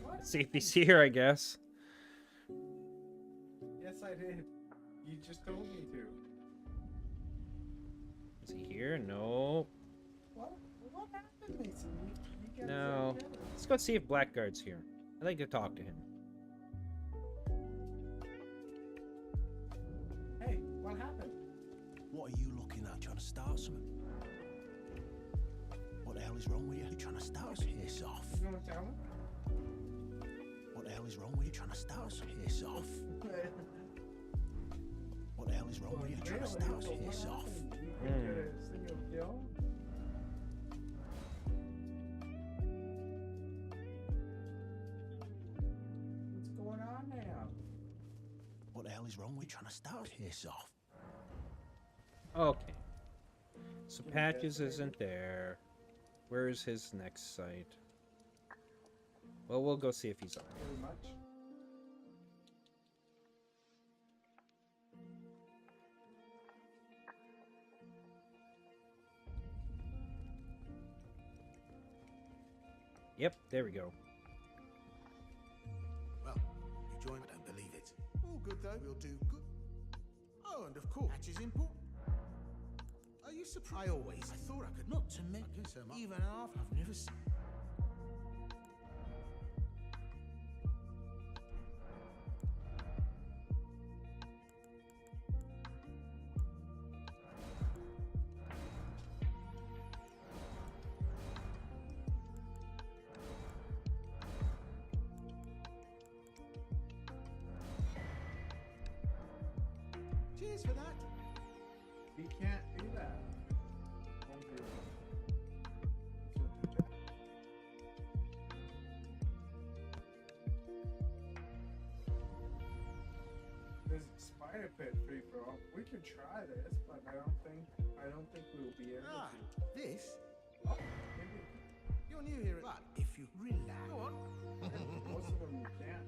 What? Let's see if he's here, I guess. Yes, I did. You just told me to. Is he here? No. What happened, Mason? You got No. 0 kills. Let's go see if Blackguard's here. I'd like to talk to him. Hey, what happened? What are you looking at? Trying to start something? What the hell is wrong with you? You trying to start something? Piss off. You gonna tell me? What the hell is wrong with you? Trying to start something? Piss off. What the hell is wrong with you? Trying to start something? Piss off. You could get a single kill. What's going on now? What the hell is wrong with you? Trying to start? Piss off. Okay. So Patches isn't there. Where's his next site? Well, we'll go see if he's on. Very much. Yep, there we go. Well, you joined. I don't believe it. All good though. We'll do good. Oh, and of course, match is important. Are you surprised? I thought I could. Not to me. I do so much. Even after I've never seen. price for that? We can't do that. Won't do it. Let's do that. There's a spider pit free for all. We could try this, but I don't think we'll be able Ah, to. this? Oh, maybe. You're new here, but if you relax, go on. Most of them you can't.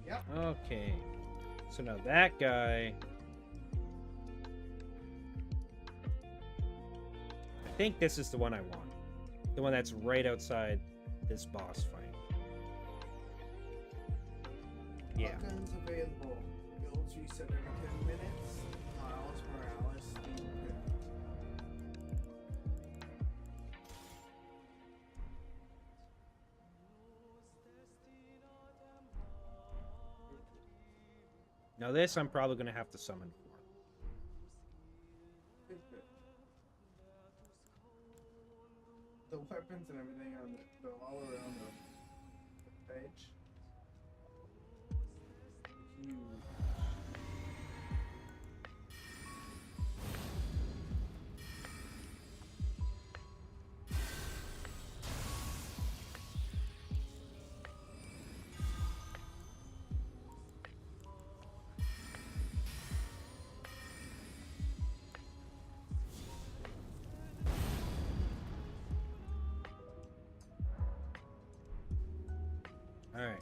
Yep. Okay. So now that guy. I think this is the one I want. The one that's right outside this boss fight. Yeah. Guns available. Builds reset every 10 minutes. Miles Morales. Speed pit. Now this I'm probably going to have to summon for. Speed pit. The weapons and everything on the all around the page. Huge. All right.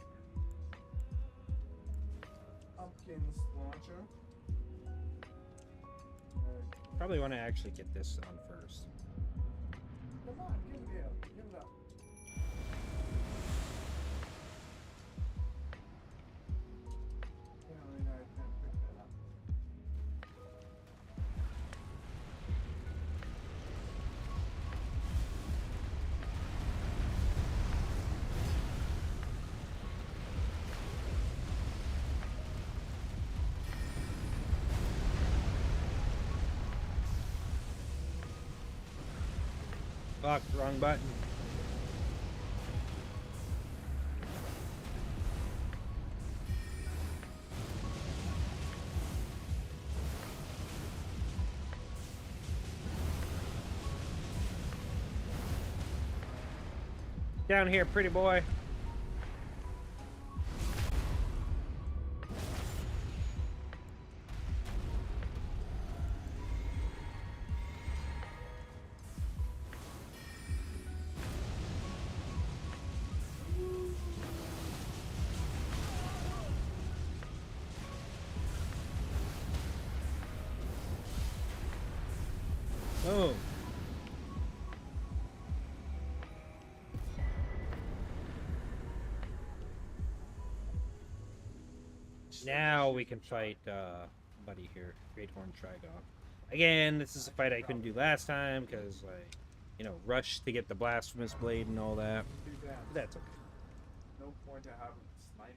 Pumpkins launcher. Probably want to actually get this on first. Come on, give it up. Give it up. Apparently I can't pick that up. Fuck, wrong button. Down here, pretty boy. Boom. Now we can fight buddy here, Great Horn Trigon. Again, this is a fight I couldn't do last time because rushed to get the blasphemous blade and all that. Do that. But that's okay. No point to having a sniper.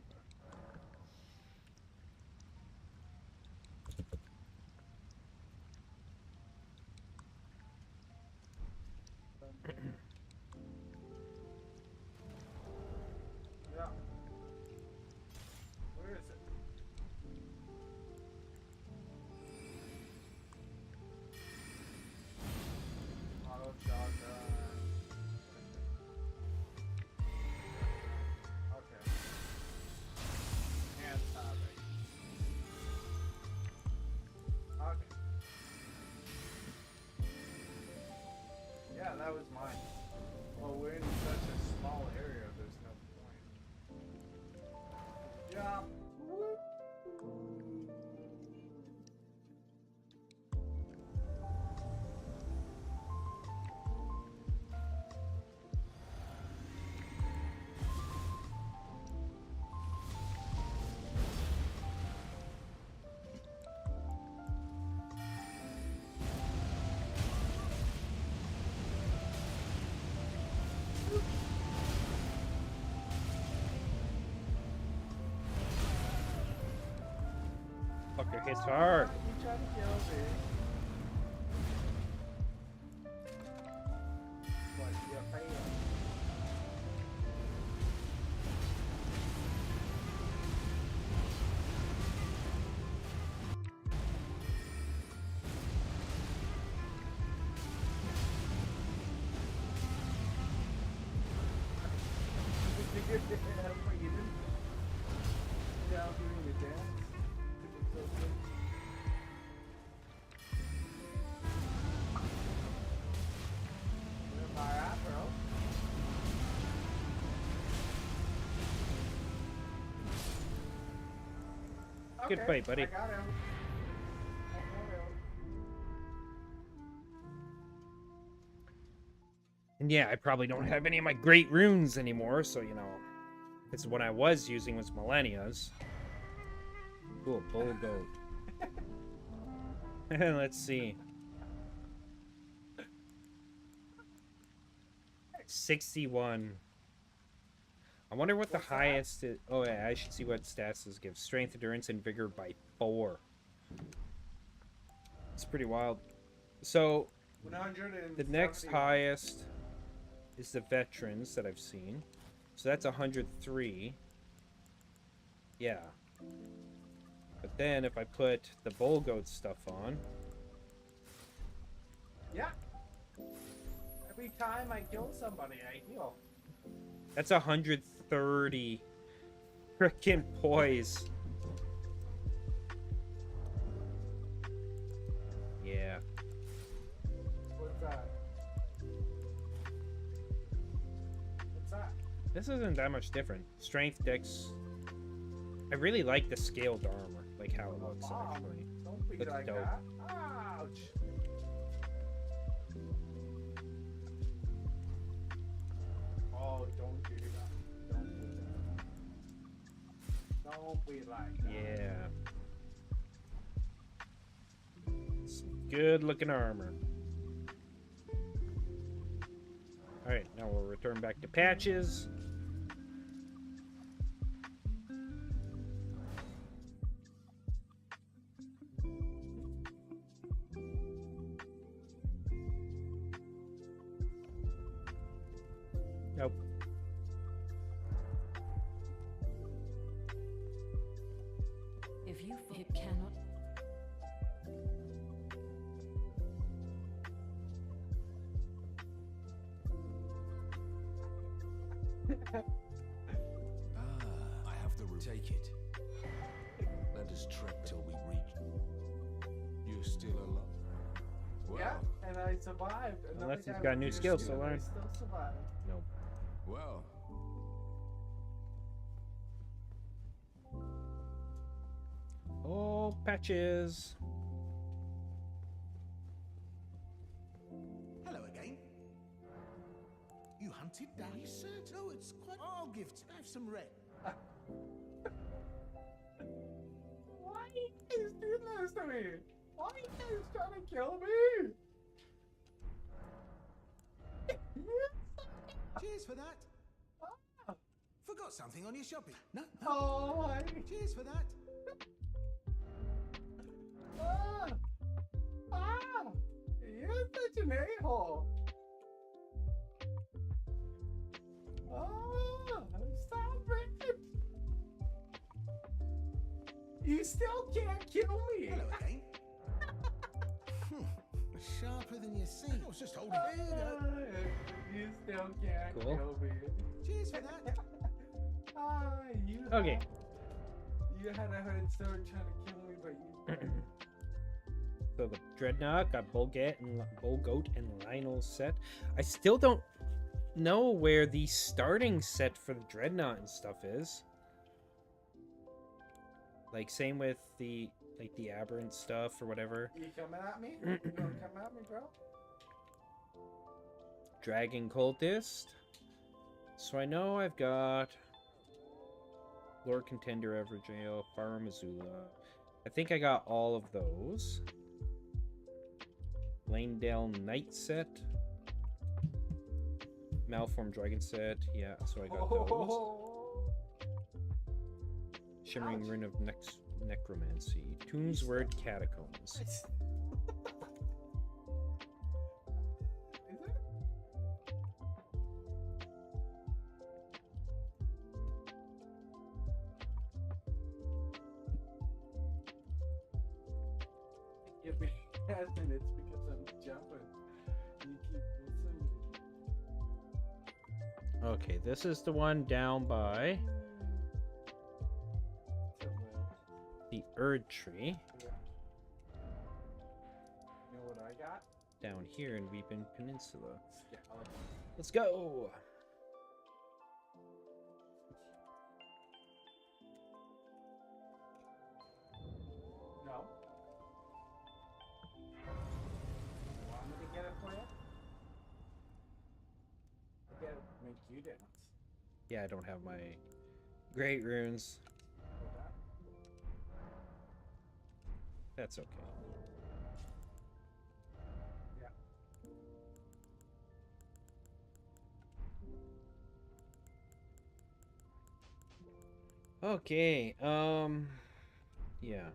Yeah. Where is it? Auto shotgun. Okay. And topic. Okay. Yeah, that was mine. Well, we're in such a small area, there's no point. Yeah. Fucker hits hard. You tried to kill me. What, you failed. But you didn't. Yeah, I'm doing the dance. It's so good. Where am I at, bro? Good Okay, fight, buddy. I got him. I got him. And yeah, I probably don't have any of my great runes anymore, so you know, it's what I was using was Millennia's. Cool, bull goat. Let's see. 61. I wonder what the highest is. Oh yeah, I should see what stats this gives. Strength, endurance, and vigor by 4. It's pretty wild. So, the next 171. highest is the veterans that I've seen. So that's 103. Yeah. But then if I put the bull goat stuff on, Yeah. Every time I kill somebody, I heal. that's 130 frickin' poise. Yeah. What's that? What's that? This isn't that much different. Strength, dex. I really like the scaled armor, like how it looks actually. Don't be Looks like dope. that. Ouch. Oh, don't do that. Don't do that. Don't be like that. Yeah. Some good looking armor. Alright, now we'll return back to patches. Nope. If you it cannot. I have to take it. Let us trek till we reach. You're still alive. Well, Yeah, and I survived. Another Unless he's guy got with new your skills to skill, learn. I still survived. Nope. well. Oh, patches. Hello again. You hunted down his shirt? No, it's quite. I'll give. Have some red. Why are you guys doing this to me? Why are you guys trying to kill me? Cheers for that. Ah, Forgot something on your shopping. No. oh, I, Cheers for that. ah, ah, you're such an a-hole. Ah, stop it. You still can't kill me. Hello again. Sharper than you seem. I was just holding. There you go. You still can't Cool. kill me. Cheers for that. Ah, you Okay. had, you had a head start trying to kill me, but you. So the Dreadnought got Bull Goat and Lionel set. I still don't know where the starting set for the Dreadnought and stuff is. Like same with the the aberrant stuff or whatever. You coming at me? You gonna come at me, bro? Dragon Cultist. So I know I've got Lord Contender, Everjail, Fire Missoula. I think I got all of those. Lanedale Knight set. Malform Dragon set. Yeah, so I got those. Shimmering Ouch. Rune of Necromancy. Tomb's Word Catacombs. Is it? You're being and it's because I'm jumping. You keep listening. Okay, this is the one down by the Erd tree. Yeah. You know what I got? Down here in Weeping Peninsula. Yeah, I like Let's go! No. You want me to get it for you? I gotta make you dance. Yeah, I don't have my great runes. Hold that. That's okay. Yeah. Okay, yeah.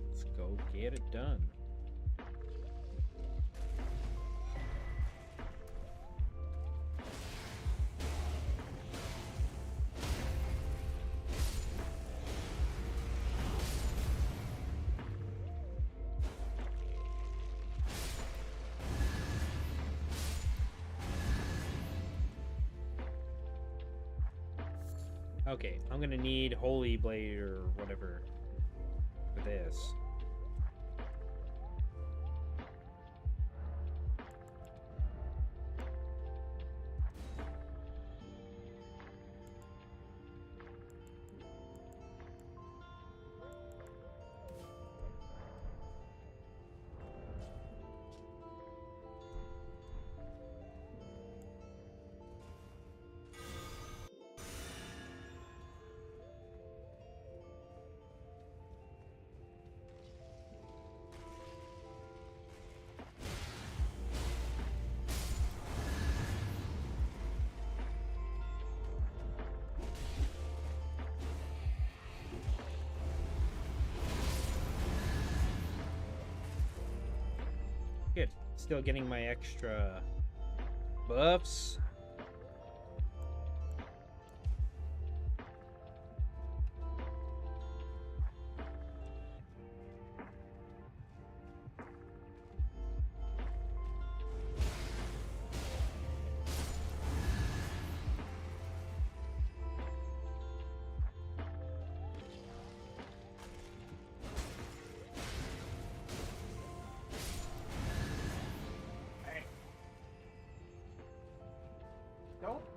Let's go get it done. Okay, I'm gonna need Holy Blade or whatever for this. Good. Still getting my extra buffs.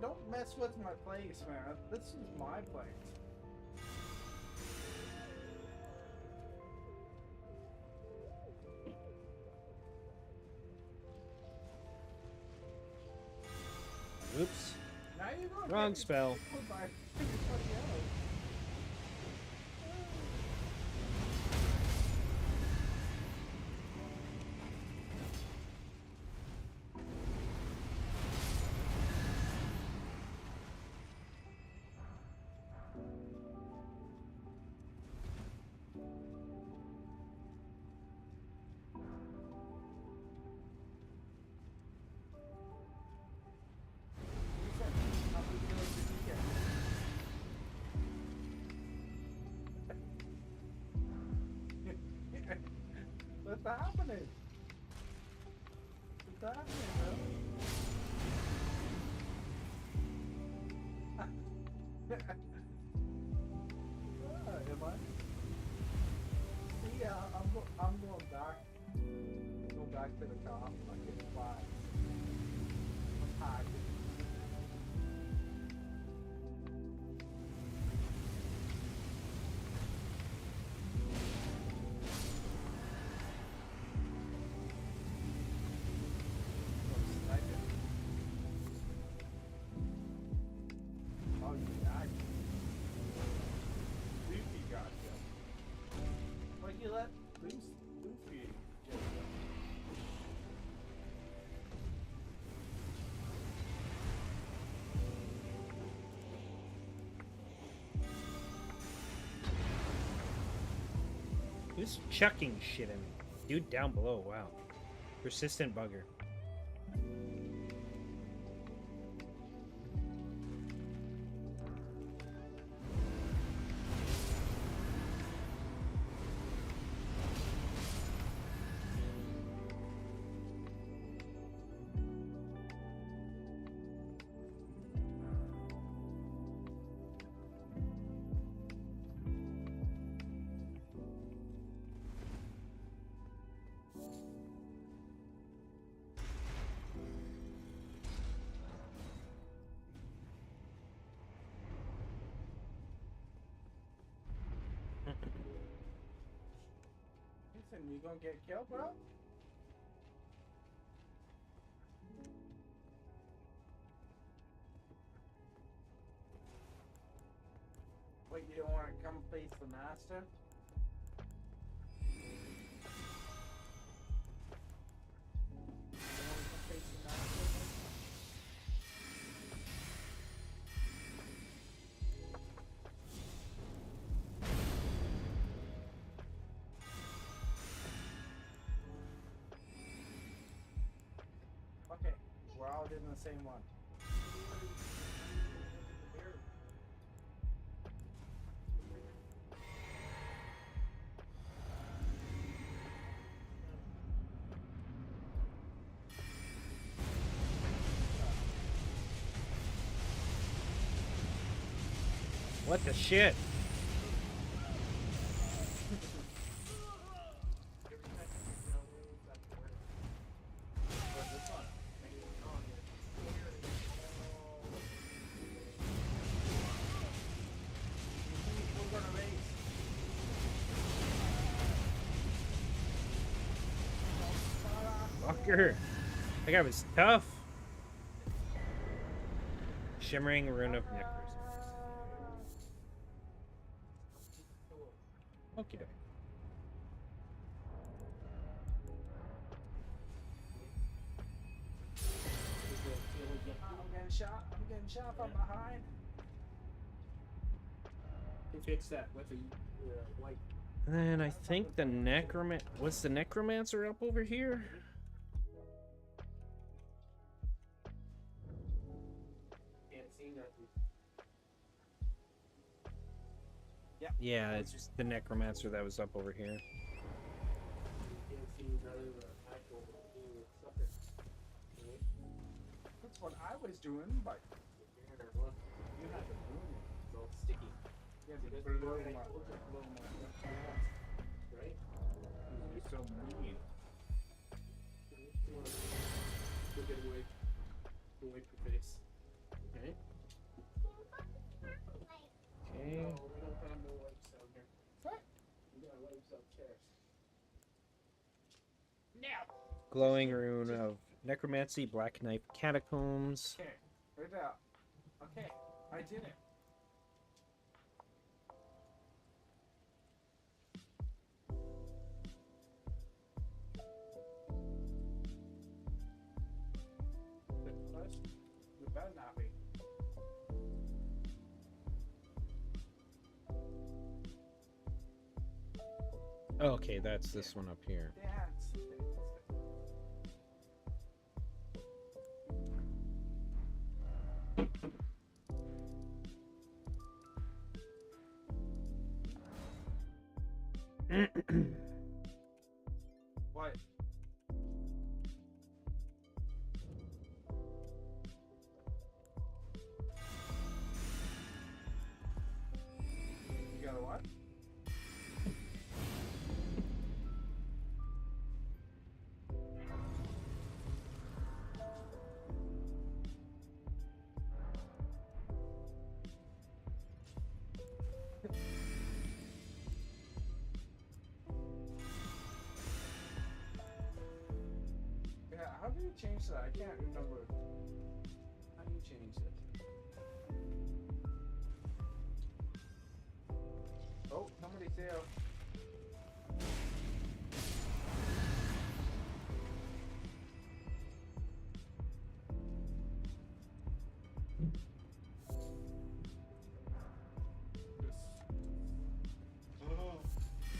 Don't mess with my place, man. This is my place. Oops. Now you're going Wrong spell. by everybody else. What's happening? What's happening, bro? Am I? Yeah, I'm going back. Go back to the top. I can fly. I'm hacking. Oh, you died. Luffy got you. But you let Luffy get you. Who's chucking shit in me? Dude down below, wow. Persistent bugger. nothing. You gonna get killed, bro? Wait, you don't want to come face the master? You don't want to come face the master? Okay, we're all in the same one. What the shit? Fucker. That guy was tough. Shimmering Rune of Necrosis. Okay. I'm getting shot from behind. He fixed that with the white. And then I think the was the necromancer up over here? Can't see nothing. Yeah, it's just the necromancer that was up over here. Can't see none of the actual sucker. Right? That's what I was doing, but Here, look. You have the moon. It's all sticky. you have to Just blow blow my, my- blow my Right? You're so mean. Look at away. Wipe your face. Okay? Okay. No, we don't have no wipes down here. What? We got wipes upstairs. Glowing Rune of Necromancy, Black Knife Catacombs. Okay, right there. Okay, I did it. First, you better not be. Okay, that's this one up here. Dance. What? You got a what? Yeah, how do you change that? I can't remember. How do you change it? Oh, somebody's there.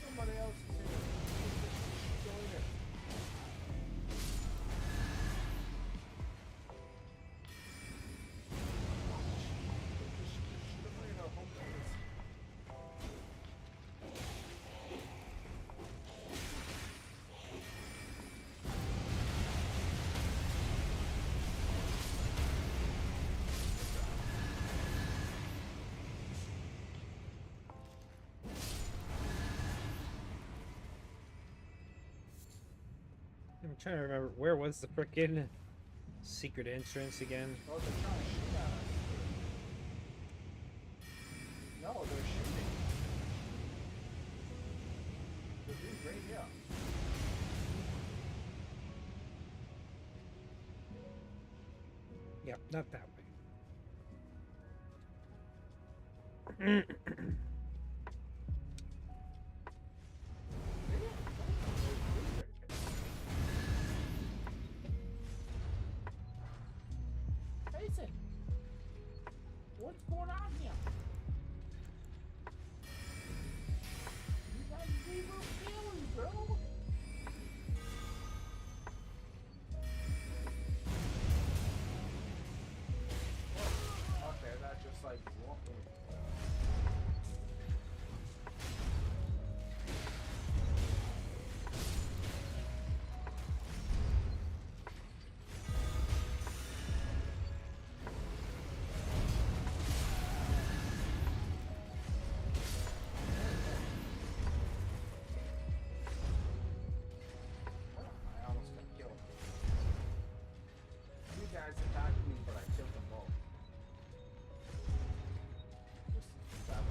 Somebody else is here. Join it. I'm trying to remember, where was the frickin' secret entrance again? Oh, they're trying to shoot at us. No, they're shooting. The dude's right here. Yeah, not that way. Mason, what's going on here? You guys reboot feelings, bro. Okay, that's just like walking. I almost got killed. You guys attacked me, but I killed them both. Just grab it.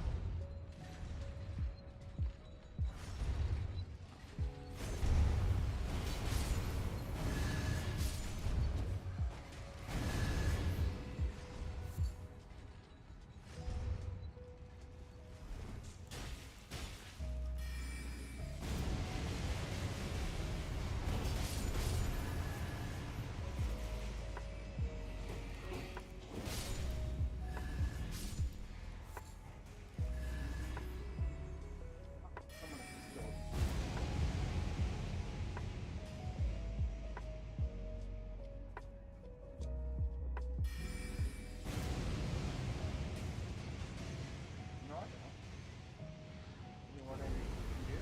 Someone just killed me. No, I don't. You want anything to do?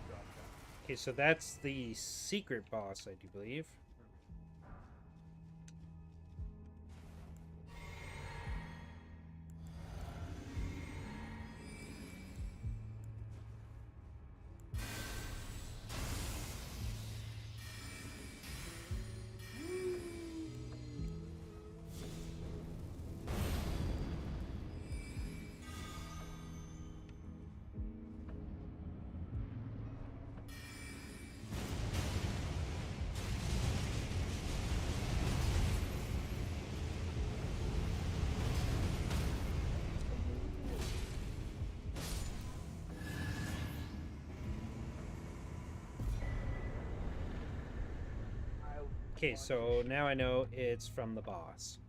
Gotcha. Okay, so that's the secret boss, I do believe. Okay, so now I know it's from the boss.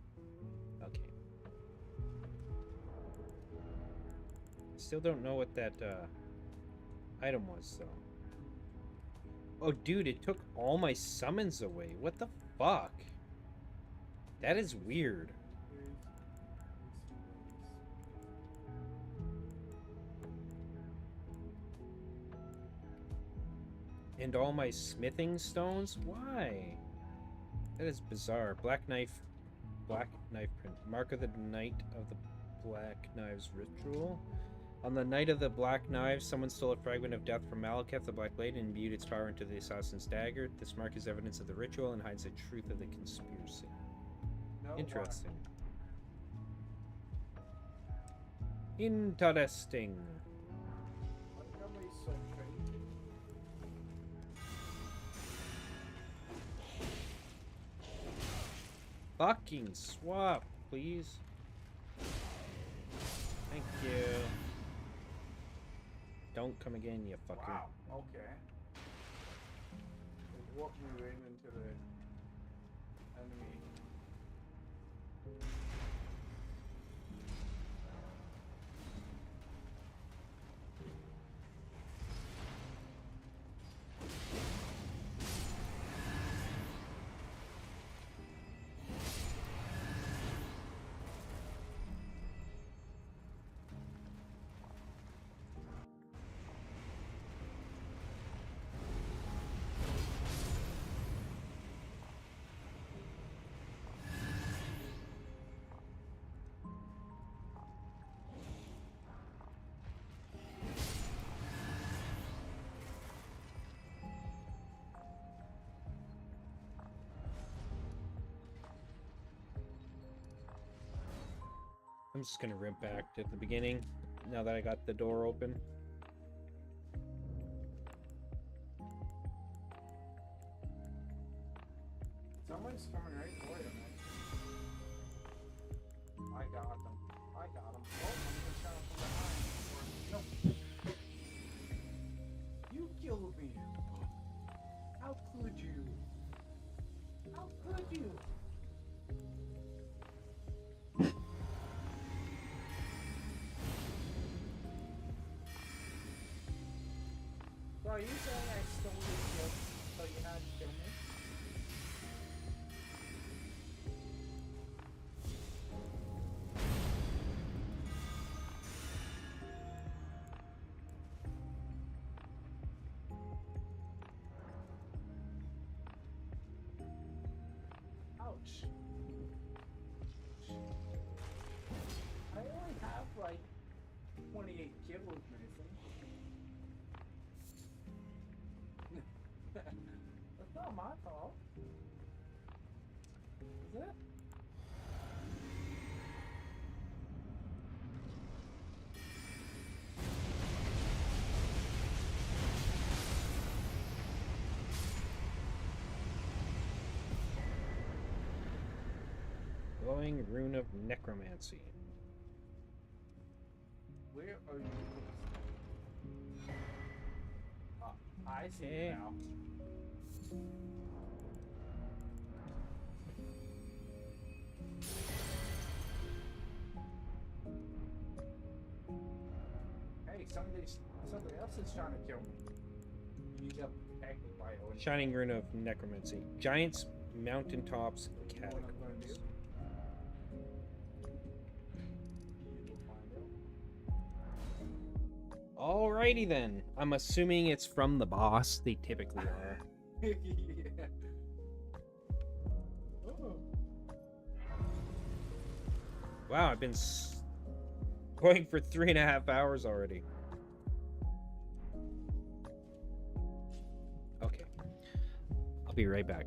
Okay. Still don't know what that item was, though. Oh, dude, it took all my summons away. What the fuck? That is weird. And all my smithing stones? Why? That is bizarre. Black knife print. Mark of the Night of the Black Knives Ritual. On the night of the Black Knives, someone stole a fragment of death from Malekith, the Black Blade, and imbued its power into the assassin's dagger. This mark is evidence of the ritual and hides the truth of the conspiracy. No, Interesting. Interesting. Montgomery's so crazy. Fucking swap, please. Thank you. Don't come again, you fucker. Wow, okay. It walked me right into the enemy. I'm just gonna rip back to the beginning now that I got the door open. Someone's coming right for you, man. I got them. I got them. Oh, I'm gonna shot him from behind. No. You killed me. How could you? How could you? So are you saying I stole your kill so you had to kill me? Ouch. I only have like 28 kills, Mason. That's not my fault. Is it? Glowing rune of necromancy. Where are you? I see Hey. you now. Hey, somebody else is trying to kill me. You need to attack me by Odin. Shining rune of necromancy. Giants, mountaintops, and You know what I'm gonna do? catacombs. You will find out. Alrighty then. I'm assuming it's from the boss. They typically are. Yeah. Oh. Wow, I've been going for 3.5 hours already. Okay. I'll be right back.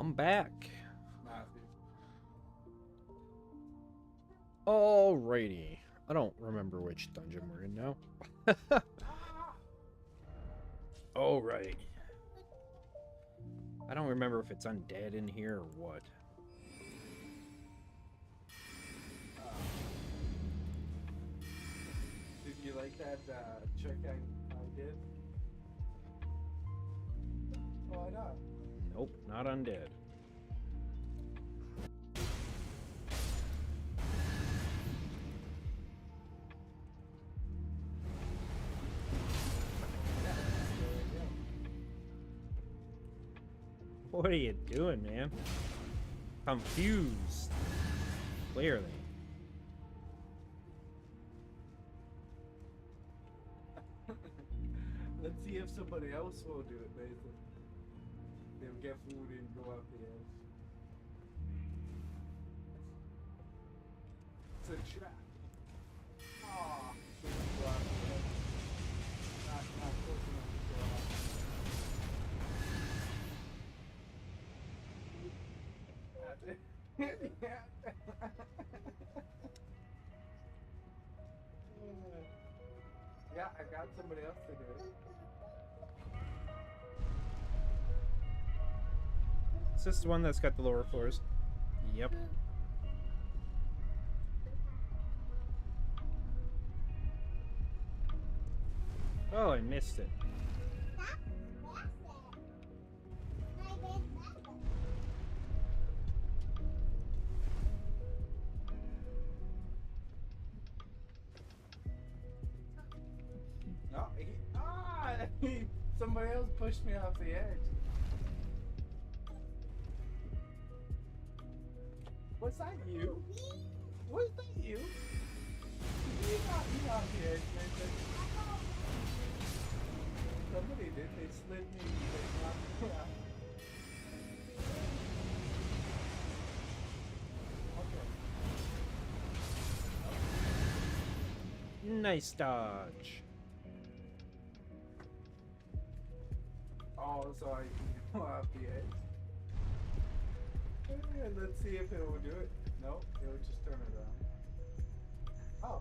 I'm back. Matthew. Alrighty. I don't remember which dungeon we're in now. Alright. I don't remember if it's undead in here or what. Did you like that trick I did? Why not? Nope, not undead. What are you doing, man? Confused. Clearly. Let's see if somebody else will do it, Nathan. They'll get food and go out the edge. It's a trap. Aw. Go out the edge. Not close enough to go out. Yeah, I got somebody else to do it. Is this the one that's got the lower floors? Yep. Oh, I missed it. No, somebody else pushed me off the edge. Was that you? Was that you? You got me off the edge, Nathan. Somebody did. They slid me. They knocked me out. Okay. Nice dodge. Oh, so I can go off the edge. Let's see if it will do it. No, it will just turn it around. Oh.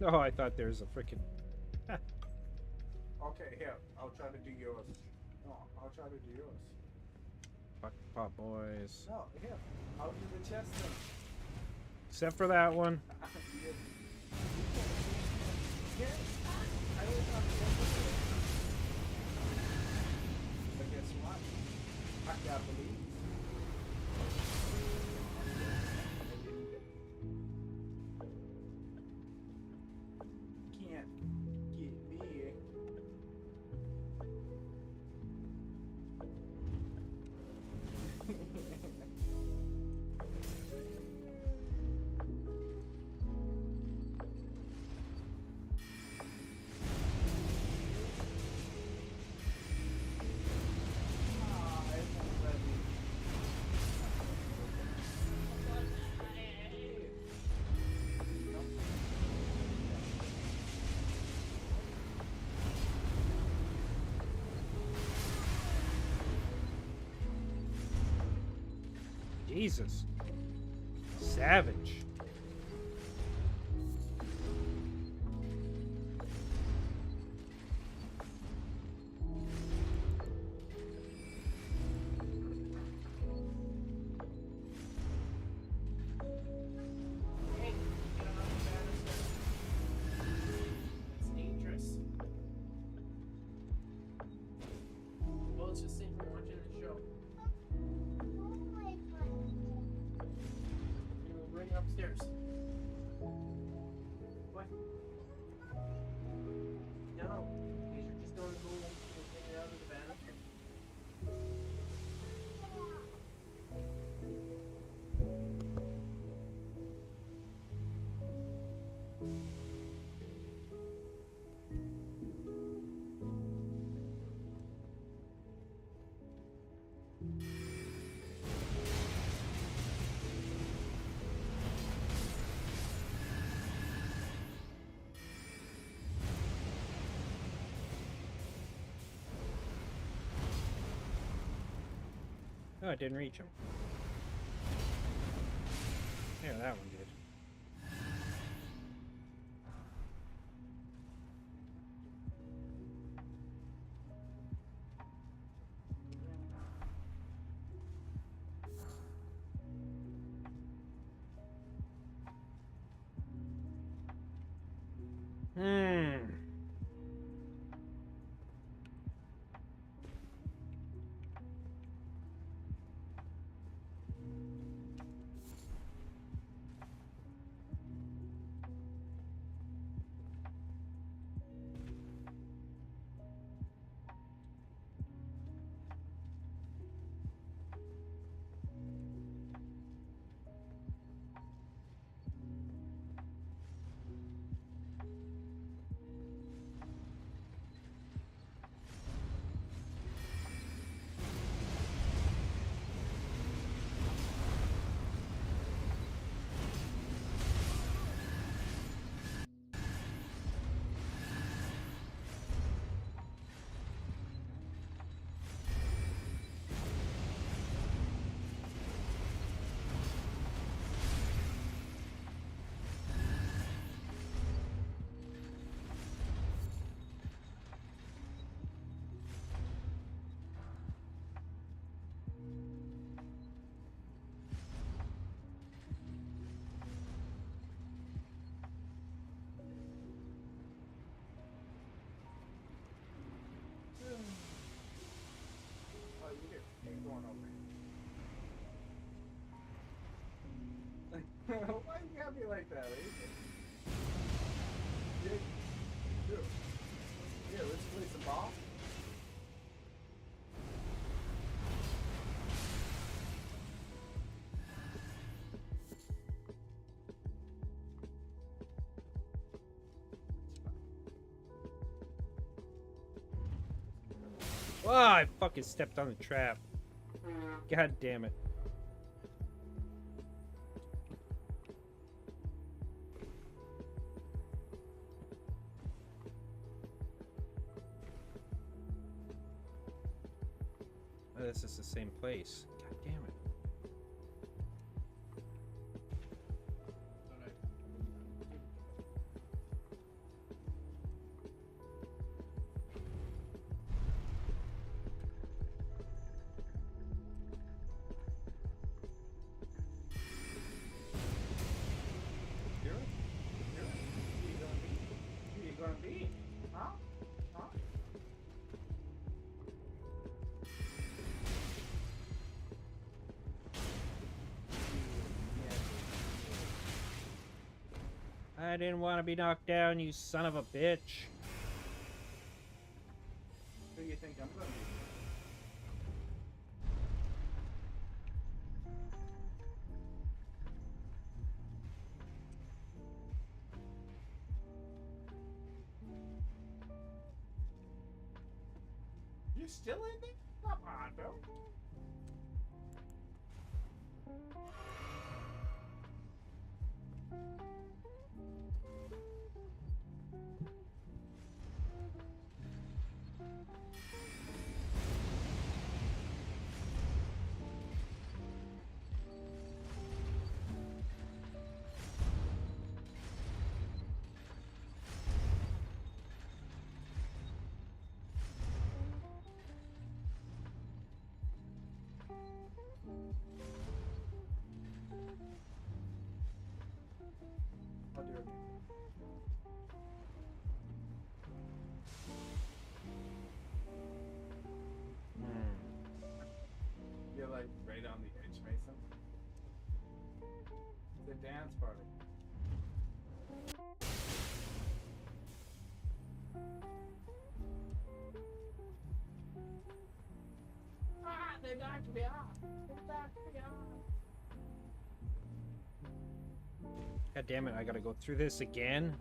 Oh, I thought there was a freaking. Okay, here. I'll try to do yours. No, I'll try to do yours. Fuck pop boys. No, here. I'll do the chest thing. Except for that one. Yeah. I was on the edge. But guess what? I got believe. Can't get me. Jesus. Savage. Hey, get on the banister. It's dangerous. Well, let's just sit here watching the show. Bring it upstairs. Oh, it didn't reach him. Yeah, that one did. Oh, you did. Ain't going over. Why you gotta be like that, eh? Yeah, dude. Yeah, let's play some ball. Oh, I fucking stepped on the trap. God damn it. Oh, this is the same place. God damn it. Gonna be? Huh? Huh? I didn't want to be knocked down, you son of a bitch. Who do you think I'm gonna be? You still in there? Come on, bro. I'll do it again. You're like right on the edge, Mason. The dance party. Ah, they knocked me off. They knocked me off. God damn it, I gotta go through this again?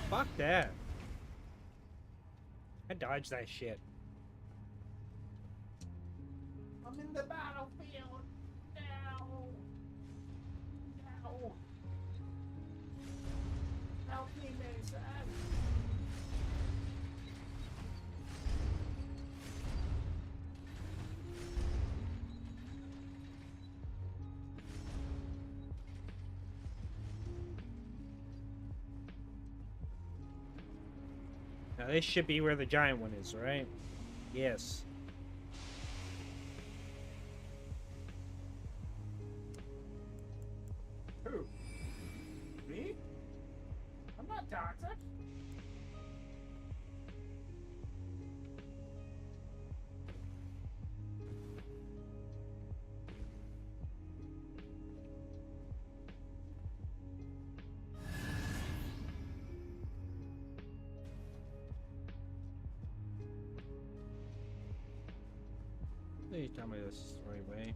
Fuck that. I dodged that shit. I'm in the battlefield. No. No. Help me, Mason. Now this should be where the giant one is, right? Yes. Who? Me? I'm not toxic. Please tell me this is the right way.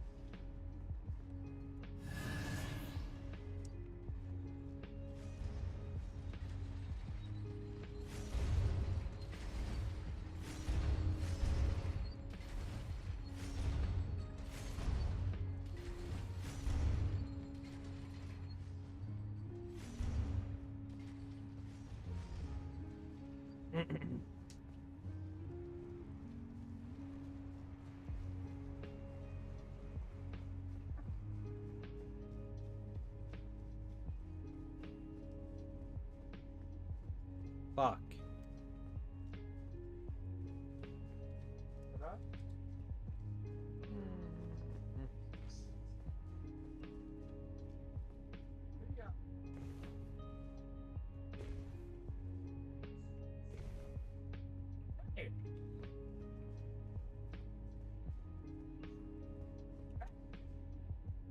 Fuck. Huh? Yeah. Hey.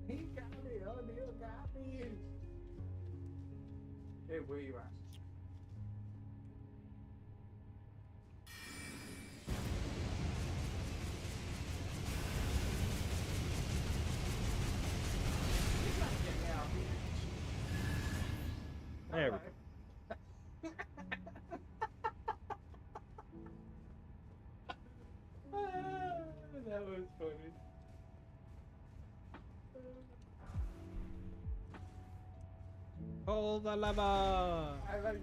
He got me. Oh, Neil got me. Hey, where you at? He's not getting me out here. There we go. That was funny. Pull the lever! I like.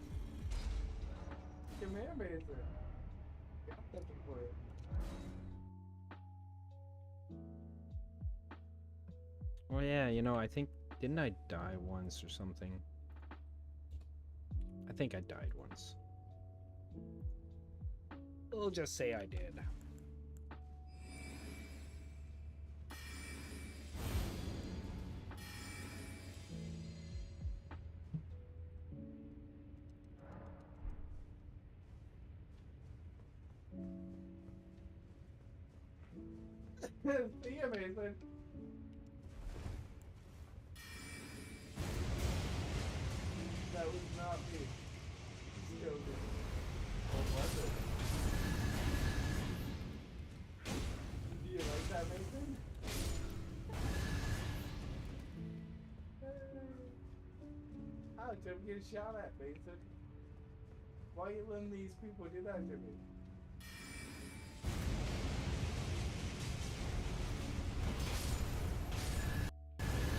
Come here, Mason. Got something for you. Oh yeah, you know, I think, didn't I die once or something? I think I died once. We'll just say I did. See you, Mason. That was not me. Still good. What was it? Do you like that, Mason? Ouch, I'm getting shot at, Mason. Why you letting these people do that to me?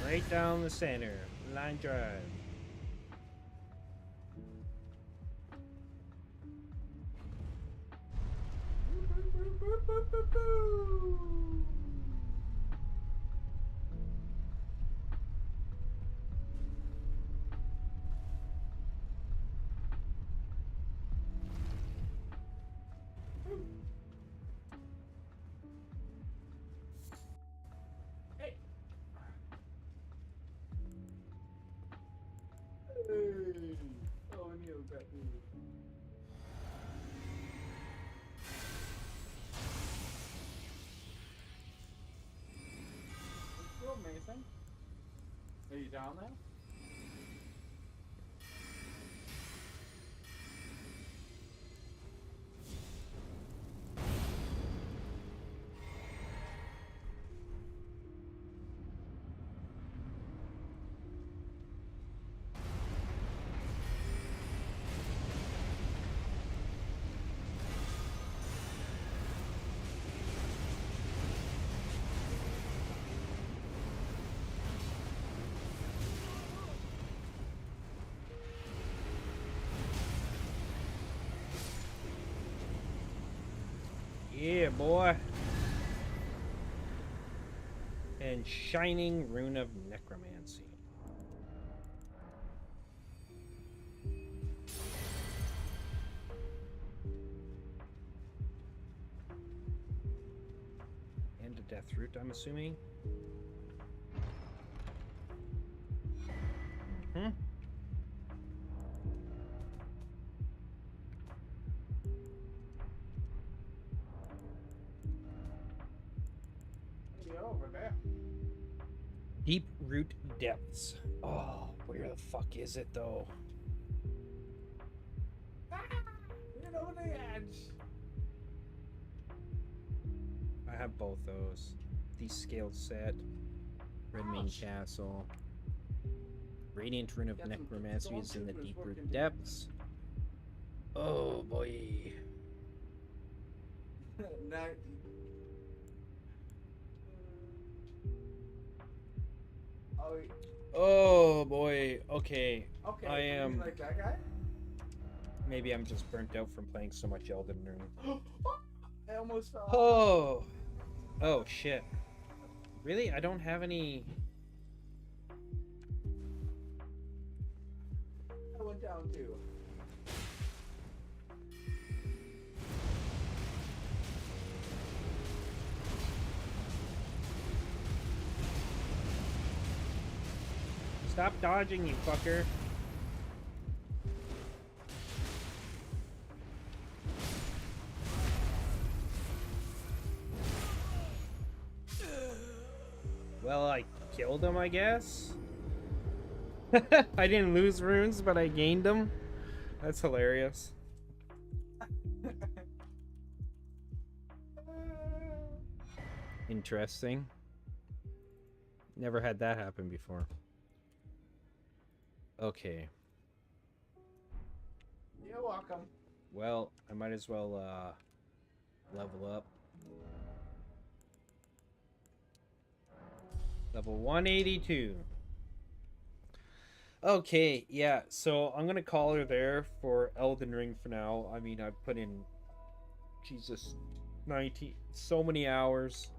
Right down the center. Line drive. Hey. Oh, Neil got me. Let's go, Mason. Are you down there? Yeah, boy. And Shining Rune of Necromancy. death route, I'm assuming. Hmm. Maybe over there. Deep root depths. Oh, where the fuck is it though? Ah! Get over the edge. I have both those. Descaled set. Redmane Ouch. Castle. Radiant Rune of Got some Necromancy is in the stormtroopers deep working root together. depths. Oh boy. Now, oh, Oh boy. Okay. okay. I you mean am. like that guy. Maybe I'm just burnt out from playing so much Elden Ring. I almost fell. Oh. Oh shit. Really? I don't have any. I went down too. Stop dodging, you fucker. Well, I killed him, I guess. I didn't lose runes, but I gained them. That's hilarious. Interesting. Never had that happen before. Okay. You're welcome. Well, I might as well level up. Level 182. Okay, yeah, so I'm gonna call her there for Elden Ring for now. I mean, I've put in, Jesus, 19, so many hours.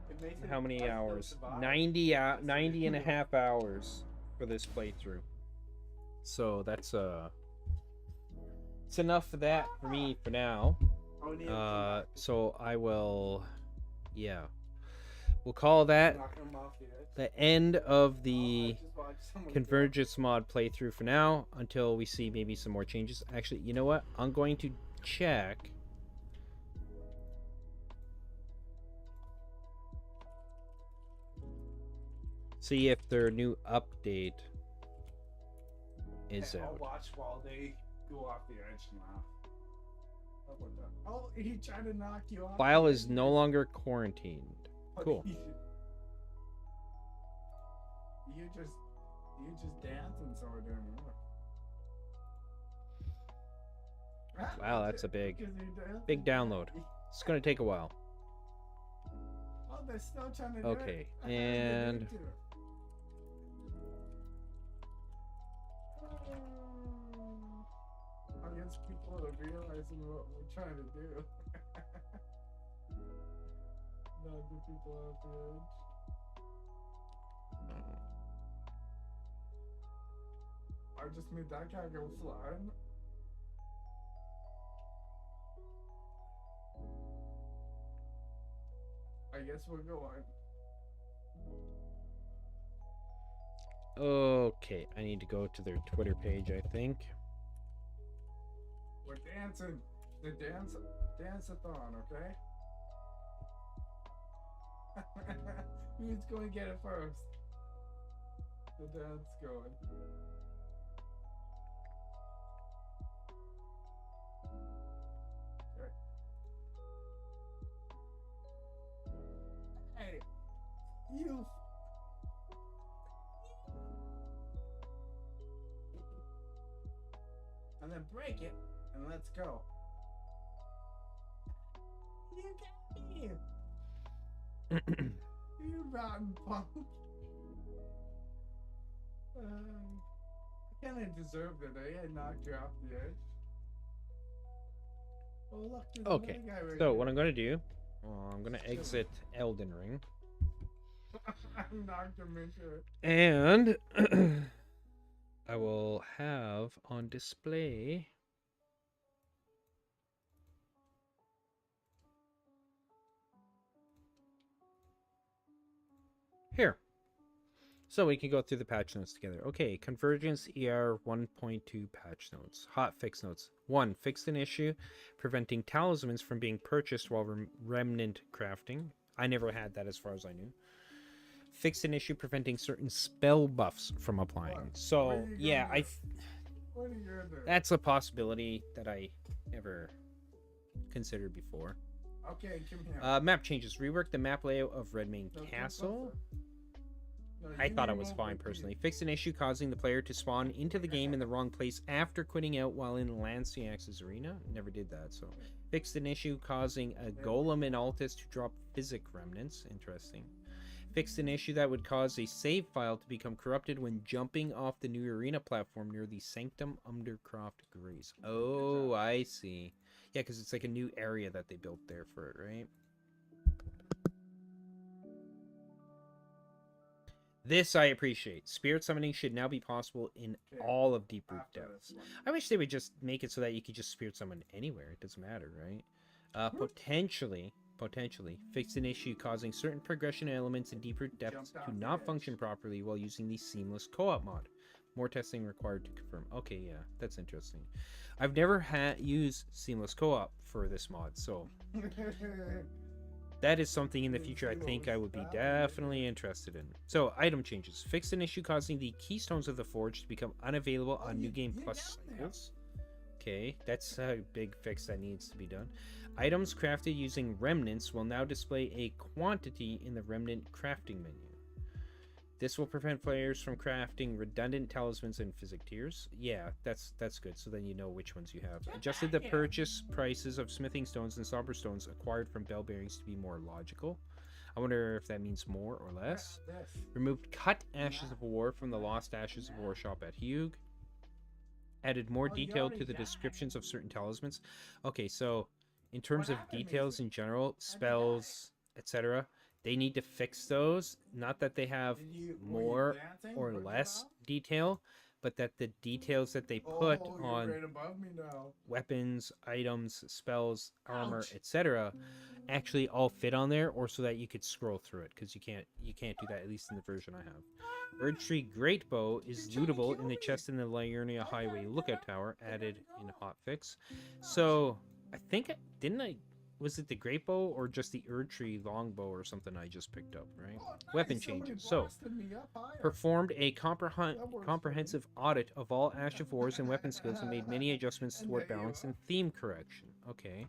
It makes it How many hard to hours? survive. 90 and a half hours for this playthrough. So that's it's enough for that for me for now. Oh, we need to So I will, yeah, we'll call that knock him off the edge. the end of Oh, I the just watched someone Convergence mod playthrough for now until we see maybe some more changes. Actually, you know what? I'm going to check. See if their new update is I'll out. watch while they go off the edge and laugh. How about that? Oh, he tried to knock you off. File the is edge. no longer quarantined. But Cool. You just dancing so we're doing more. Wow, that's a big download. It's gonna take a while. Oh, they're still trying to do Okay, it. and I guess people are realizing what we're trying to do. Knock the people off the edge. I just made that guy go flying. I guess we're going. okay, I need to go to their Twitter page, I think. We're dancing. The dance-a-thon, okay? Who's going to get it first? The dance going. Okay. Hey, you. And then break it, and let's go. You got me. You rotten punk. I kind of deserved it, eh? I knocked you off the edge. Oh, look, there's Okay, another guy right so here. what I'm gonna do, I'm gonna exit Elden Ring, I knocked him into it. and I will have on display Here. So we can go through the patch notes together. Okay, Convergence ER 1.2 patch notes. Hot fix notes. 1. Fixed an issue preventing talismans from being purchased while remnant crafting. I never had that as far as I knew. Fixed an issue preventing certain spell buffs from applying. So, yeah, that's a possibility that I never considered before. Okay, come here. Map changes. Rework the map layout of Redmane Castle. I thought it was fine personally. Fixed an issue causing the player to spawn into the game in the wrong place after quitting out while in Lanciax's arena. Never did that, so. Fixed an issue causing a golem in Altus to drop physic remnants. Interesting. Fixed an issue that would cause a save file to become corrupted when jumping off the new arena platform near the Sanctum Undercroft Grace. Oh, I see. Yeah, because it's like a new area that they built there for it, right? This I appreciate. Spirit summoning should now be possible in all of Deep-Root Depths. I wish they would just make it so that you could just spirit summon anywhere. It doesn't matter, right? Potentially, fix an issue causing certain progression elements in Deep-Root Depths to not function properly while using the Seamless Co-op mod. More testing required to confirm. Okay, yeah, that's interesting. I've never used Seamless Co-op for this mod, so... that is something in the future I think I would be definitely interested in. So, item changes. Fix an issue causing the Keystones of the Forge to become unavailable on New Game Plus cycles. Okay, that's a big fix that needs to be done. Items crafted using remnants will now display a quantity in the remnant crafting menu. This will prevent players from crafting redundant talismans and physic tiers. Yeah, that's good, so then you know which ones you have. Adjusted the purchase prices of smithing stones and somber stones acquired from bell bearings to be more logical. I wonder if that means more or less. Removed cut Ashes of War from the Lost Ashes of War shop at Hugh. Added more detail to the descriptions of certain talismans. Okay, so in terms of details in general, spells, etc., they need to fix those. Not that they have more or less detail, but that the details that they put on weapons, items, spells, armor, etc., actually all fit on there, or so that you could scroll through it, because you can't do that, at least in the version I have. Erdtree Greatbow is lootable in the chest in the Liurnia Highway Lookout Tower, added in hotfix. So I think was it the Greatbow or just the Erdtree Longbow or something I just picked up, right? Weapon changes. So, performed a comprehensive audit of all Ash of Wars and weapon skills and made many adjustments toward balance and theme correction. Okay.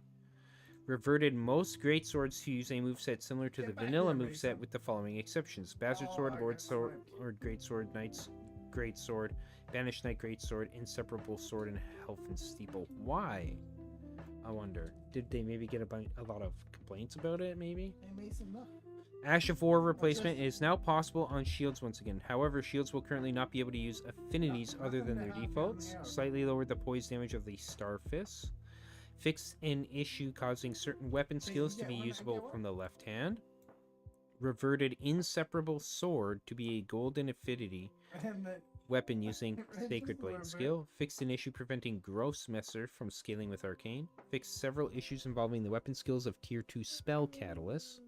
Reverted most greatswords to use a moveset similar to the vanilla moveset with the following exceptions. Bastard Sword, Lord Sword, Greatsword, Knight's Greatsword, Banished Knight Greatsword, Inseparable Sword, and Helfen Steeple. Why? I wonder. Did they maybe get a lot of complaints about it, maybe? Ash of War replacement is now possible on shields once again. However, shields will currently not be able to use affinities other than their defaults. Slightly lowered the poise damage of the Star Fist. Fixed an issue causing certain weapon skills to be usable from the left hand. Reverted Inseparable Sword to be a golden affinity weapon using Sacred Blade skill. Fixed an issue preventing Gross Messer from scaling with Arcane. Fixed several issues involving the weapon skills of Tier 2 Spell Catalyst.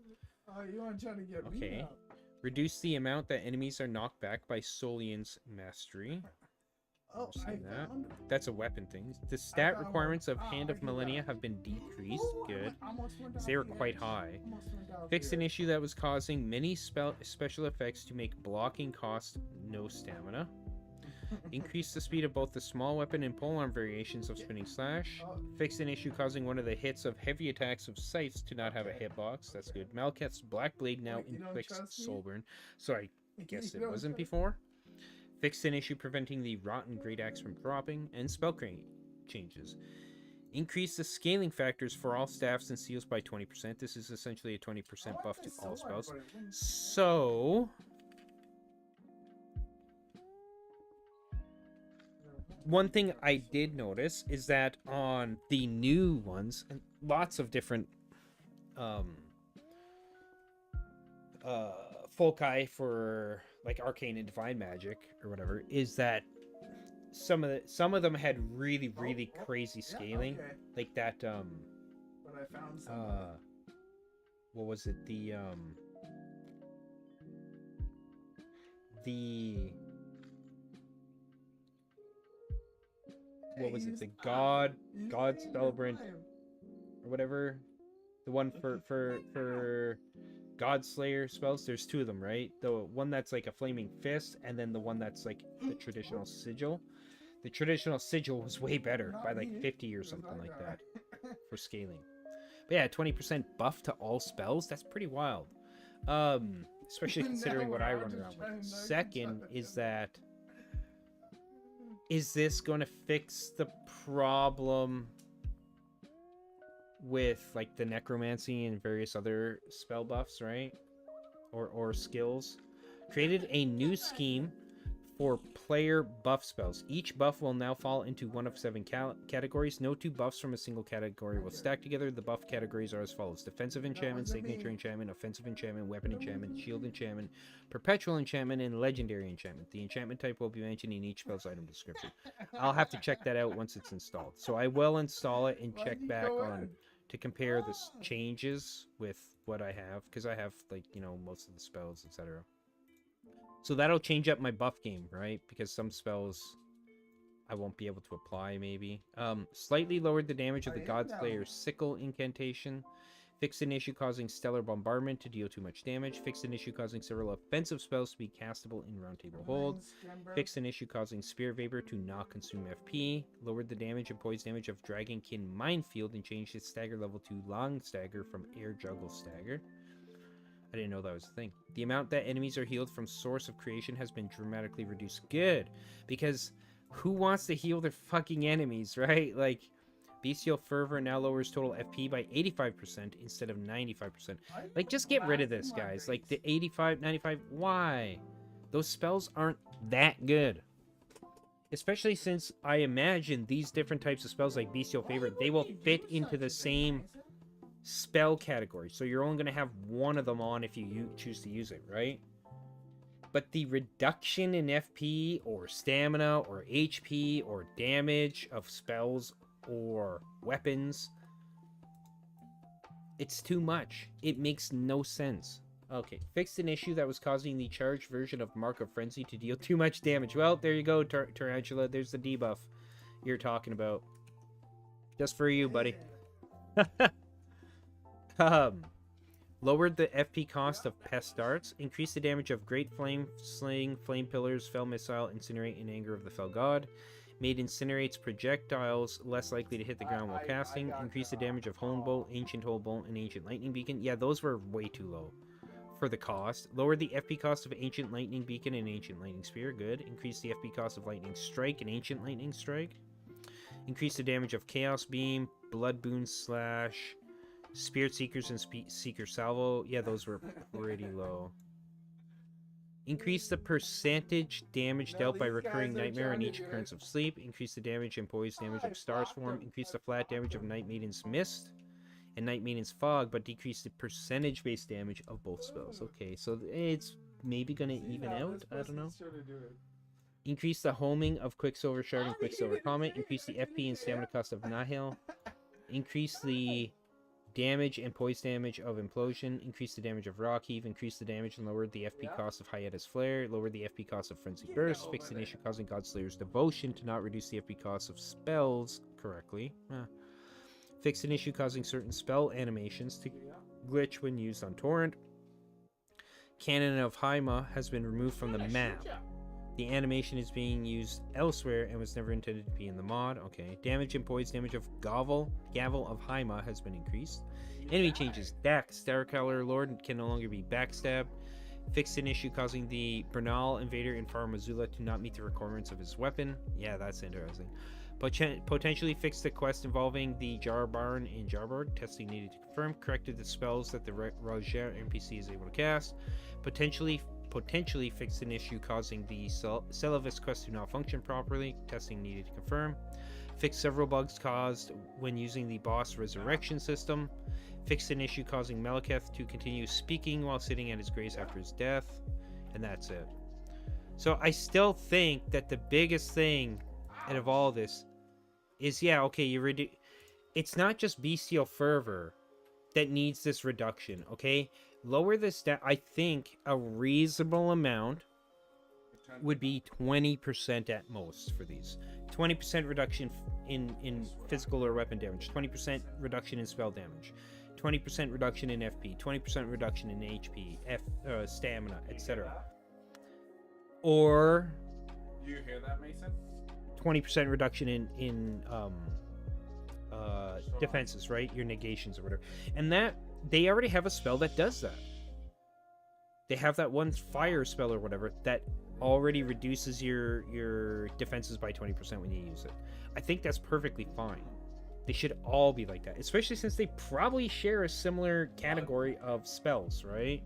Okay. Reduce the amount that enemies are knocked back by Solian's Mastery. That's a weapon thing. The stat requirements of Hand of Millennia have been decreased. Good. They were quite high. Fixed an issue that was causing many special effects to make blocking cost no stamina. Increase the speed of both the small weapon and polearm variations of Spinning Slash. Fixed an issue causing one of the hits of heavy attacks of Scythes to not have a hitbox. That's good. Malekith's Black Blade now inflicts Soulburn. So I guess it wasn't before. Fixed an issue preventing the Rotten Great Axe from dropping, and spell crane changes. Increase the scaling factors for all staffs and seals by 20%. This is essentially a 20% buff to all spells. So, one thing I did notice is that on the new ones, and lots of different foci for like arcane and divine magic or whatever, is that some of them had really crazy scaling, like that But I found what was it, the the what was it? The God Celebrant or whatever. The one for God Slayer spells. There's two of them, right? The one that's like a flaming fist, and then the one that's like the traditional sigil. The traditional sigil was way better by like 50 or something like that for scaling. But yeah, 20% buff to all spells. That's pretty wild. Especially considering what I run around with. Second is that, is this going to fix the problem with like the necromancy and various other spell buffs, right? Or skills? Created a new scheme for player buff spells. Each buff will now fall into one of 7 categories. No 2 buffs from a single category will stack together. The buff categories are as follows: defensive enchantment, signature enchantment, offensive enchantment, weapon enchantment, shield enchantment, perpetual enchantment, and legendary enchantment. The enchantment type will be mentioned in each spell's item description. I'll have to check that out once it's installed. So I will install it and check back on to compare the changes with what I have, because I have, like, you know, most of the spells, etc. So that'll change up my buff game, right? Because some spells I won't be able to apply, maybe. Slightly lowered the damage of the Godslayer's Sickle incantation. Fixed an issue causing Stellar Bombardment to deal too much damage. Fixed an issue causing several offensive spells to be castable in Round Table Hold. Fixed an issue causing Spirit Vapor to not consume FP. Lowered the damage and poise damage of Dragonkin Minefield and changed its stagger level to Long Stagger from Air Juggle Stagger. I didn't know that was a thing. The amount that enemies are healed from Source of Creation has been dramatically reduced. Good. Because who wants to heal their fucking enemies, right? Like, Bestial Fervor now lowers total FP by 85% instead of 95%. Like, just get rid of this, guys. Like, the 85, 95, why? Those spells aren't that good. Especially since I imagine these different types of spells, like Bestial Favor, they will fit into the same spell category. So you're only going to have one of them on if you choose to use it, right? But the reduction in FP or stamina or HP or damage of spells or weapons, it's too much. It makes no sense. Okay, fixed an issue that was causing the charged version of Mark of Frenzy to deal too much damage. Well, there you go, Tarantula. There's the debuff you're talking about. Just for you, buddy. Lowered the FP cost of Pest Darts. Increased the damage of Great Flame, Sling, Flame Pillars, Fell Missile, Incinerate, and Anger of the Fell God. Made Incinerate's projectiles less likely to hit the ground while casting. Increased the damage of Hone Bolt, Ancient Hole Bolt, and Ancient Lightning Beacon. Yeah, those were way too low for the cost. Lowered the FP cost of Ancient Lightning Beacon and Ancient Lightning Spear. Good. Increased the FP cost of Lightning Strike and Ancient Lightning Strike. Increased the damage of Chaos Beam, Blood Boon Slash, Spirit Seekers, and Seeker Salvo. Yeah, those were pretty low. Increase the percentage damage dealt by recurring nightmare in each occurrence of sleep. Increase the damage and poise damage of Starswarm. Increase the flat damage of Night Maiden's Mist and Night Maiden's Fog, but decrease the percentage-based damage of both spells. Okay, so it's maybe going to even out? I don't know. Increase the homing of Quicksilver Shard and Quicksilver Comet. Increase the FP and stamina cost of Nihil. Increase the damage and poise damage of Implosion. Increase the damage of Rock Heave. Increase the damage and lowered the FP cost of Hyeta's Flare. Lowered the FP cost of Frenzy Burst. Fixed an issue causing Godslayer's Devotion to not reduce the FP cost of spells correctly. Fixed an issue causing certain spell animations to glitch when used on Torrent. Cannon of Haima has been removed from the map. The animation is being used elsewhere and was never intended to be in the mod. Okay. Damage and poise damage of Gavel of Haima has been increased. Enemy changes. Dax, Starcaller Lord, can no longer be backstabbed. Fixed an issue causing the Bernal Invader in Far Missoula to not meet the requirements of his weapon. Yeah, that's interesting. Potentially fixed the quest involving the Jarbarn in Jarborg. Testing needed to confirm. Corrected the spells that the Roger NPC is able to cast. Potentially fixed an issue causing the Celavis quest to not function properly. Testing needed to confirm. Fixed several bugs caused when using the boss resurrection system. Fixed an issue causing Meleketh to continue speaking while sitting at his grace after his death. And that's it. So I still think that the biggest thing out of all this is, yeah, okay, it's not just Bestial Fervor that needs this reduction, okay? Lower this down, I think, a reasonable amount would be 20% at most for these. 20% reduction in physical or weapon damage, 20% reduction in spell damage, 20% reduction in FP, 20% reduction in HP, stamina, etc. Or Do you hear that, Mason? 20% reduction in defenses, right? Your negations or whatever. And that they already have a spell that does that. They have that one fire spell or whatever that already reduces your defenses by 20% when you use it. I think that's perfectly fine. They should all be like that, especially since they probably share a similar category of spells, right?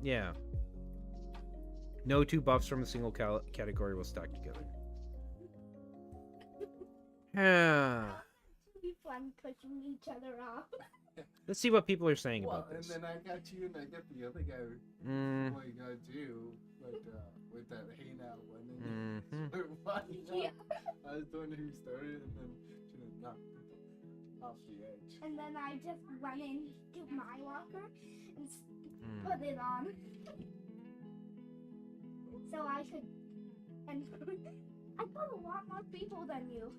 Yeah. No two buffs from a single category will stack together. Yeah. Be fun pushing each other off. Let's see what people are saying about And this. then I got you, and I got the other guy. Mm. What you gotta do, but with that hey now one, and Yeah. I was doing who started, and then she knocked people off the edge. And then I just went into my locker and put it on. So I could. And I got a lot more people than you.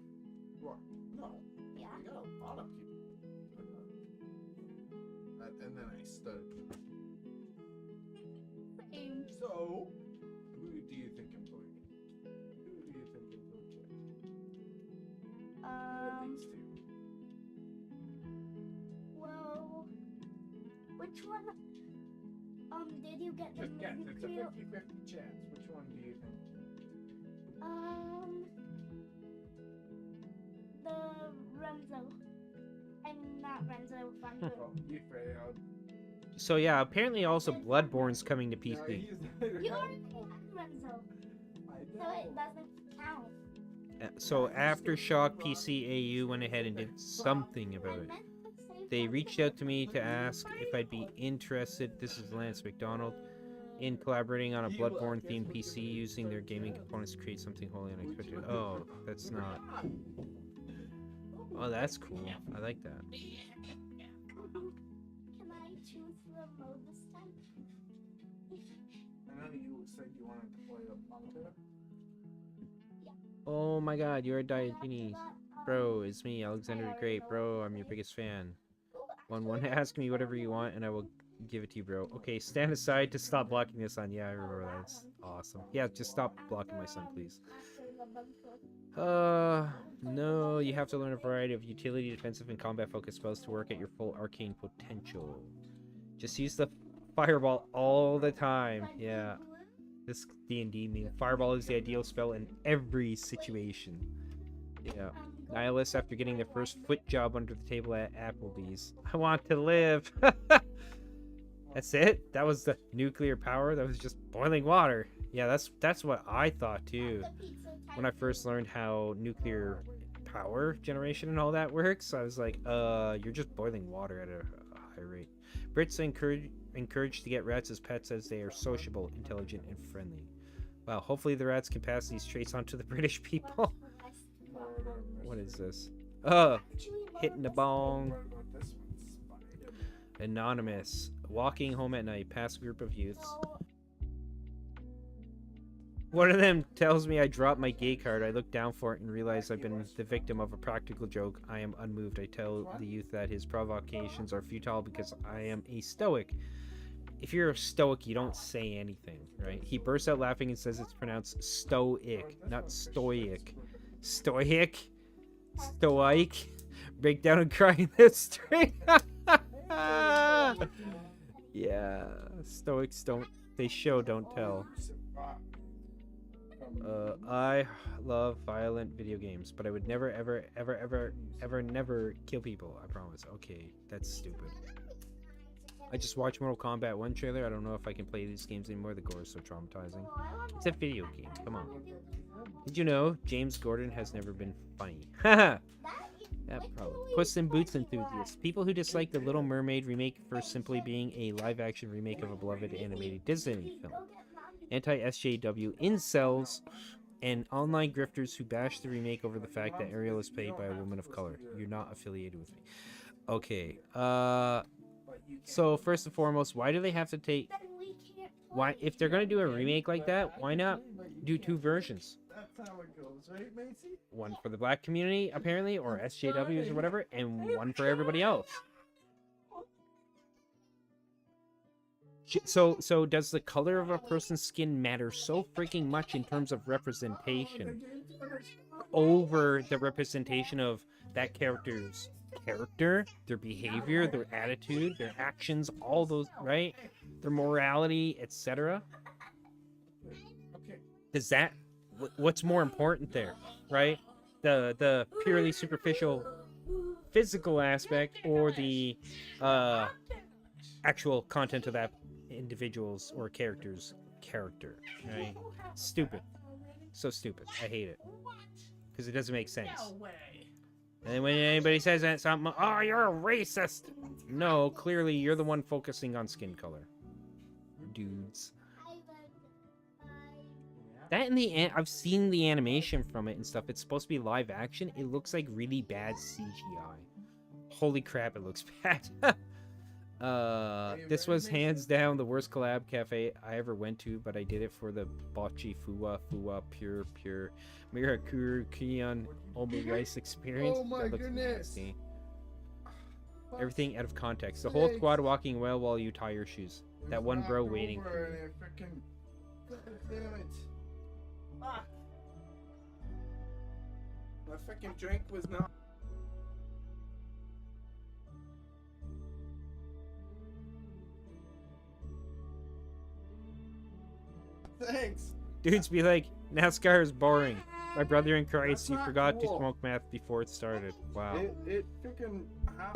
What? No. Yeah. I got a lot of people. And then I stood. Same. So, who do you think I'm going? Who do you think I'm going to? These two. Well, which one? Did you get the Just guess. It's a nuclear? 50-50 chance. Which one do you think? The Renzo. I mean, not Renzo, Thunder. Oh, you failed. So yeah, apparently also Bloodborne's coming to PC. You already had Renzo, so it doesn't count. So Aftershock PC AU went ahead and did something about it. They reached out to me to ask if I'd be interested, this is Lance McDonald, in collaborating on a Bloodborne themed PC using their gaming components to create something wholly unexpected. Oh, that's not. Oh, that's cool. I like that. Can I choose the mode this time? I know you said you wanted to play a bunker. Oh my god, you're a Diogenes. Bro, it's me, Alexander the Great. Bro, I'm your biggest fan. One ask me whatever you want and I will give it to you, bro. Okay, stand aside to stop blocking this on. Yeah, I remember that. It's awesome. Yeah, just stop blocking my son, please. No, you have to learn a variety of utility, defensive, and combat-focused spells to work at your full arcane potential. Just use the fireball all the time. Yeah. This D&D meme. Fireball is the ideal spell in every situation. Yeah. Nihilist after getting their first foot job under the table at Applebee's. I want to live. That's it? That was the nuclear power? That was just boiling water. Yeah, that's what I thought too. When I first learned how nuclear power generation and all that works, I was like, you're just boiling water at a high rate. Brits encouraged to get rats as pets as they are sociable, intelligent, and friendly. Wow, hopefully the rats can pass these traits on to the British people. What is this? Hitting the bong. Anonymous. Walking home at night, past group of youths. One of them tells me I dropped my gay card. I look down for it and realize I've been the victim of a practical joke. I am unmoved. I tell the youth that his provocations are futile because I am a stoic. If you're a stoic, you don't say anything, right? He bursts out laughing and says it's pronounced stoic, not stoic. Stoic? Stoic? Break down and cry in the street. Yeah, stoics don't, they show, don't tell. I love violent video games, but I would never, ever, never kill people. I promise. Okay, that's stupid. I just watched Mortal Kombat 1 trailer. I don't know if I can play these games anymore. The gore is so traumatizing. It's a video game. Come on. Did you know James Gordon has never been funny? Haha. That problem. Puss in Boots enthusiasts. People who dislike the Little Mermaid remake for simply being a live-action remake of a beloved animated Disney film. Anti-SJW incels and online grifters who bash the remake over the fact that Ariel is played by a woman of color. You're not affiliated with me. Okay. So first and foremost, why do they have to take? Then we can't Why, play. if they're gonna do a remake like that, why not do two versions? That's how it goes, right, Macy? One for the black community, apparently, or SJWs or whatever, and one for everybody else. So does the color of a person's skin matter so freaking much in terms of representation over the representation of that character's character, their behavior, their attitude, their actions, all those, right? Their morality, etc. Okay. Does that what's more important there, right? The purely superficial physical aspect or the actual content of that individual's or character's character, right? Stupid. So stupid. I hate it. Because it doesn't make sense. And then when anybody says that something, oh, you're a racist. No, clearly you're the one focusing on skin color. Dudes. That in the I've seen the animation from it and stuff. It's supposed to be live action. It looks like really bad CGI. Holy crap, it looks bad. This was hands down the worst collab cafe I ever went to, but I did it for the Bocce Fuwa pure Mirakuru Kion Omurice experience. Oh my That looks goodness. nasty. Everything out of context. The whole squad walking well while you tie your shoes. That one bro waiting for you. God damn it. Fuck. My freaking drink was not. Thanks. Dudes be like, NASCAR is boring. My brother in Christ, That's you not forgot to cool. smoke meth before it started. Wow. It freaking half.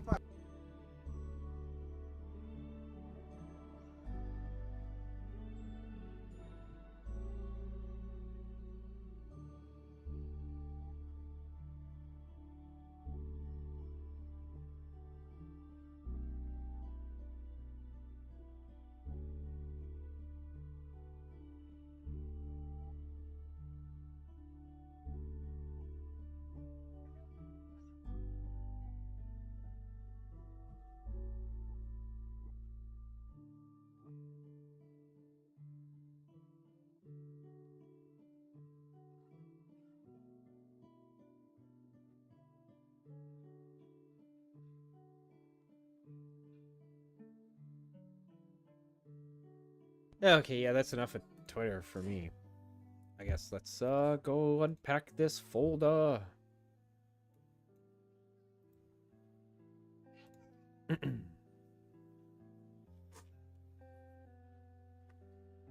Okay, yeah, that's enough of Twitter for me. I guess let's go unpack this folder.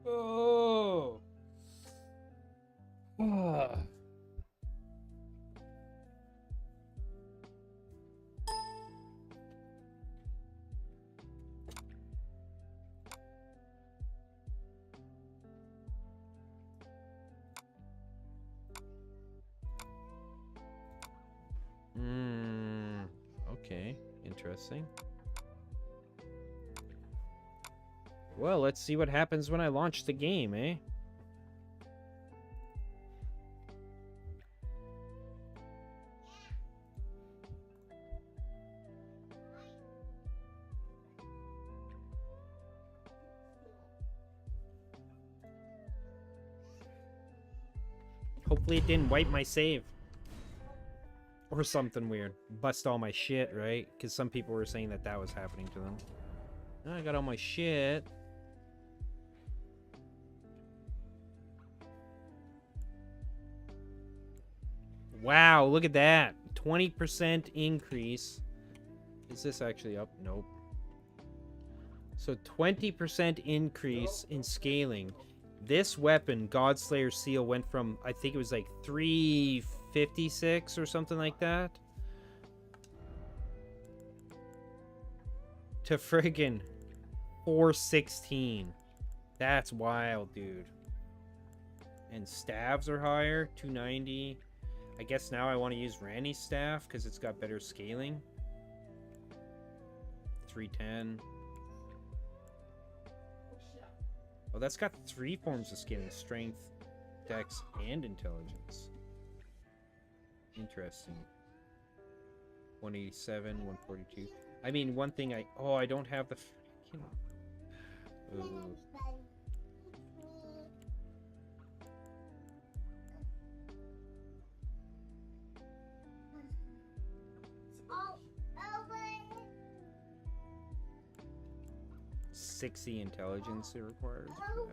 Oh. Ah. Okay, interesting. Well, let's see what happens when I launch the game, eh? Hopefully it didn't wipe my save. Or something weird. Bust all my shit, right? Because some people were saying that that was happening to them. Now I got all my shit. Wow, look at that. 20% increase. Is this actually up? Nope. So 20% increase in scaling. This weapon, Godslayer Seal, went from, I think it was like 356 or something like that, to friggin' 416. That's wild, dude. And staves are higher, 290. I guess now I want to use Randy's staff because it's got better scaling. 310. Oh, that's got 3 forms of scaling: strength, dex, and intelligence. Interesting. 187, 142. I mean, one thing I don't have the freaking. Ooh. Oh, over. 60 intelligence it requires. for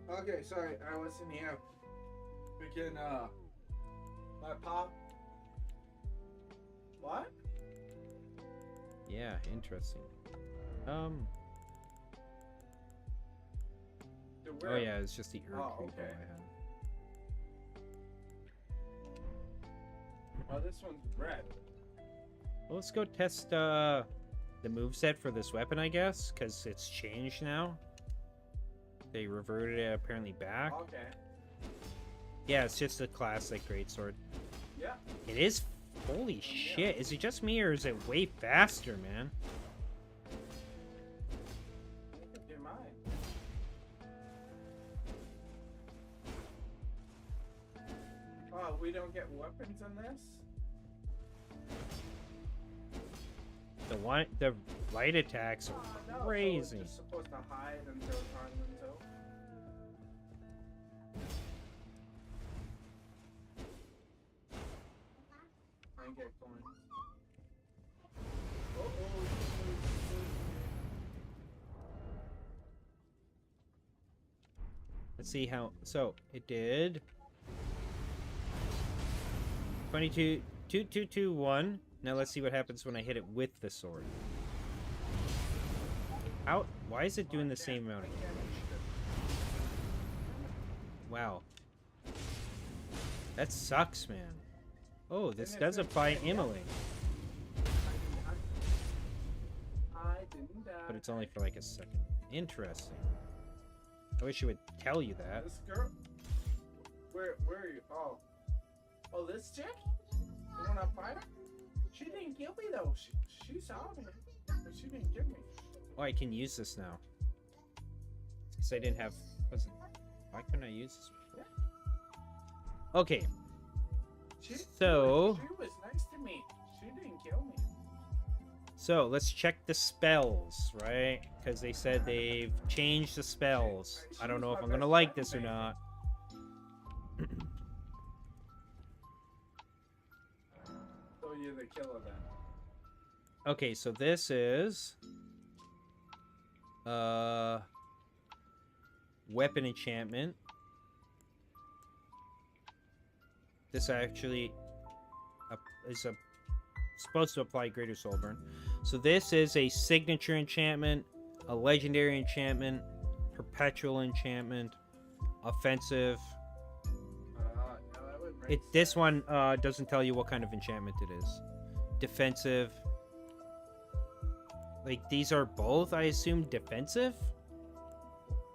that. Okay, sorry, I wasn't here. Freaking, my pop. What? Yeah, interesting. To Oh where? yeah, it's just the herb Oh, creep okay. I had. Oh, this one's red. Well, let's go test the moveset for this weapon, I guess, because it's changed now. They reverted it apparently back. Okay. Yeah, it's just a classic greatsword. Yeah. It is. Holy shit! Is it just me or is it way faster, man? Make up your mind. Oh, we don't get weapons in this? The light attacks Oh, are no, crazy. So it's just supposed to hide until turn until. I get coins. Let's see how. So it did 22, 2, 2, 2, 1. Now let's see what happens when I hit it with the sword. How? Why is it doing the same amount of damage? Wow. That sucks, man. Oh, this does apply immolate, I didn't die. but it's only for like a second. Interesting. I wish it would tell you that. This girl? Where are you? Oh. Oh, this chick? The one I'm fighting? She didn't kill me though. She saw me. But she didn't kill me. Oh, I can use this now. Because I didn't have. Why couldn't I use this before? Okay. So. She was nice to me. She didn't kill me. So let's check the spells, right? Because they said they've changed the spells. I don't know if I'm gonna like this or not. So you're the killer then. Okay, so this is weapon enchantment. This actually is supposed to apply greater soul burn. So this is a signature enchantment, a legendary enchantment, perpetual enchantment, offensive. No, that would make This one doesn't tell you what kind of enchantment it is. Defensive. Like, these are both, I assume, defensive?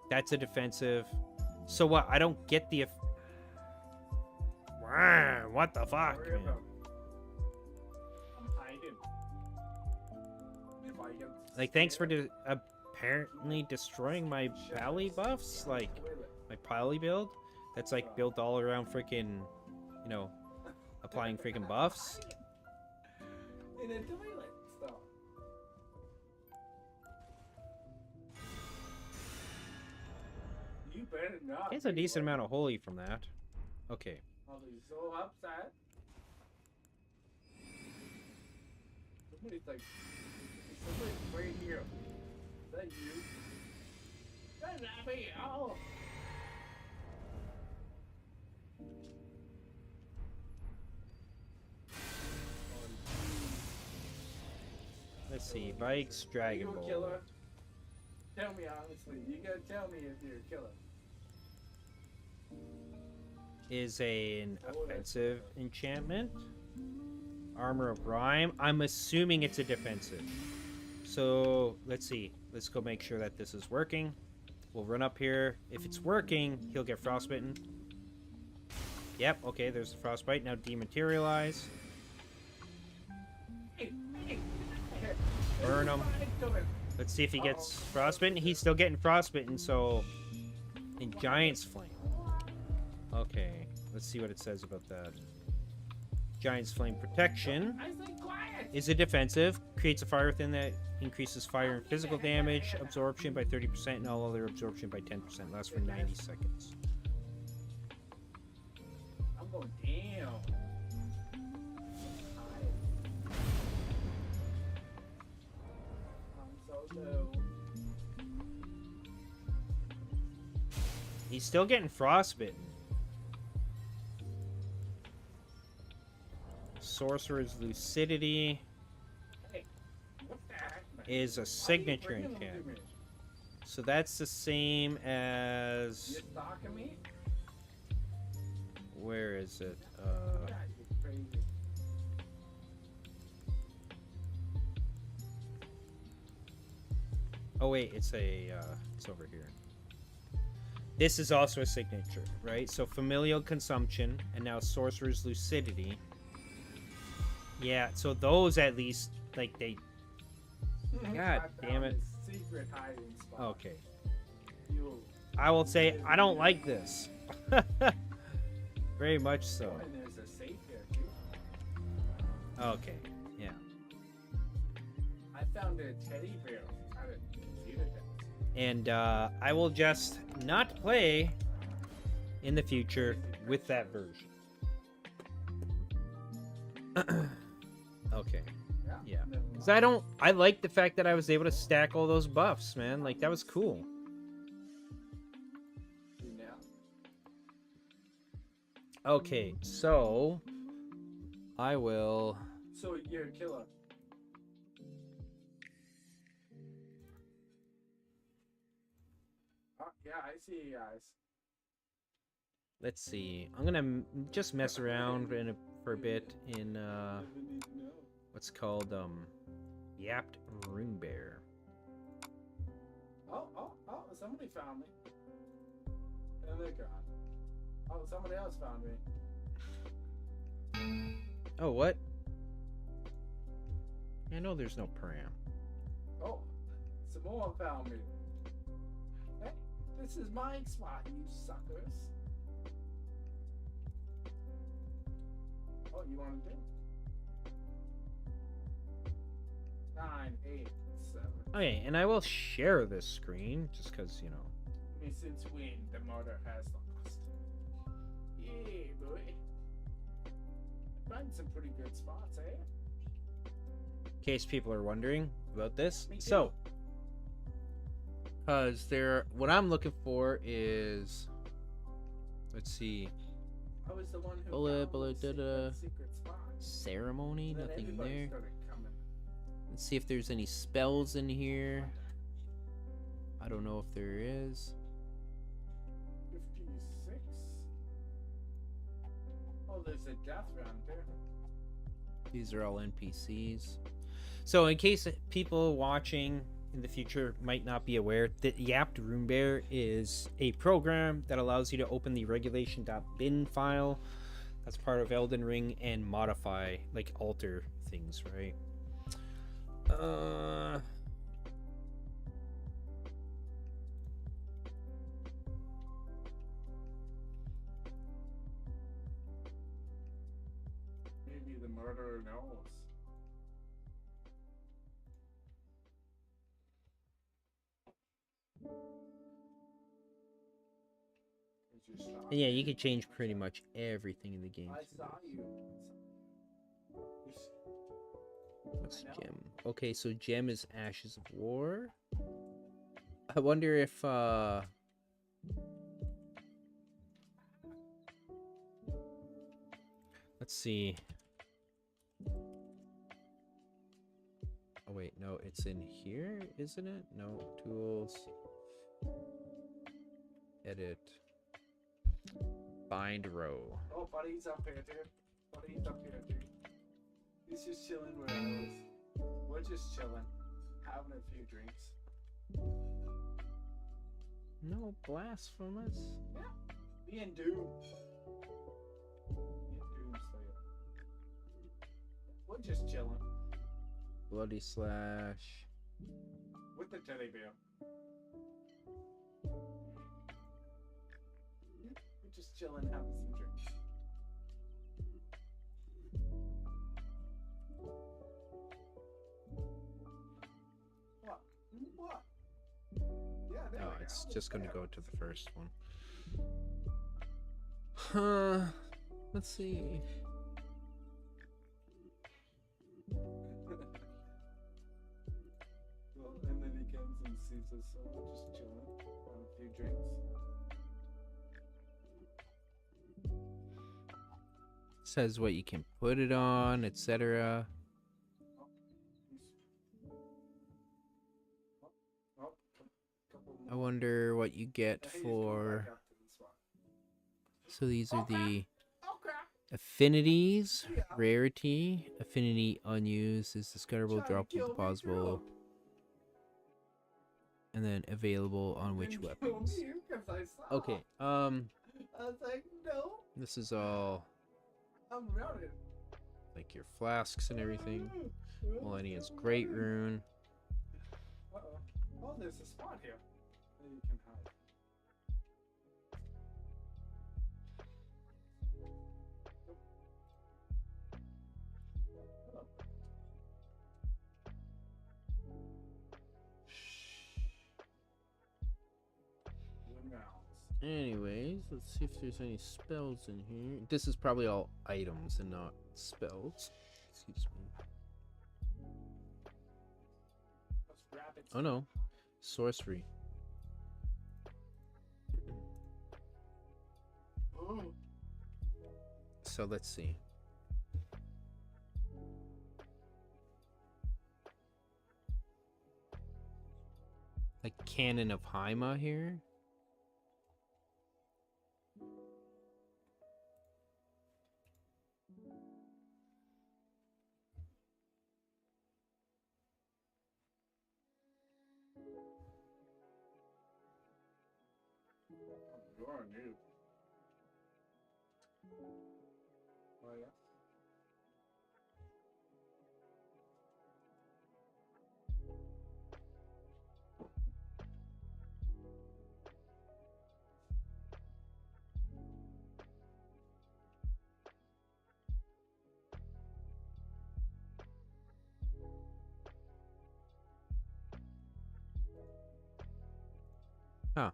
That's a defensive. So what? I don't get the... What the fuck, Worry man? about. I'm hiding. If I get Like, thanks for apparently destroying my pally buffs. Like, my pally build. That's, like, built all around freaking, you know, applying freaking buffs. in a toilet stall. You better not. It's a decent amount of holy from that. Okay. I'll be so upset. Somebody's like, somebody's right here. Is that you? That's not me. Oh. Let's see. Vikes, Dragon You a Ball. killer? Tell me honestly. You gotta tell me if you're a killer. Is an offensive enchantment. Armor of Rhyme. I'm assuming it's a defensive. So, let's see. Let's go make sure that this is working. We'll run up here. If it's working, he'll get frostbitten. Yep, okay, there's the frostbite. Now dematerialize. Burn him. Let's see if he gets frostbitten. He's still getting frostbitten, so... In Giant's Flame. Okay, let's see what it says about that. Giant's Flame protection. I said quiet. Is a defensive. Creates a fire within that increases fire and physical damage absorption by 30% and all other absorption by 10%. Lasts for 90 seconds. I'm going down. I'm so low. He's still getting frostbitten. Sorcerer's Lucidity Hey, what the heck, man? is a signature Why are you bringing them enchantment. to me? So that's the same You as... stalking me? Where is it? God, you're crazy. Oh wait, it's over here. This is also a signature, right? So Familial Consumption, and now Sorcerer's Lucidity. Yeah, so those at least, like, they... God I damn found it. this secret hiding spot. Okay. You. I will say, I don't like this. Very much so. Oh, and there's a safe here too. Okay, yeah. I found a teddy bear. I didn't see the teddy. And I will just not play in the future with that version. Okay. Yeah. Because I like the fact that I was able to stack all those buffs, man. Like, that was cool. Okay, so I will... So you're a killer. Yeah, I see you guys. Let's see. I'm gonna just mess around for a bit in what's called Yapped Rune Bear. Oh, somebody found me. And they're gone. Oh, somebody else found me. Oh, what? I know there's no param. Oh, Samoa found me. Hey, this is my spot, you suckers. Oh, you want to do? 9, 8, 7. Okay, and I will share this screen just because, you know. Since when the murder has lost. Yeah, boy. Find some pretty good spots, eh? In case people are wondering about this. So, because what I'm looking for is, let's see. I was the one who Bullet, found the secret secret spot. ceremony, And then nothing everybody there. started coming. Let's see if there's any spells in here. I don't know if there is. 56. Oh, there's a death round there. These are all NPCs. So in case people watching in the future might not be aware, the Yapped Rune Bear is a program that allows you to open the regulation.bin file that's part of Elden Ring and modify, like, alter things, right? Maybe the murderer knows. And yeah, you can change pretty much everything in the game. I saw you. What's gem? Okay, so gem is Ashes of War. I wonder if let's see. Oh wait, no, it's in here, isn't it? No, tools. Edit. Bind row. Oh, buddy's up here, dude. Buddy's up here, dude. He's just chilling with us. We're just chilling, having a few drinks. No blasphemous. Yeah. Me and Doom. Me and Doom Slayer. We're just chilling Bloody slash. with the teddy bear. We're just chilling, having some drinks. What? Yeah, there Oh, we go. it's just going to go to the first one. Huh. Let's see. Well, and then he comes and sees us just chilling on a few drinks. Says what you can put it on, etc. I wonder what you get for. So these are the affinities. Rarity. Affinity unused is discoverable, droppable, deposable. And then available on which weapons. Okay, I was like, no, this is all I'm routed. like your flasks and everything. Millennium's Great Rune. Uh-oh. Oh, there's a spot here that you can hide. Hello. Anyways, let's see if there's any spells in here. This is probably all items and not spells. Excuse me. Oh no, sorcery. So let's see. Like Cannon of Haima here. You're new. Oh yeah. Huh.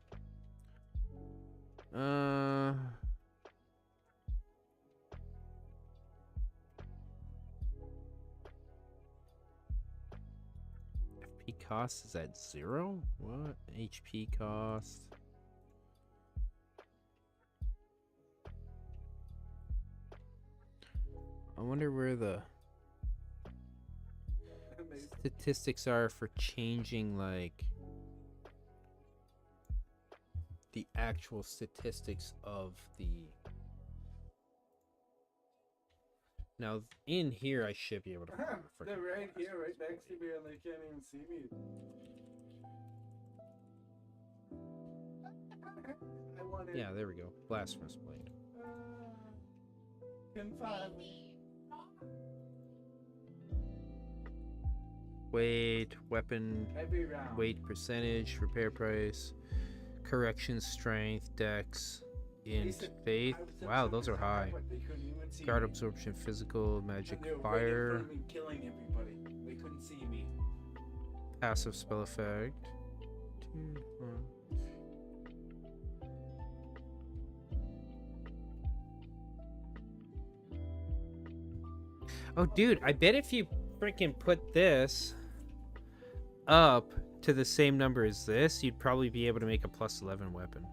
FP cost is at 0? What? HP cost. I wonder where the statistics are for changing, like, the actual statistics of the. Now, in here, I should be able to find the They're freaking right here, right next to me, and they can't even see me. I want it. Yeah, there we go. Blasphemous Blade. Confine me. Weight, weapon, Every round. weight percentage, repair price, correction, strength, dex, int, faith. Wow, those are high. Guard absorption, physical, magic, fire, Killing everybody. They couldn't see me. passive spell effect. 2, 1. Oh, dude, I bet if you freaking put this up to the same number as this, you'd probably be able to make a plus 11 weapon.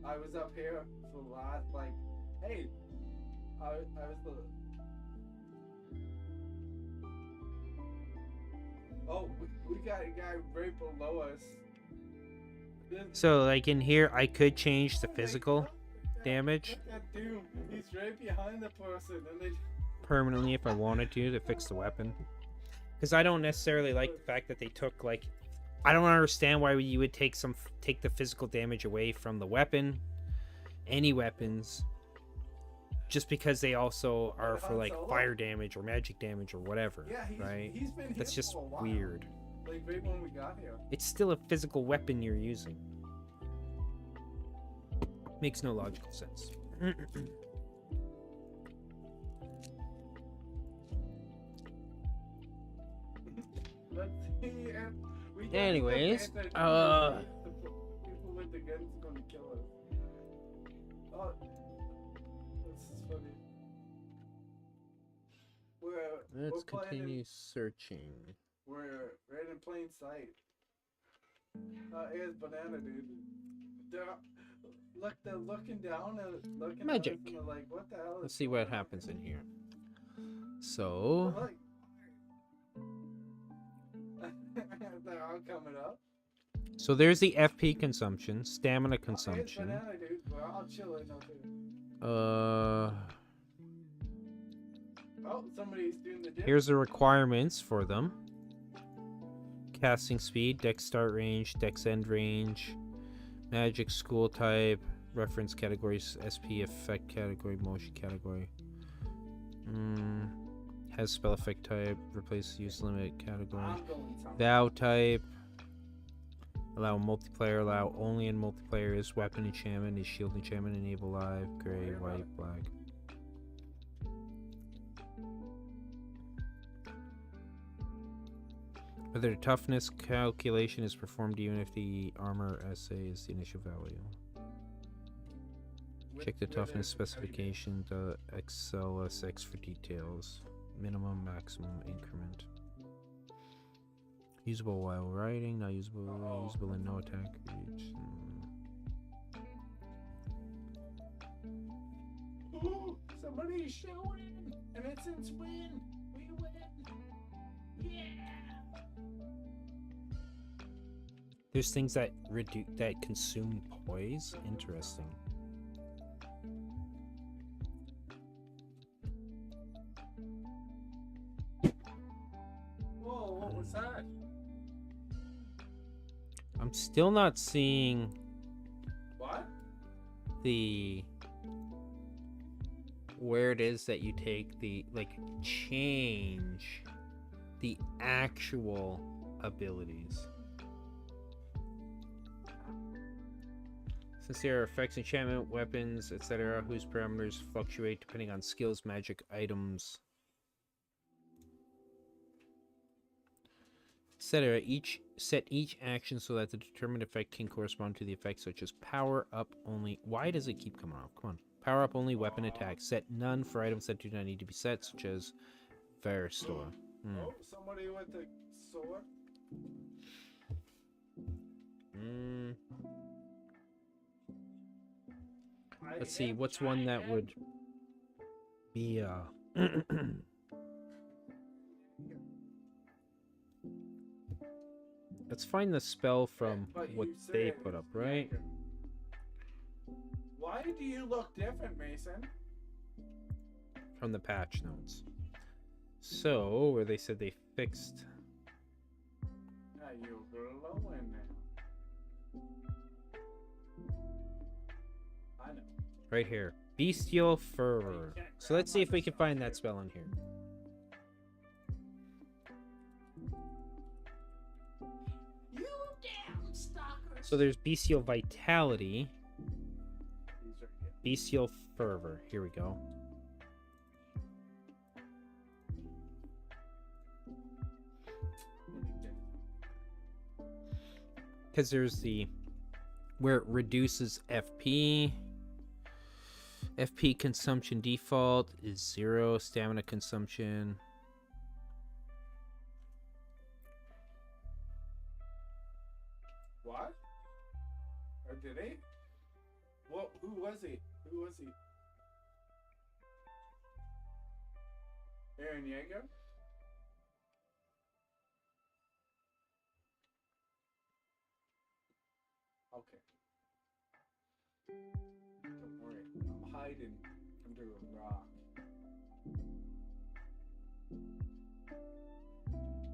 I was up here for the last, like, hey, I was the. Oh, we got a guy right below us. So, like in here, I could change the physical damage Look at Doom. He's right behind the person, and they. permanently if I wanted to fix the weapon. Because I don't necessarily like the fact that they took, like, I don't understand why you would take the physical damage away from the weapon, any weapons, just because they also are for like fire damage or magic damage or whatever, Yeah, right? he's been That's here just for a while. weird. Like right when we got here. It's still a physical weapon you're using. Makes no logical sense. Let's see if we get Anyways, the people with the guns are gonna kill us. Oh, this is funny. let's we're playing continue searching. We're right in plain sight. Here's Banana, dude. They're looking down and looking Magic. at us and they're like, what the hell? Let's see what happens in here. So, they're all coming up. so there's the FP consumption, stamina Here's consumption. Banana, dude. We're all chilling up here. Oh, somebody's doing the dip. Here's the requirements for them. Casting speed, dex start range, dex end range, magic school type, reference categories, SP effect category, motion category. Has spell effect type, replace use limit category. Vow type. Allow multiplayer, allow only in multiplayer. Is weapon enchantment, is shield enchantment, enable live, gray, white, black. Whether the toughness calculation is performed even if the armor SA is the initial value. Check the toughness specification, the XLSX for details. Minimum, maximum increment. Usable while riding, not usable, usable in no attack reach. Ooh, somebody's showing, and it's in win. We win. Yeah. There's things that consume poise. Interesting. Whoa, what was that? I'm still not seeing What? the where it is that you take the change the actual abilities. Since there are effects, enchantment, weapons, etc., whose parameters fluctuate depending on skills, magic, items, etc. Set each action so that the determined effect can correspond to the effect, such as power up only. Why does it keep coming off? Come on. Power up only weapon attack. Set none for items that do not need to be set, such as Veristore. Oh, somebody with a sword. Let's see, what's one that would be Let's find the spell from what they put up, right? Why do you look different, Mason? From the patch notes. So, where they said they fixed. Yeah, you're glowing now. I know. Right here. Bestial Fervor. So let's see if we can find that spell in here. You damn stalkers! So there's Bestial Vitality. Bestial Fervor. Here we go. Because there's the where it reduces FP. FP consumption default is 0. Stamina consumption. What? Or did he? What? Who was he? Who was he? Aaron Yeager? Okay. Don't worry, I'm hiding under a rock.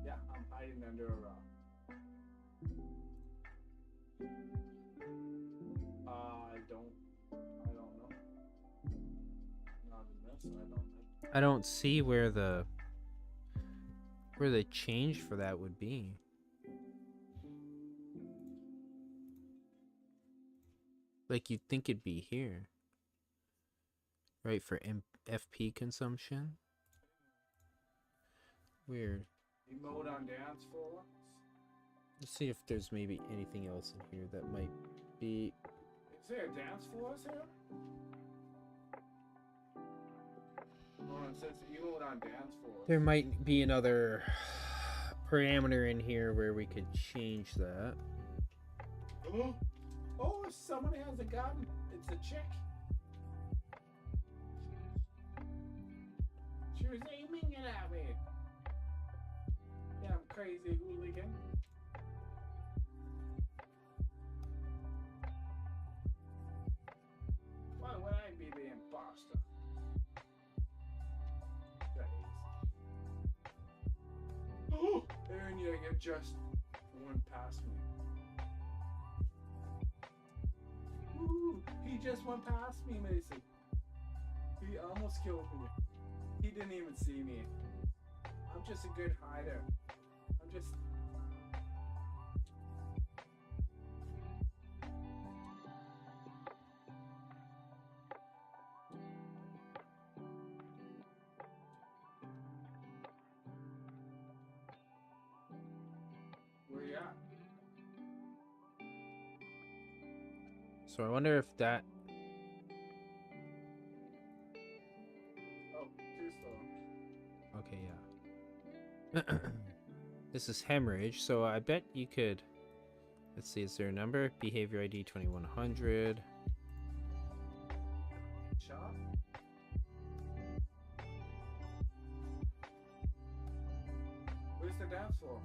Yeah, I'm hiding under a rock. I don't know. Not in this, I don't know. I don't see where the change for that would be. Like, you'd think it'd be here. Right, for FP consumption? Weird. Emote on dance floor. Let's see if there's maybe anything else in here that might be. Is there a dance floor here? Oh, it says emote on dance floor. There might be another parameter in here where we could change that. Oh, oh, someone has a gun. It's a chick. She was aiming it at me. Damn crazy hooligan. Why would I be the imposter? Oh, Aaron Yeager just went past me. Ooh, he just went past me, Mason. He almost killed me. He didn't even see me. I'm just a good hider. I'm just... Where you at? So I wonder if that. Oh, two star. Okay, yeah. This is hemorrhage, so I bet you could. Let's see, is there a number? Behavior ID 2100. Shot? Where's the dance floor?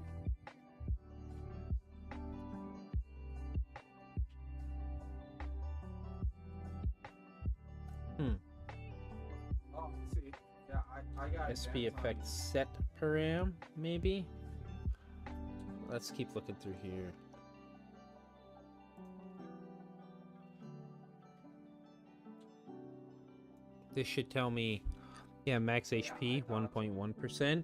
Oh, see. Yeah, I got SP effect set param, maybe? Let's keep looking through here. This should tell me, yeah, max HP 1.1%.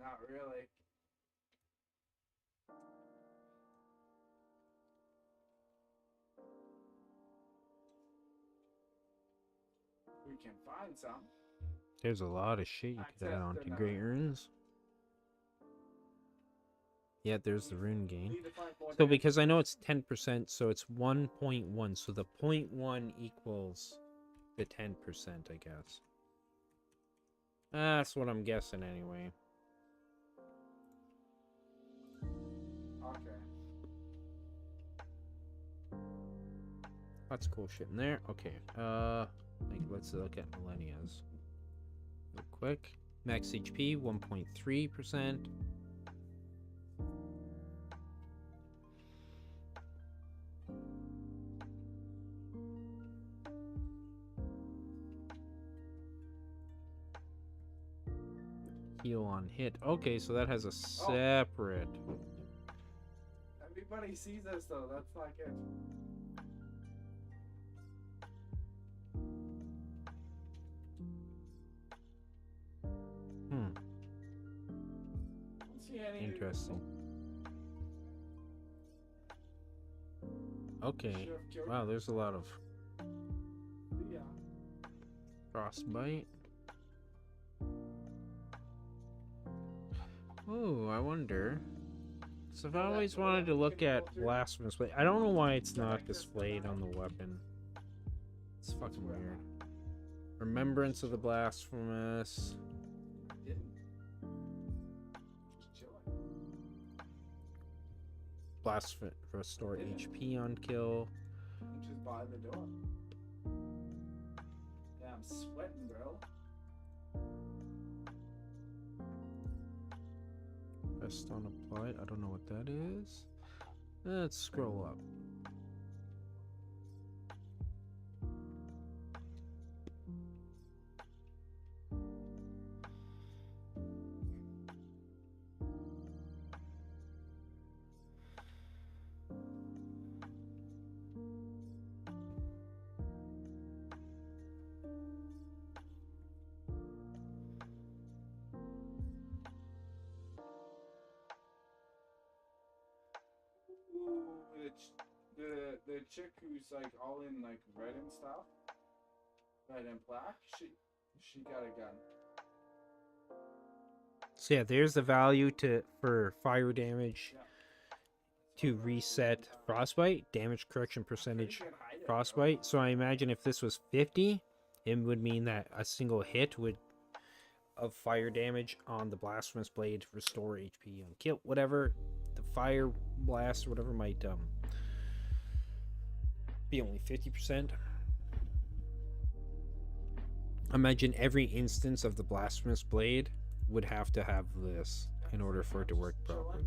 Not really. We can find some. There's a lot of shit you could add on to Great Runes. Yeah, there's the rune gain. So because I know it's 10%, so it's 1.1. So the 0.1 equals the 10%, I guess. That's what I'm guessing anyway. Okay. Lots of cool shit in there. Okay. Let's look at Millennia's real quick. Max HP 1.3%. Heal on hit. Okay, so that has a separate. Everybody sees us though. That's not good. Interesting. Okay. Wow, there's a lot of frostbite. Oh, I wonder. So I've always wanted to look at Blasphemous, but I don't know why it's not displayed on the weapon. It's fucking weird. Remembrance of the Blasphemous. Blasphemous restore HP on kill. Just by the door. Yeah, I'm sweating, bro. Rest on applied. I don't know what that is. Let's scroll up. chick who's like all in like red and stuff, red and black, she got a gun. So yeah, there's the value for fire damage Yeah. to reset frostbite, damage correction percentage frostbite. So I imagine if this was 50, it would mean that a single hit of fire damage on the blasphemous blade restore HP on kill, whatever the fire blast or whatever might be only 50%. Imagine every instance of the blasphemous blade would have to have this in order for it to work properly.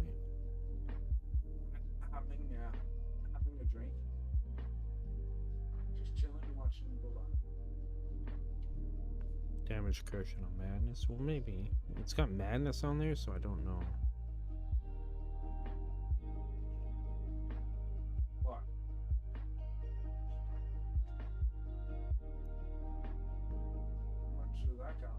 Having a drink, just chilling, watching the light. Damage correction on madness. Well, maybe it's got madness on there, so I don't know. What? How much does that cost?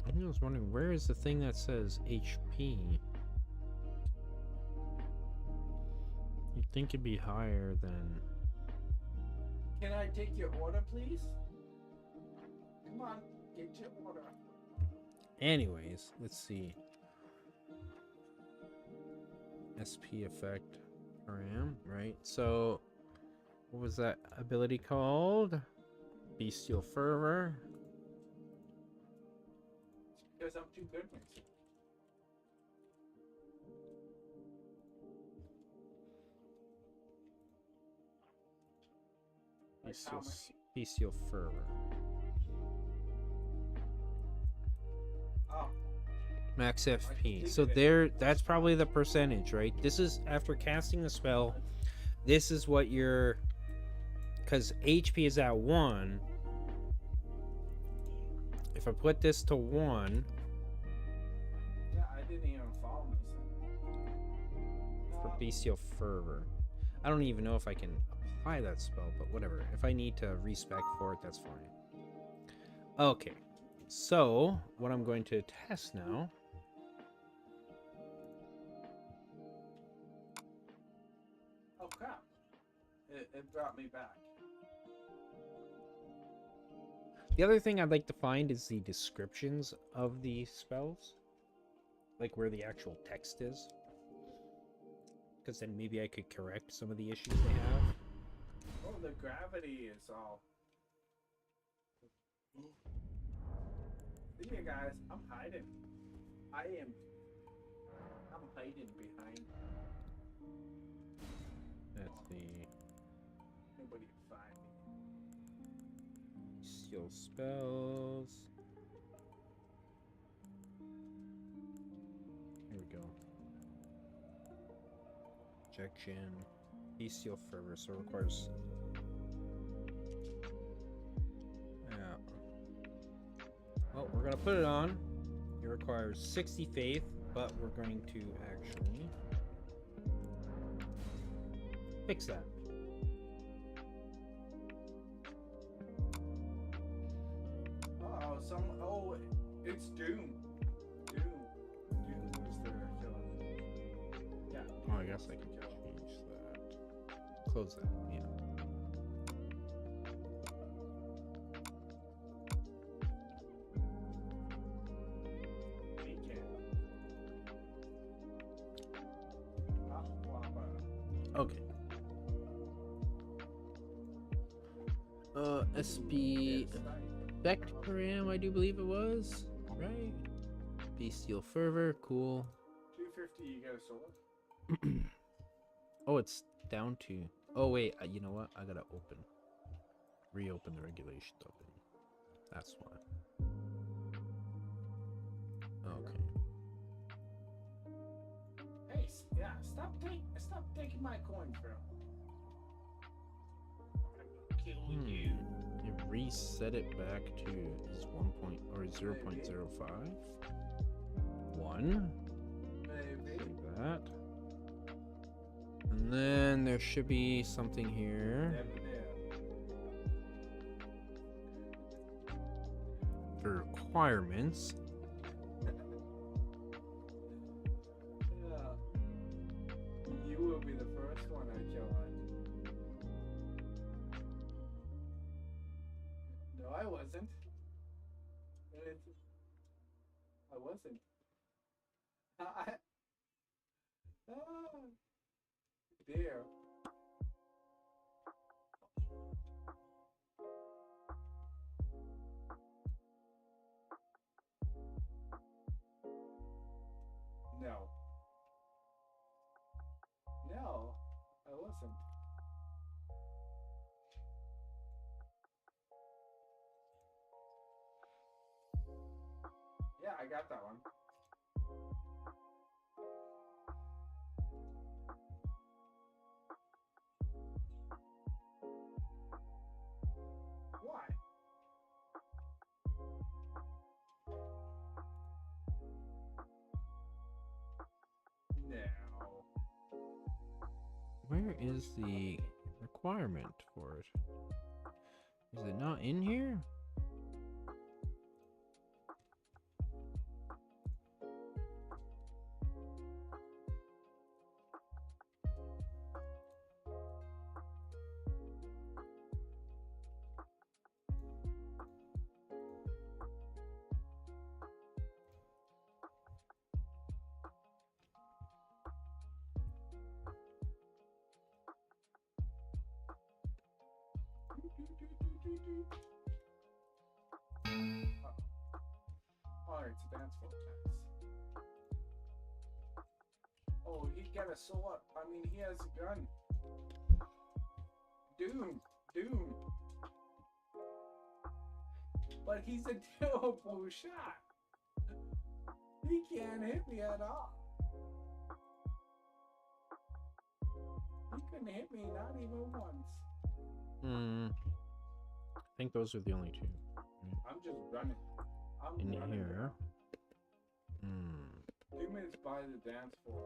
I was wondering, where is the thing that says HP? You'd think it'd be higher than... Can I take your order, please? Come on, get your order. Anyways, let's see. SP effect RAM, right? So, what was that ability called? Bestial Fervor. Because I'm too good, Mason. Bestial Fervor. Oh. Max FP. So that's probably the percentage, right? This is after casting the spell. This is what you're... Because HP is at 1. If I put this to 1... Yeah, I didn't even follow Mason. For Bestial Fervor. I don't even know if I can apply that spell, but whatever. If I need to respec for it, that's fine. Okay. So, what I'm going to test now... Oh crap. It brought me back. The other thing I'd like to find is the descriptions of the spells. Like where the actual text is. Because then maybe I could correct some of the issues they have. Oh, the gravity is all... See you guys, I'm hiding. I'm hiding behind. That's the... Nobody can find me. Seal spells. Here we go. Injection. Bestial Fervor, so it requires... Yeah. Well, we're gonna put it on. It requires 60 faith, but we're going to actually fix that. Oh, it's Doom. Doom is the killer. Yeah. Oh, I guess I can change that. Close that, yeah. Okay. SP Spectrum, I do believe it was, right? Bestial Fervor, cool. 250, you get a sword. Oh, it's down to... Oh, wait, you know what? I gotta reopen the regulations open. That's why. Okay. Hey, yeah, stop taking my coin, bro. I'm killing you. You reset it back to 0.05. 1. Maybe. Like that. And then there should be something here. The requirements. gonna kill it. No, I wasn't. I wasn't. There. No. No, I wasn't. Yeah, I got that one. Why? No. Where is the requirement for it? Is it not in here? Oh, it's a dance floor dance. Oh, he got a sword. I mean, he has a gun. Doom. But he's a terrible shot. He can't hit me at all. He couldn't hit me, not even once. I think those are the only two. I'm just running. I'm In running here. around. 2 minutes by the dance floor.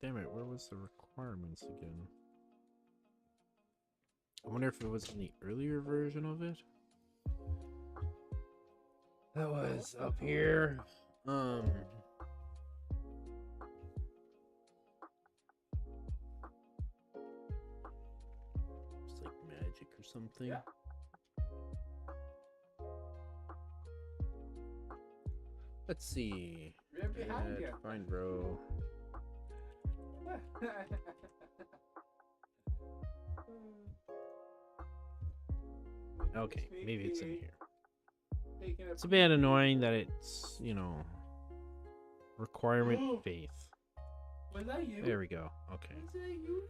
Damn it, where was the requirements again? I wonder if it was in the earlier version of it. That was up here. It's like magic or something. Yeah. Let's see. Right behind you. Find row. Okay, maybe it's in here. It's a bit annoying that it's, you know, requirement faith. Was that you? There we go. Okay. Was that you?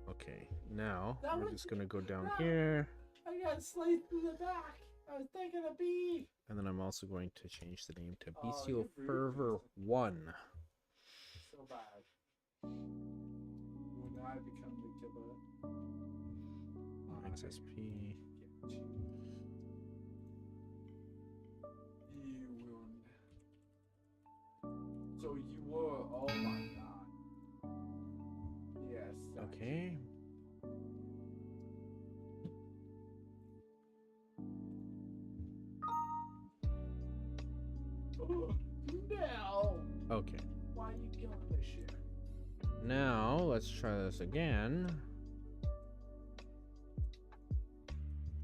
Okay, now That we're was- just gonna go down no. here, I got sliced in the back. I was thinking of bee. and then I'm also going to change the name to Oh, Bestial you're rude. Fervor 1. So bad. When I become the killer. XSP. Get you. You wound. So you were. Oh my god. Yes. Okay. No. Okay. Why are you killing this shit? Now let's try this again.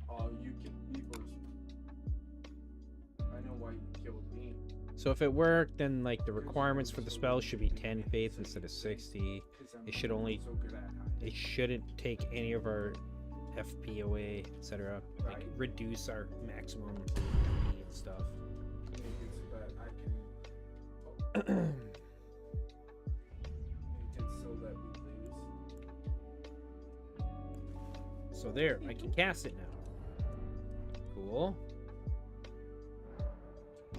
Oh, you killed me first. I know why you killed me. So if it worked, then like the requirements for the spell should be 10 faith instead of 60. It should only. So good at hiding. It shouldn't take any of our FP away, etc. Like Right. reduce our maximum FP and stuff. Make it so that I can. Make it so that we lose. So there, I can cast it now. Cool.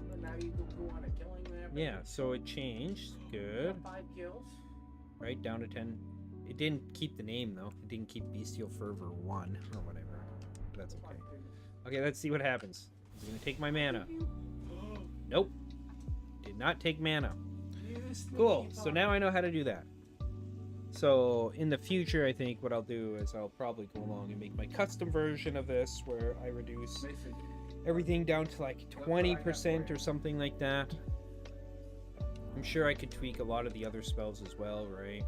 But now you can go on a killing map. Yeah, so it changed. Good. 5 kills. Right, down to 10. It didn't keep the name though. It didn't keep Bestial Fervor 1 or whatever. That's okay. Okay, let's see what happens. Is it gonna take my mana? Nope. Did not take mana. Cool. So now I know how to do that. So in the future, I think what I'll do is I'll probably go along and make my custom version of this where I reduce everything down to like 20% or something like that. I'm sure I could tweak a lot of the other spells as well, right?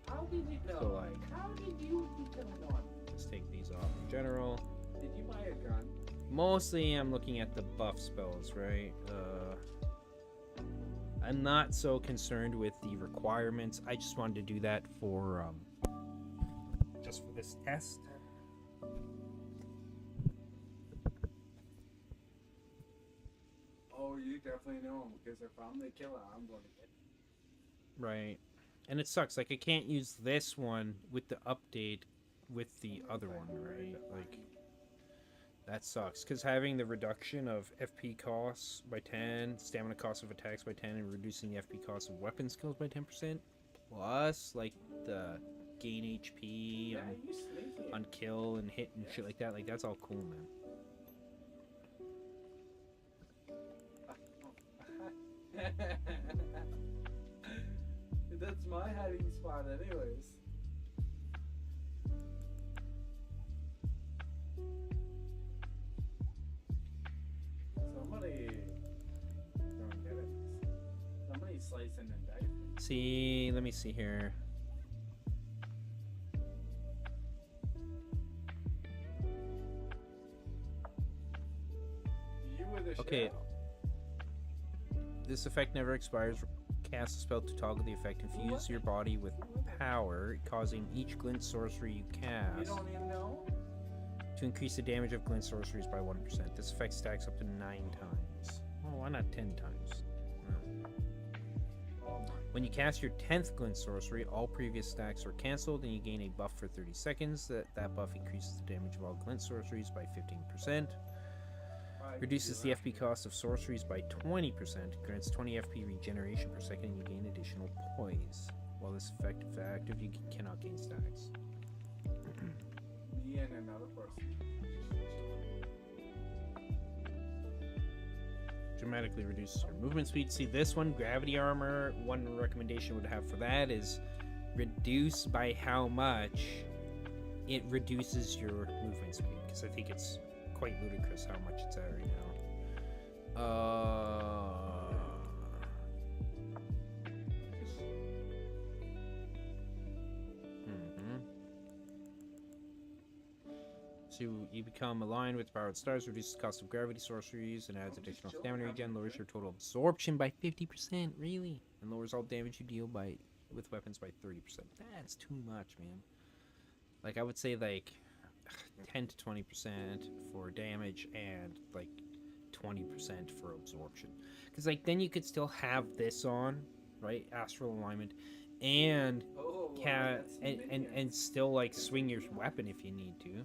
How did you know? So like, How did you become one? let's take these off in general. Did you buy a gun? Mostly I'm looking at the buff spells, right? I'm not so concerned with the requirements. I just wanted to do that for just for this test. Oh, you definitely know him because if I'm the killer, I'm going to get him. Right. And it sucks. Like I can't use this one with the update with the other one, right? Like that sucks because having the reduction of FP costs by 10, stamina costs of attacks by 10, and reducing the FP costs of weapon skills by 10%, plus like the gain HP on kill and hit and shit like that. Like that's all cool, man. That's my hiding spot, anyways. Somebody slicing and dicing. See, let me see here. You were the Okay. sheriff. This effect never expires. Cast a spell to toggle the effect. Infuse your body with power, causing each glint sorcery you You cast don't even know? to increase the damage of glint sorceries by 1%. This effect stacks up to 9 times. Oh, why not 10 times? When you cast your 10th glint sorcery, all previous stacks are cancelled and you gain a buff for 30 seconds. That buff increases the damage of all glint sorceries by 15%. Reduces the FP cost of sorceries by 20%. Grants 20 FP regeneration per second and you gain additional poise. While this effect is active, you cannot gain stacks. Me and another person. Dramatically reduces your movement speed. See this one, gravity armor, one recommendation would have for that is reduce by how much it reduces your movement speed, because I think it's quite ludicrous how much it's at right now. So you become aligned with powered stars, reduces the cost of gravity sorceries, and adds additional stamina regen, lowers your total absorption by 50%, really? And lowers all damage you deal with weapons by 30%. That's too much, man. Like, I would say, like, 10 to 20% for damage and, like, 20% for absorption. Because, like, then you could still have this on, right? Astral alignment. And, and still, like, swing your weapon if you need to.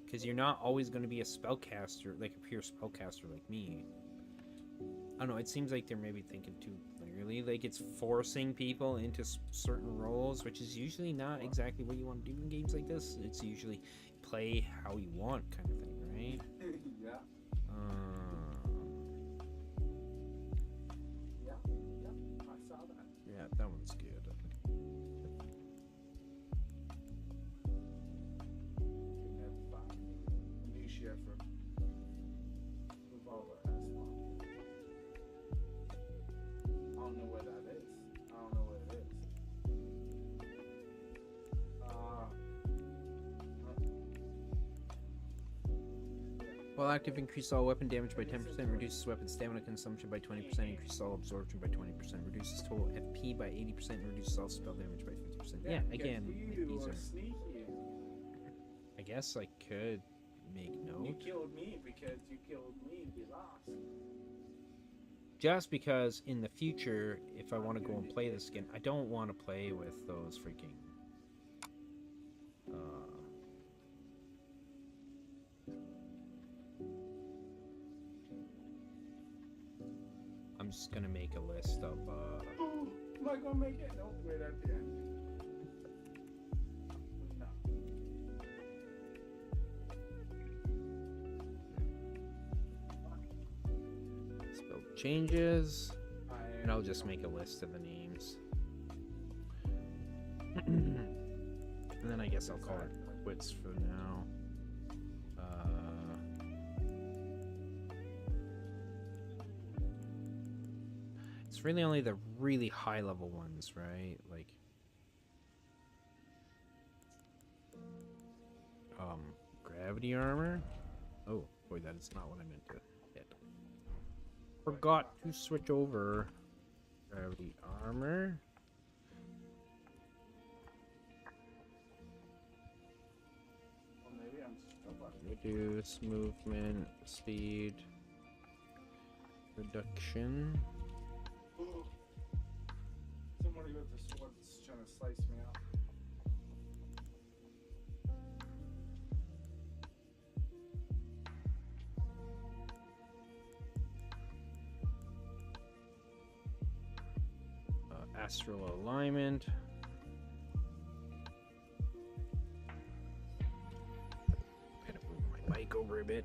Because you're not always going to be a spellcaster, like a pure spellcaster like me. I don't know, it seems like they're maybe thinking too clearly. Like, it's forcing people into certain roles, which is usually not exactly what you want to do in games like this. It's usually play how you want kind of thing, right? Yeah. Yeah, I saw that. Yeah, that one's good. Revolver as well. I don't know where that is. I don't know what it is. While active, increase all weapon damage by 10%, reduces weapon stamina consumption by 20%, increases all absorption by 20%, reduces total FP by 80%, and reduces all spell damage by 50%. Yeah, again, like, these are... I guess I could make note. You killed me because you killed me, you lost. Just because in the future, if I want to go and play this again, I don't want to play with those freaking... I'm just gonna make a list of, Oh, am I gonna make it? No, wait at the end. spell changes, and I'll just make a list of the names. guess I'll call it quits for now. It's really only the really high level ones, right? Like, gravity armor. Oh boy, that is not what I meant to hit. Forgot to switch over. Gravity armor. Well, maybe I'm still up. Reduce movement speed. Reduction. Somebody with the sword is trying to slice me out. Astral alignment. Kind of move my mic over a bit.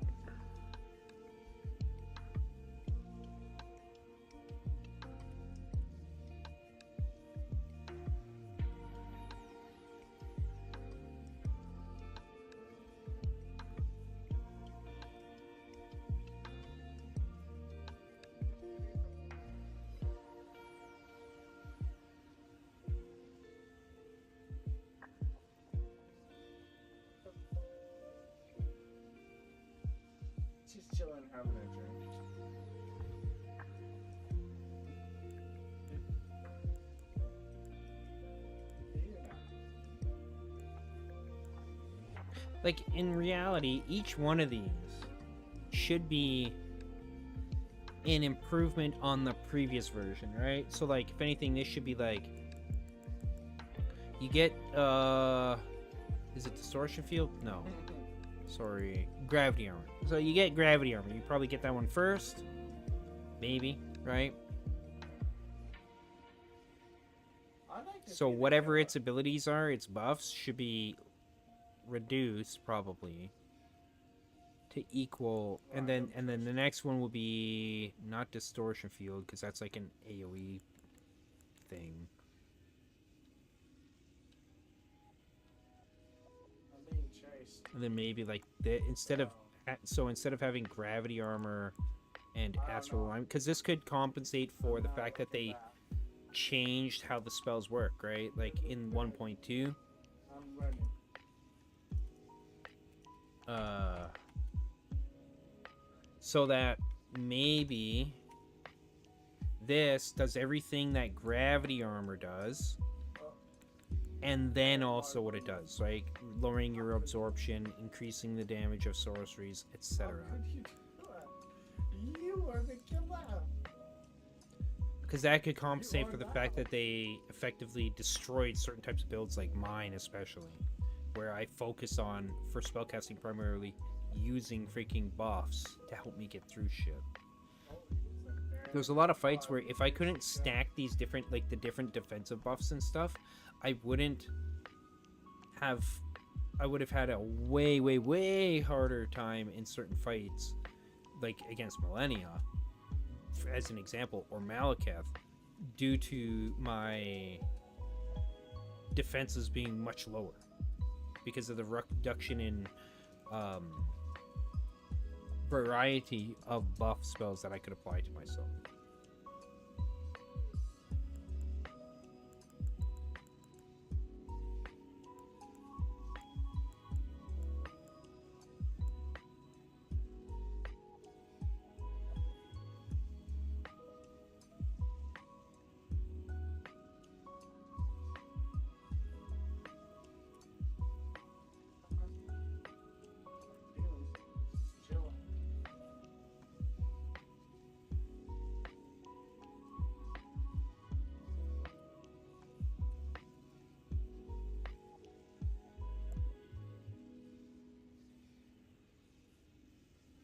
Just chilling, having a drink. Like, in reality, each one of these should be an improvement on the previous version, right? So, like, if anything, this should be like, you get, is it distortion field? No. Sorry, gravity armor. So you get gravity armor. You probably get that one first. Maybe, right? So whatever its abilities are, its buffs, should be reduced, probably, to equal, and then the next one will be not distortion field, because that's like an AoE thing. I'm being chased. And then maybe like instead of having gravity armor and astral alignment, because this could compensate for the fact that they changed how the spells work, right? Like in 1.2. I'm ready. So that maybe this does everything that gravity armor does, and then also what it does, like lowering your absorption, increasing the damage of sorceries, etc. You are the killer. Because that could compensate for the fact that they effectively destroyed certain types of builds, like mine especially, where I focus on, for spellcasting primarily, using freaking buffs to help me get through shit. There's a lot of fights where if I couldn't stack these different, like the different defensive buffs and stuff, I would have had a way harder time in certain fights, like against Millennia, as an example, or Malekith, due to my defenses being much lower because of the reduction in variety of buff spells that I could apply to myself.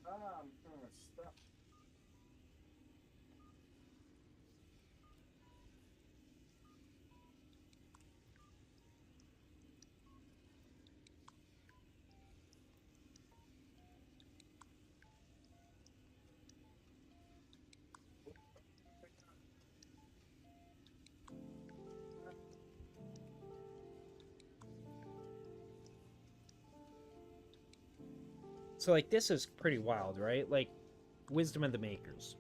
I'm kind of stuck. So, like, this is pretty wild, right? Like, Wisdom of the Makers.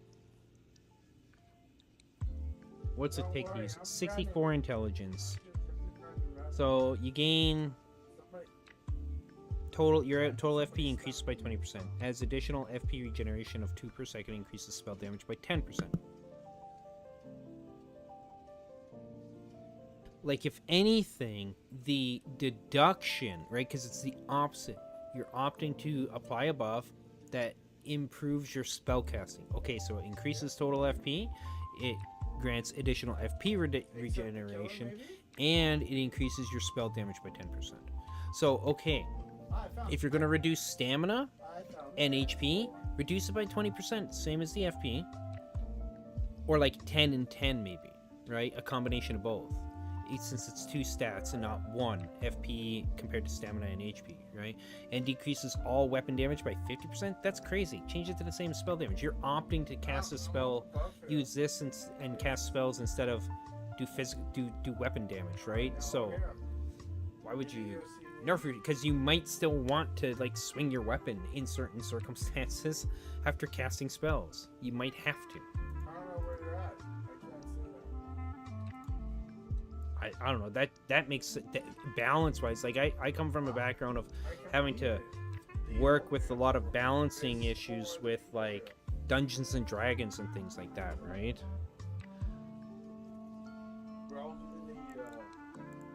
What's it take to use? 64 intelligence. So, you gain... Your total FP increases by 20%. As additional FP regeneration of 2 per second increases spell damage by 10%. Like, if anything, the deduction, right? Because it's the opposite. You're opting to apply a buff that improves your spell casting. Okay, so it increases total FP, it grants additional FP regeneration, and it increases your spell damage by 10%. So, okay, if you're going to reduce stamina and HP, reduce it by 20%, same as the FP. Or like 10 and 10 maybe, right? A combination of both. Since it's 2 stats and not 1 FP compared to stamina and HP, right? And decreases all weapon damage by 50%. That's crazy. Change it to the same spell damage. You're opting to cast a spell, use this and cast spells instead of do weapon damage, right? So why would you nerf it? Because you might still want to like swing your weapon in certain circumstances after casting spells. You might have to. I don't know, that makes balance wise, like I come from a background of having to work with a lot of balancing issues with like Dungeons and Dragons and things like that, right?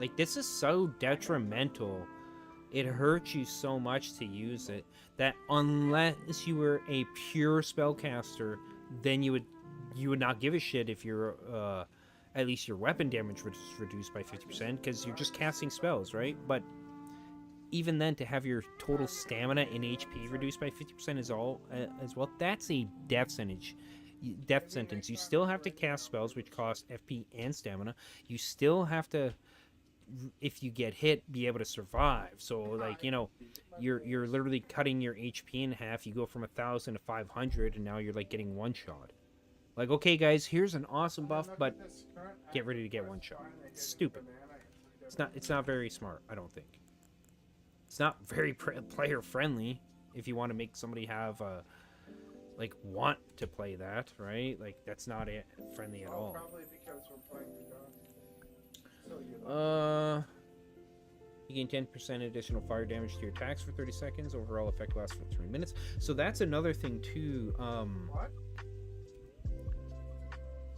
Like, this is so detrimental, it hurts you so much to use it, that unless you were a pure spellcaster, then you would not give a shit if you're at least your weapon damage was reduced by 50%, because you're just casting spells, right? But even then, to have your total stamina and HP reduced by 50% as well, that's a death sentence. You still have to cast spells, which cost FP and stamina. You still have to, if you get hit, be able to survive. So, like, you know, you're literally cutting your HP in half. You go from 1,000 to 500, and now you're like getting one shot. Like, okay, guys, here's an awesome buff, but get ready to get one shot. It's stupid. It's not very smart, I don't think. It's not very player friendly if you want to make somebody have like want to play that, right? Like, that's not it friendly at all. You gain 10% additional fire damage to your attacks for 30 seconds. Overall effect lasts for 3 minutes. So that's another thing too.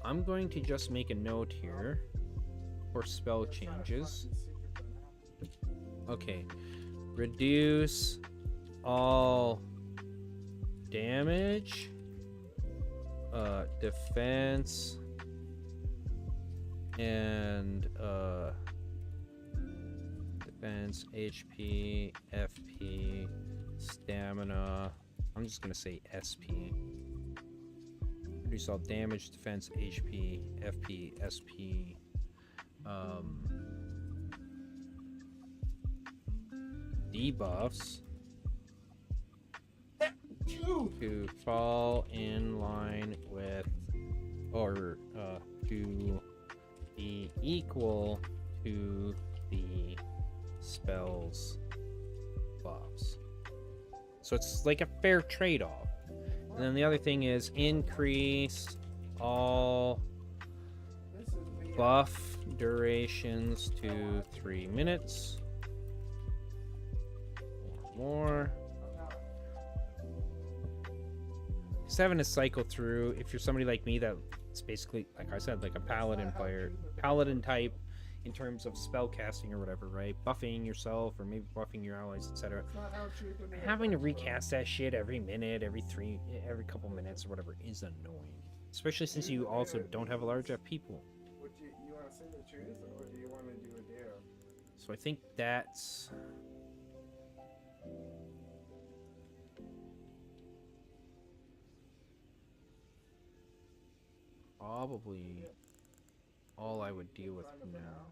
I'm going to just make a note here for spell changes. Okay. Reduce all damage, defense, and defense, HP, FP, stamina. I'm just gonna say SP. Reduce all damage, defense, HP, FP, SP. Debuffs to fall in line with, or to be equal to the spell's buffs. So it's like a fair trade-off. And then the other thing is increase all buff durations to 3 minutes or more. 7 to cycle through. If you're somebody like me that's basically, like I said, like a paladin player, paladin type in terms of spell casting or whatever, right? Buffing yourself or maybe buffing your allies, etc. Having to recast that shit every minute, every couple minutes or whatever is annoying. Especially since you also don't have a large FP pool. You want to say the truth, or do you want to do a dare? So I think that's probably all I would deal with now.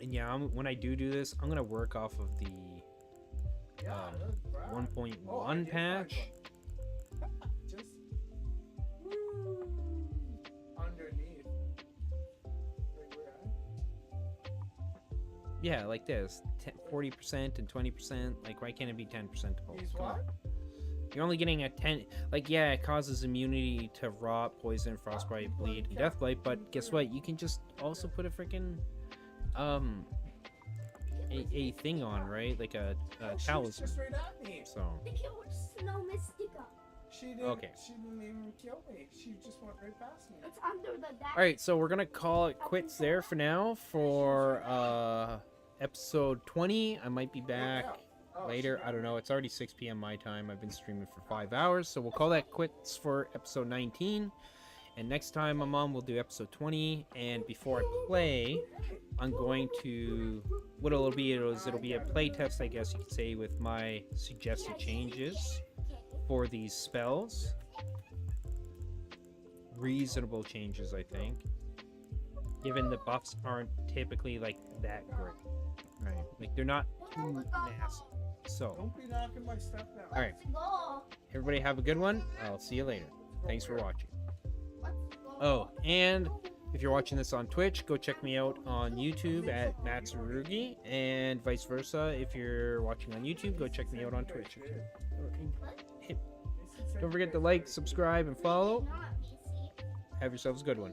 And yeah, when I do this, I'm gonna work off of the 1.1 patch. Just underneath. Yeah, like this, 40% and 20%. Like, why can't it be 10% to both? He's Come on. what? You're only getting a 10. Like, yeah, it causes immunity to rot, poison, frostbite, bleed, and deathbite. But guess what? You can just also put a freaking a thing on, right? Like a She was talisman. just right at me. So The killed Snow Mystica. She didn't. Okay. She didn't even kill me. She just went right past me. It's under the deck. all right, so we're gonna call it quits there for now for episode 20. I might be back later. I don't know. It's already 6 p.m. my time. I've been streaming for 5 hours, so we'll call that quits for episode 19. And next time I'm on, we'll do episode 20. And before I play, I'm going to... What it'll be is it'll be a play test, I guess you could say, with my suggested changes for these spells. Reasonable changes, I think. Given the buffs aren't typically, like, that great. Right? Like, they're not too nasty. So, Don't be knocking my stuff down. alright. Go. Everybody have a good one. I'll see you later. Thanks for watching. Let's go. Oh, and if you're watching this on Twitch, go check me out on YouTube at Matsurugi, and vice versa. If you're watching on YouTube, go check me out on Twitch. Don't forget to like, subscribe, and follow. Not me, see? Have yourselves a good one.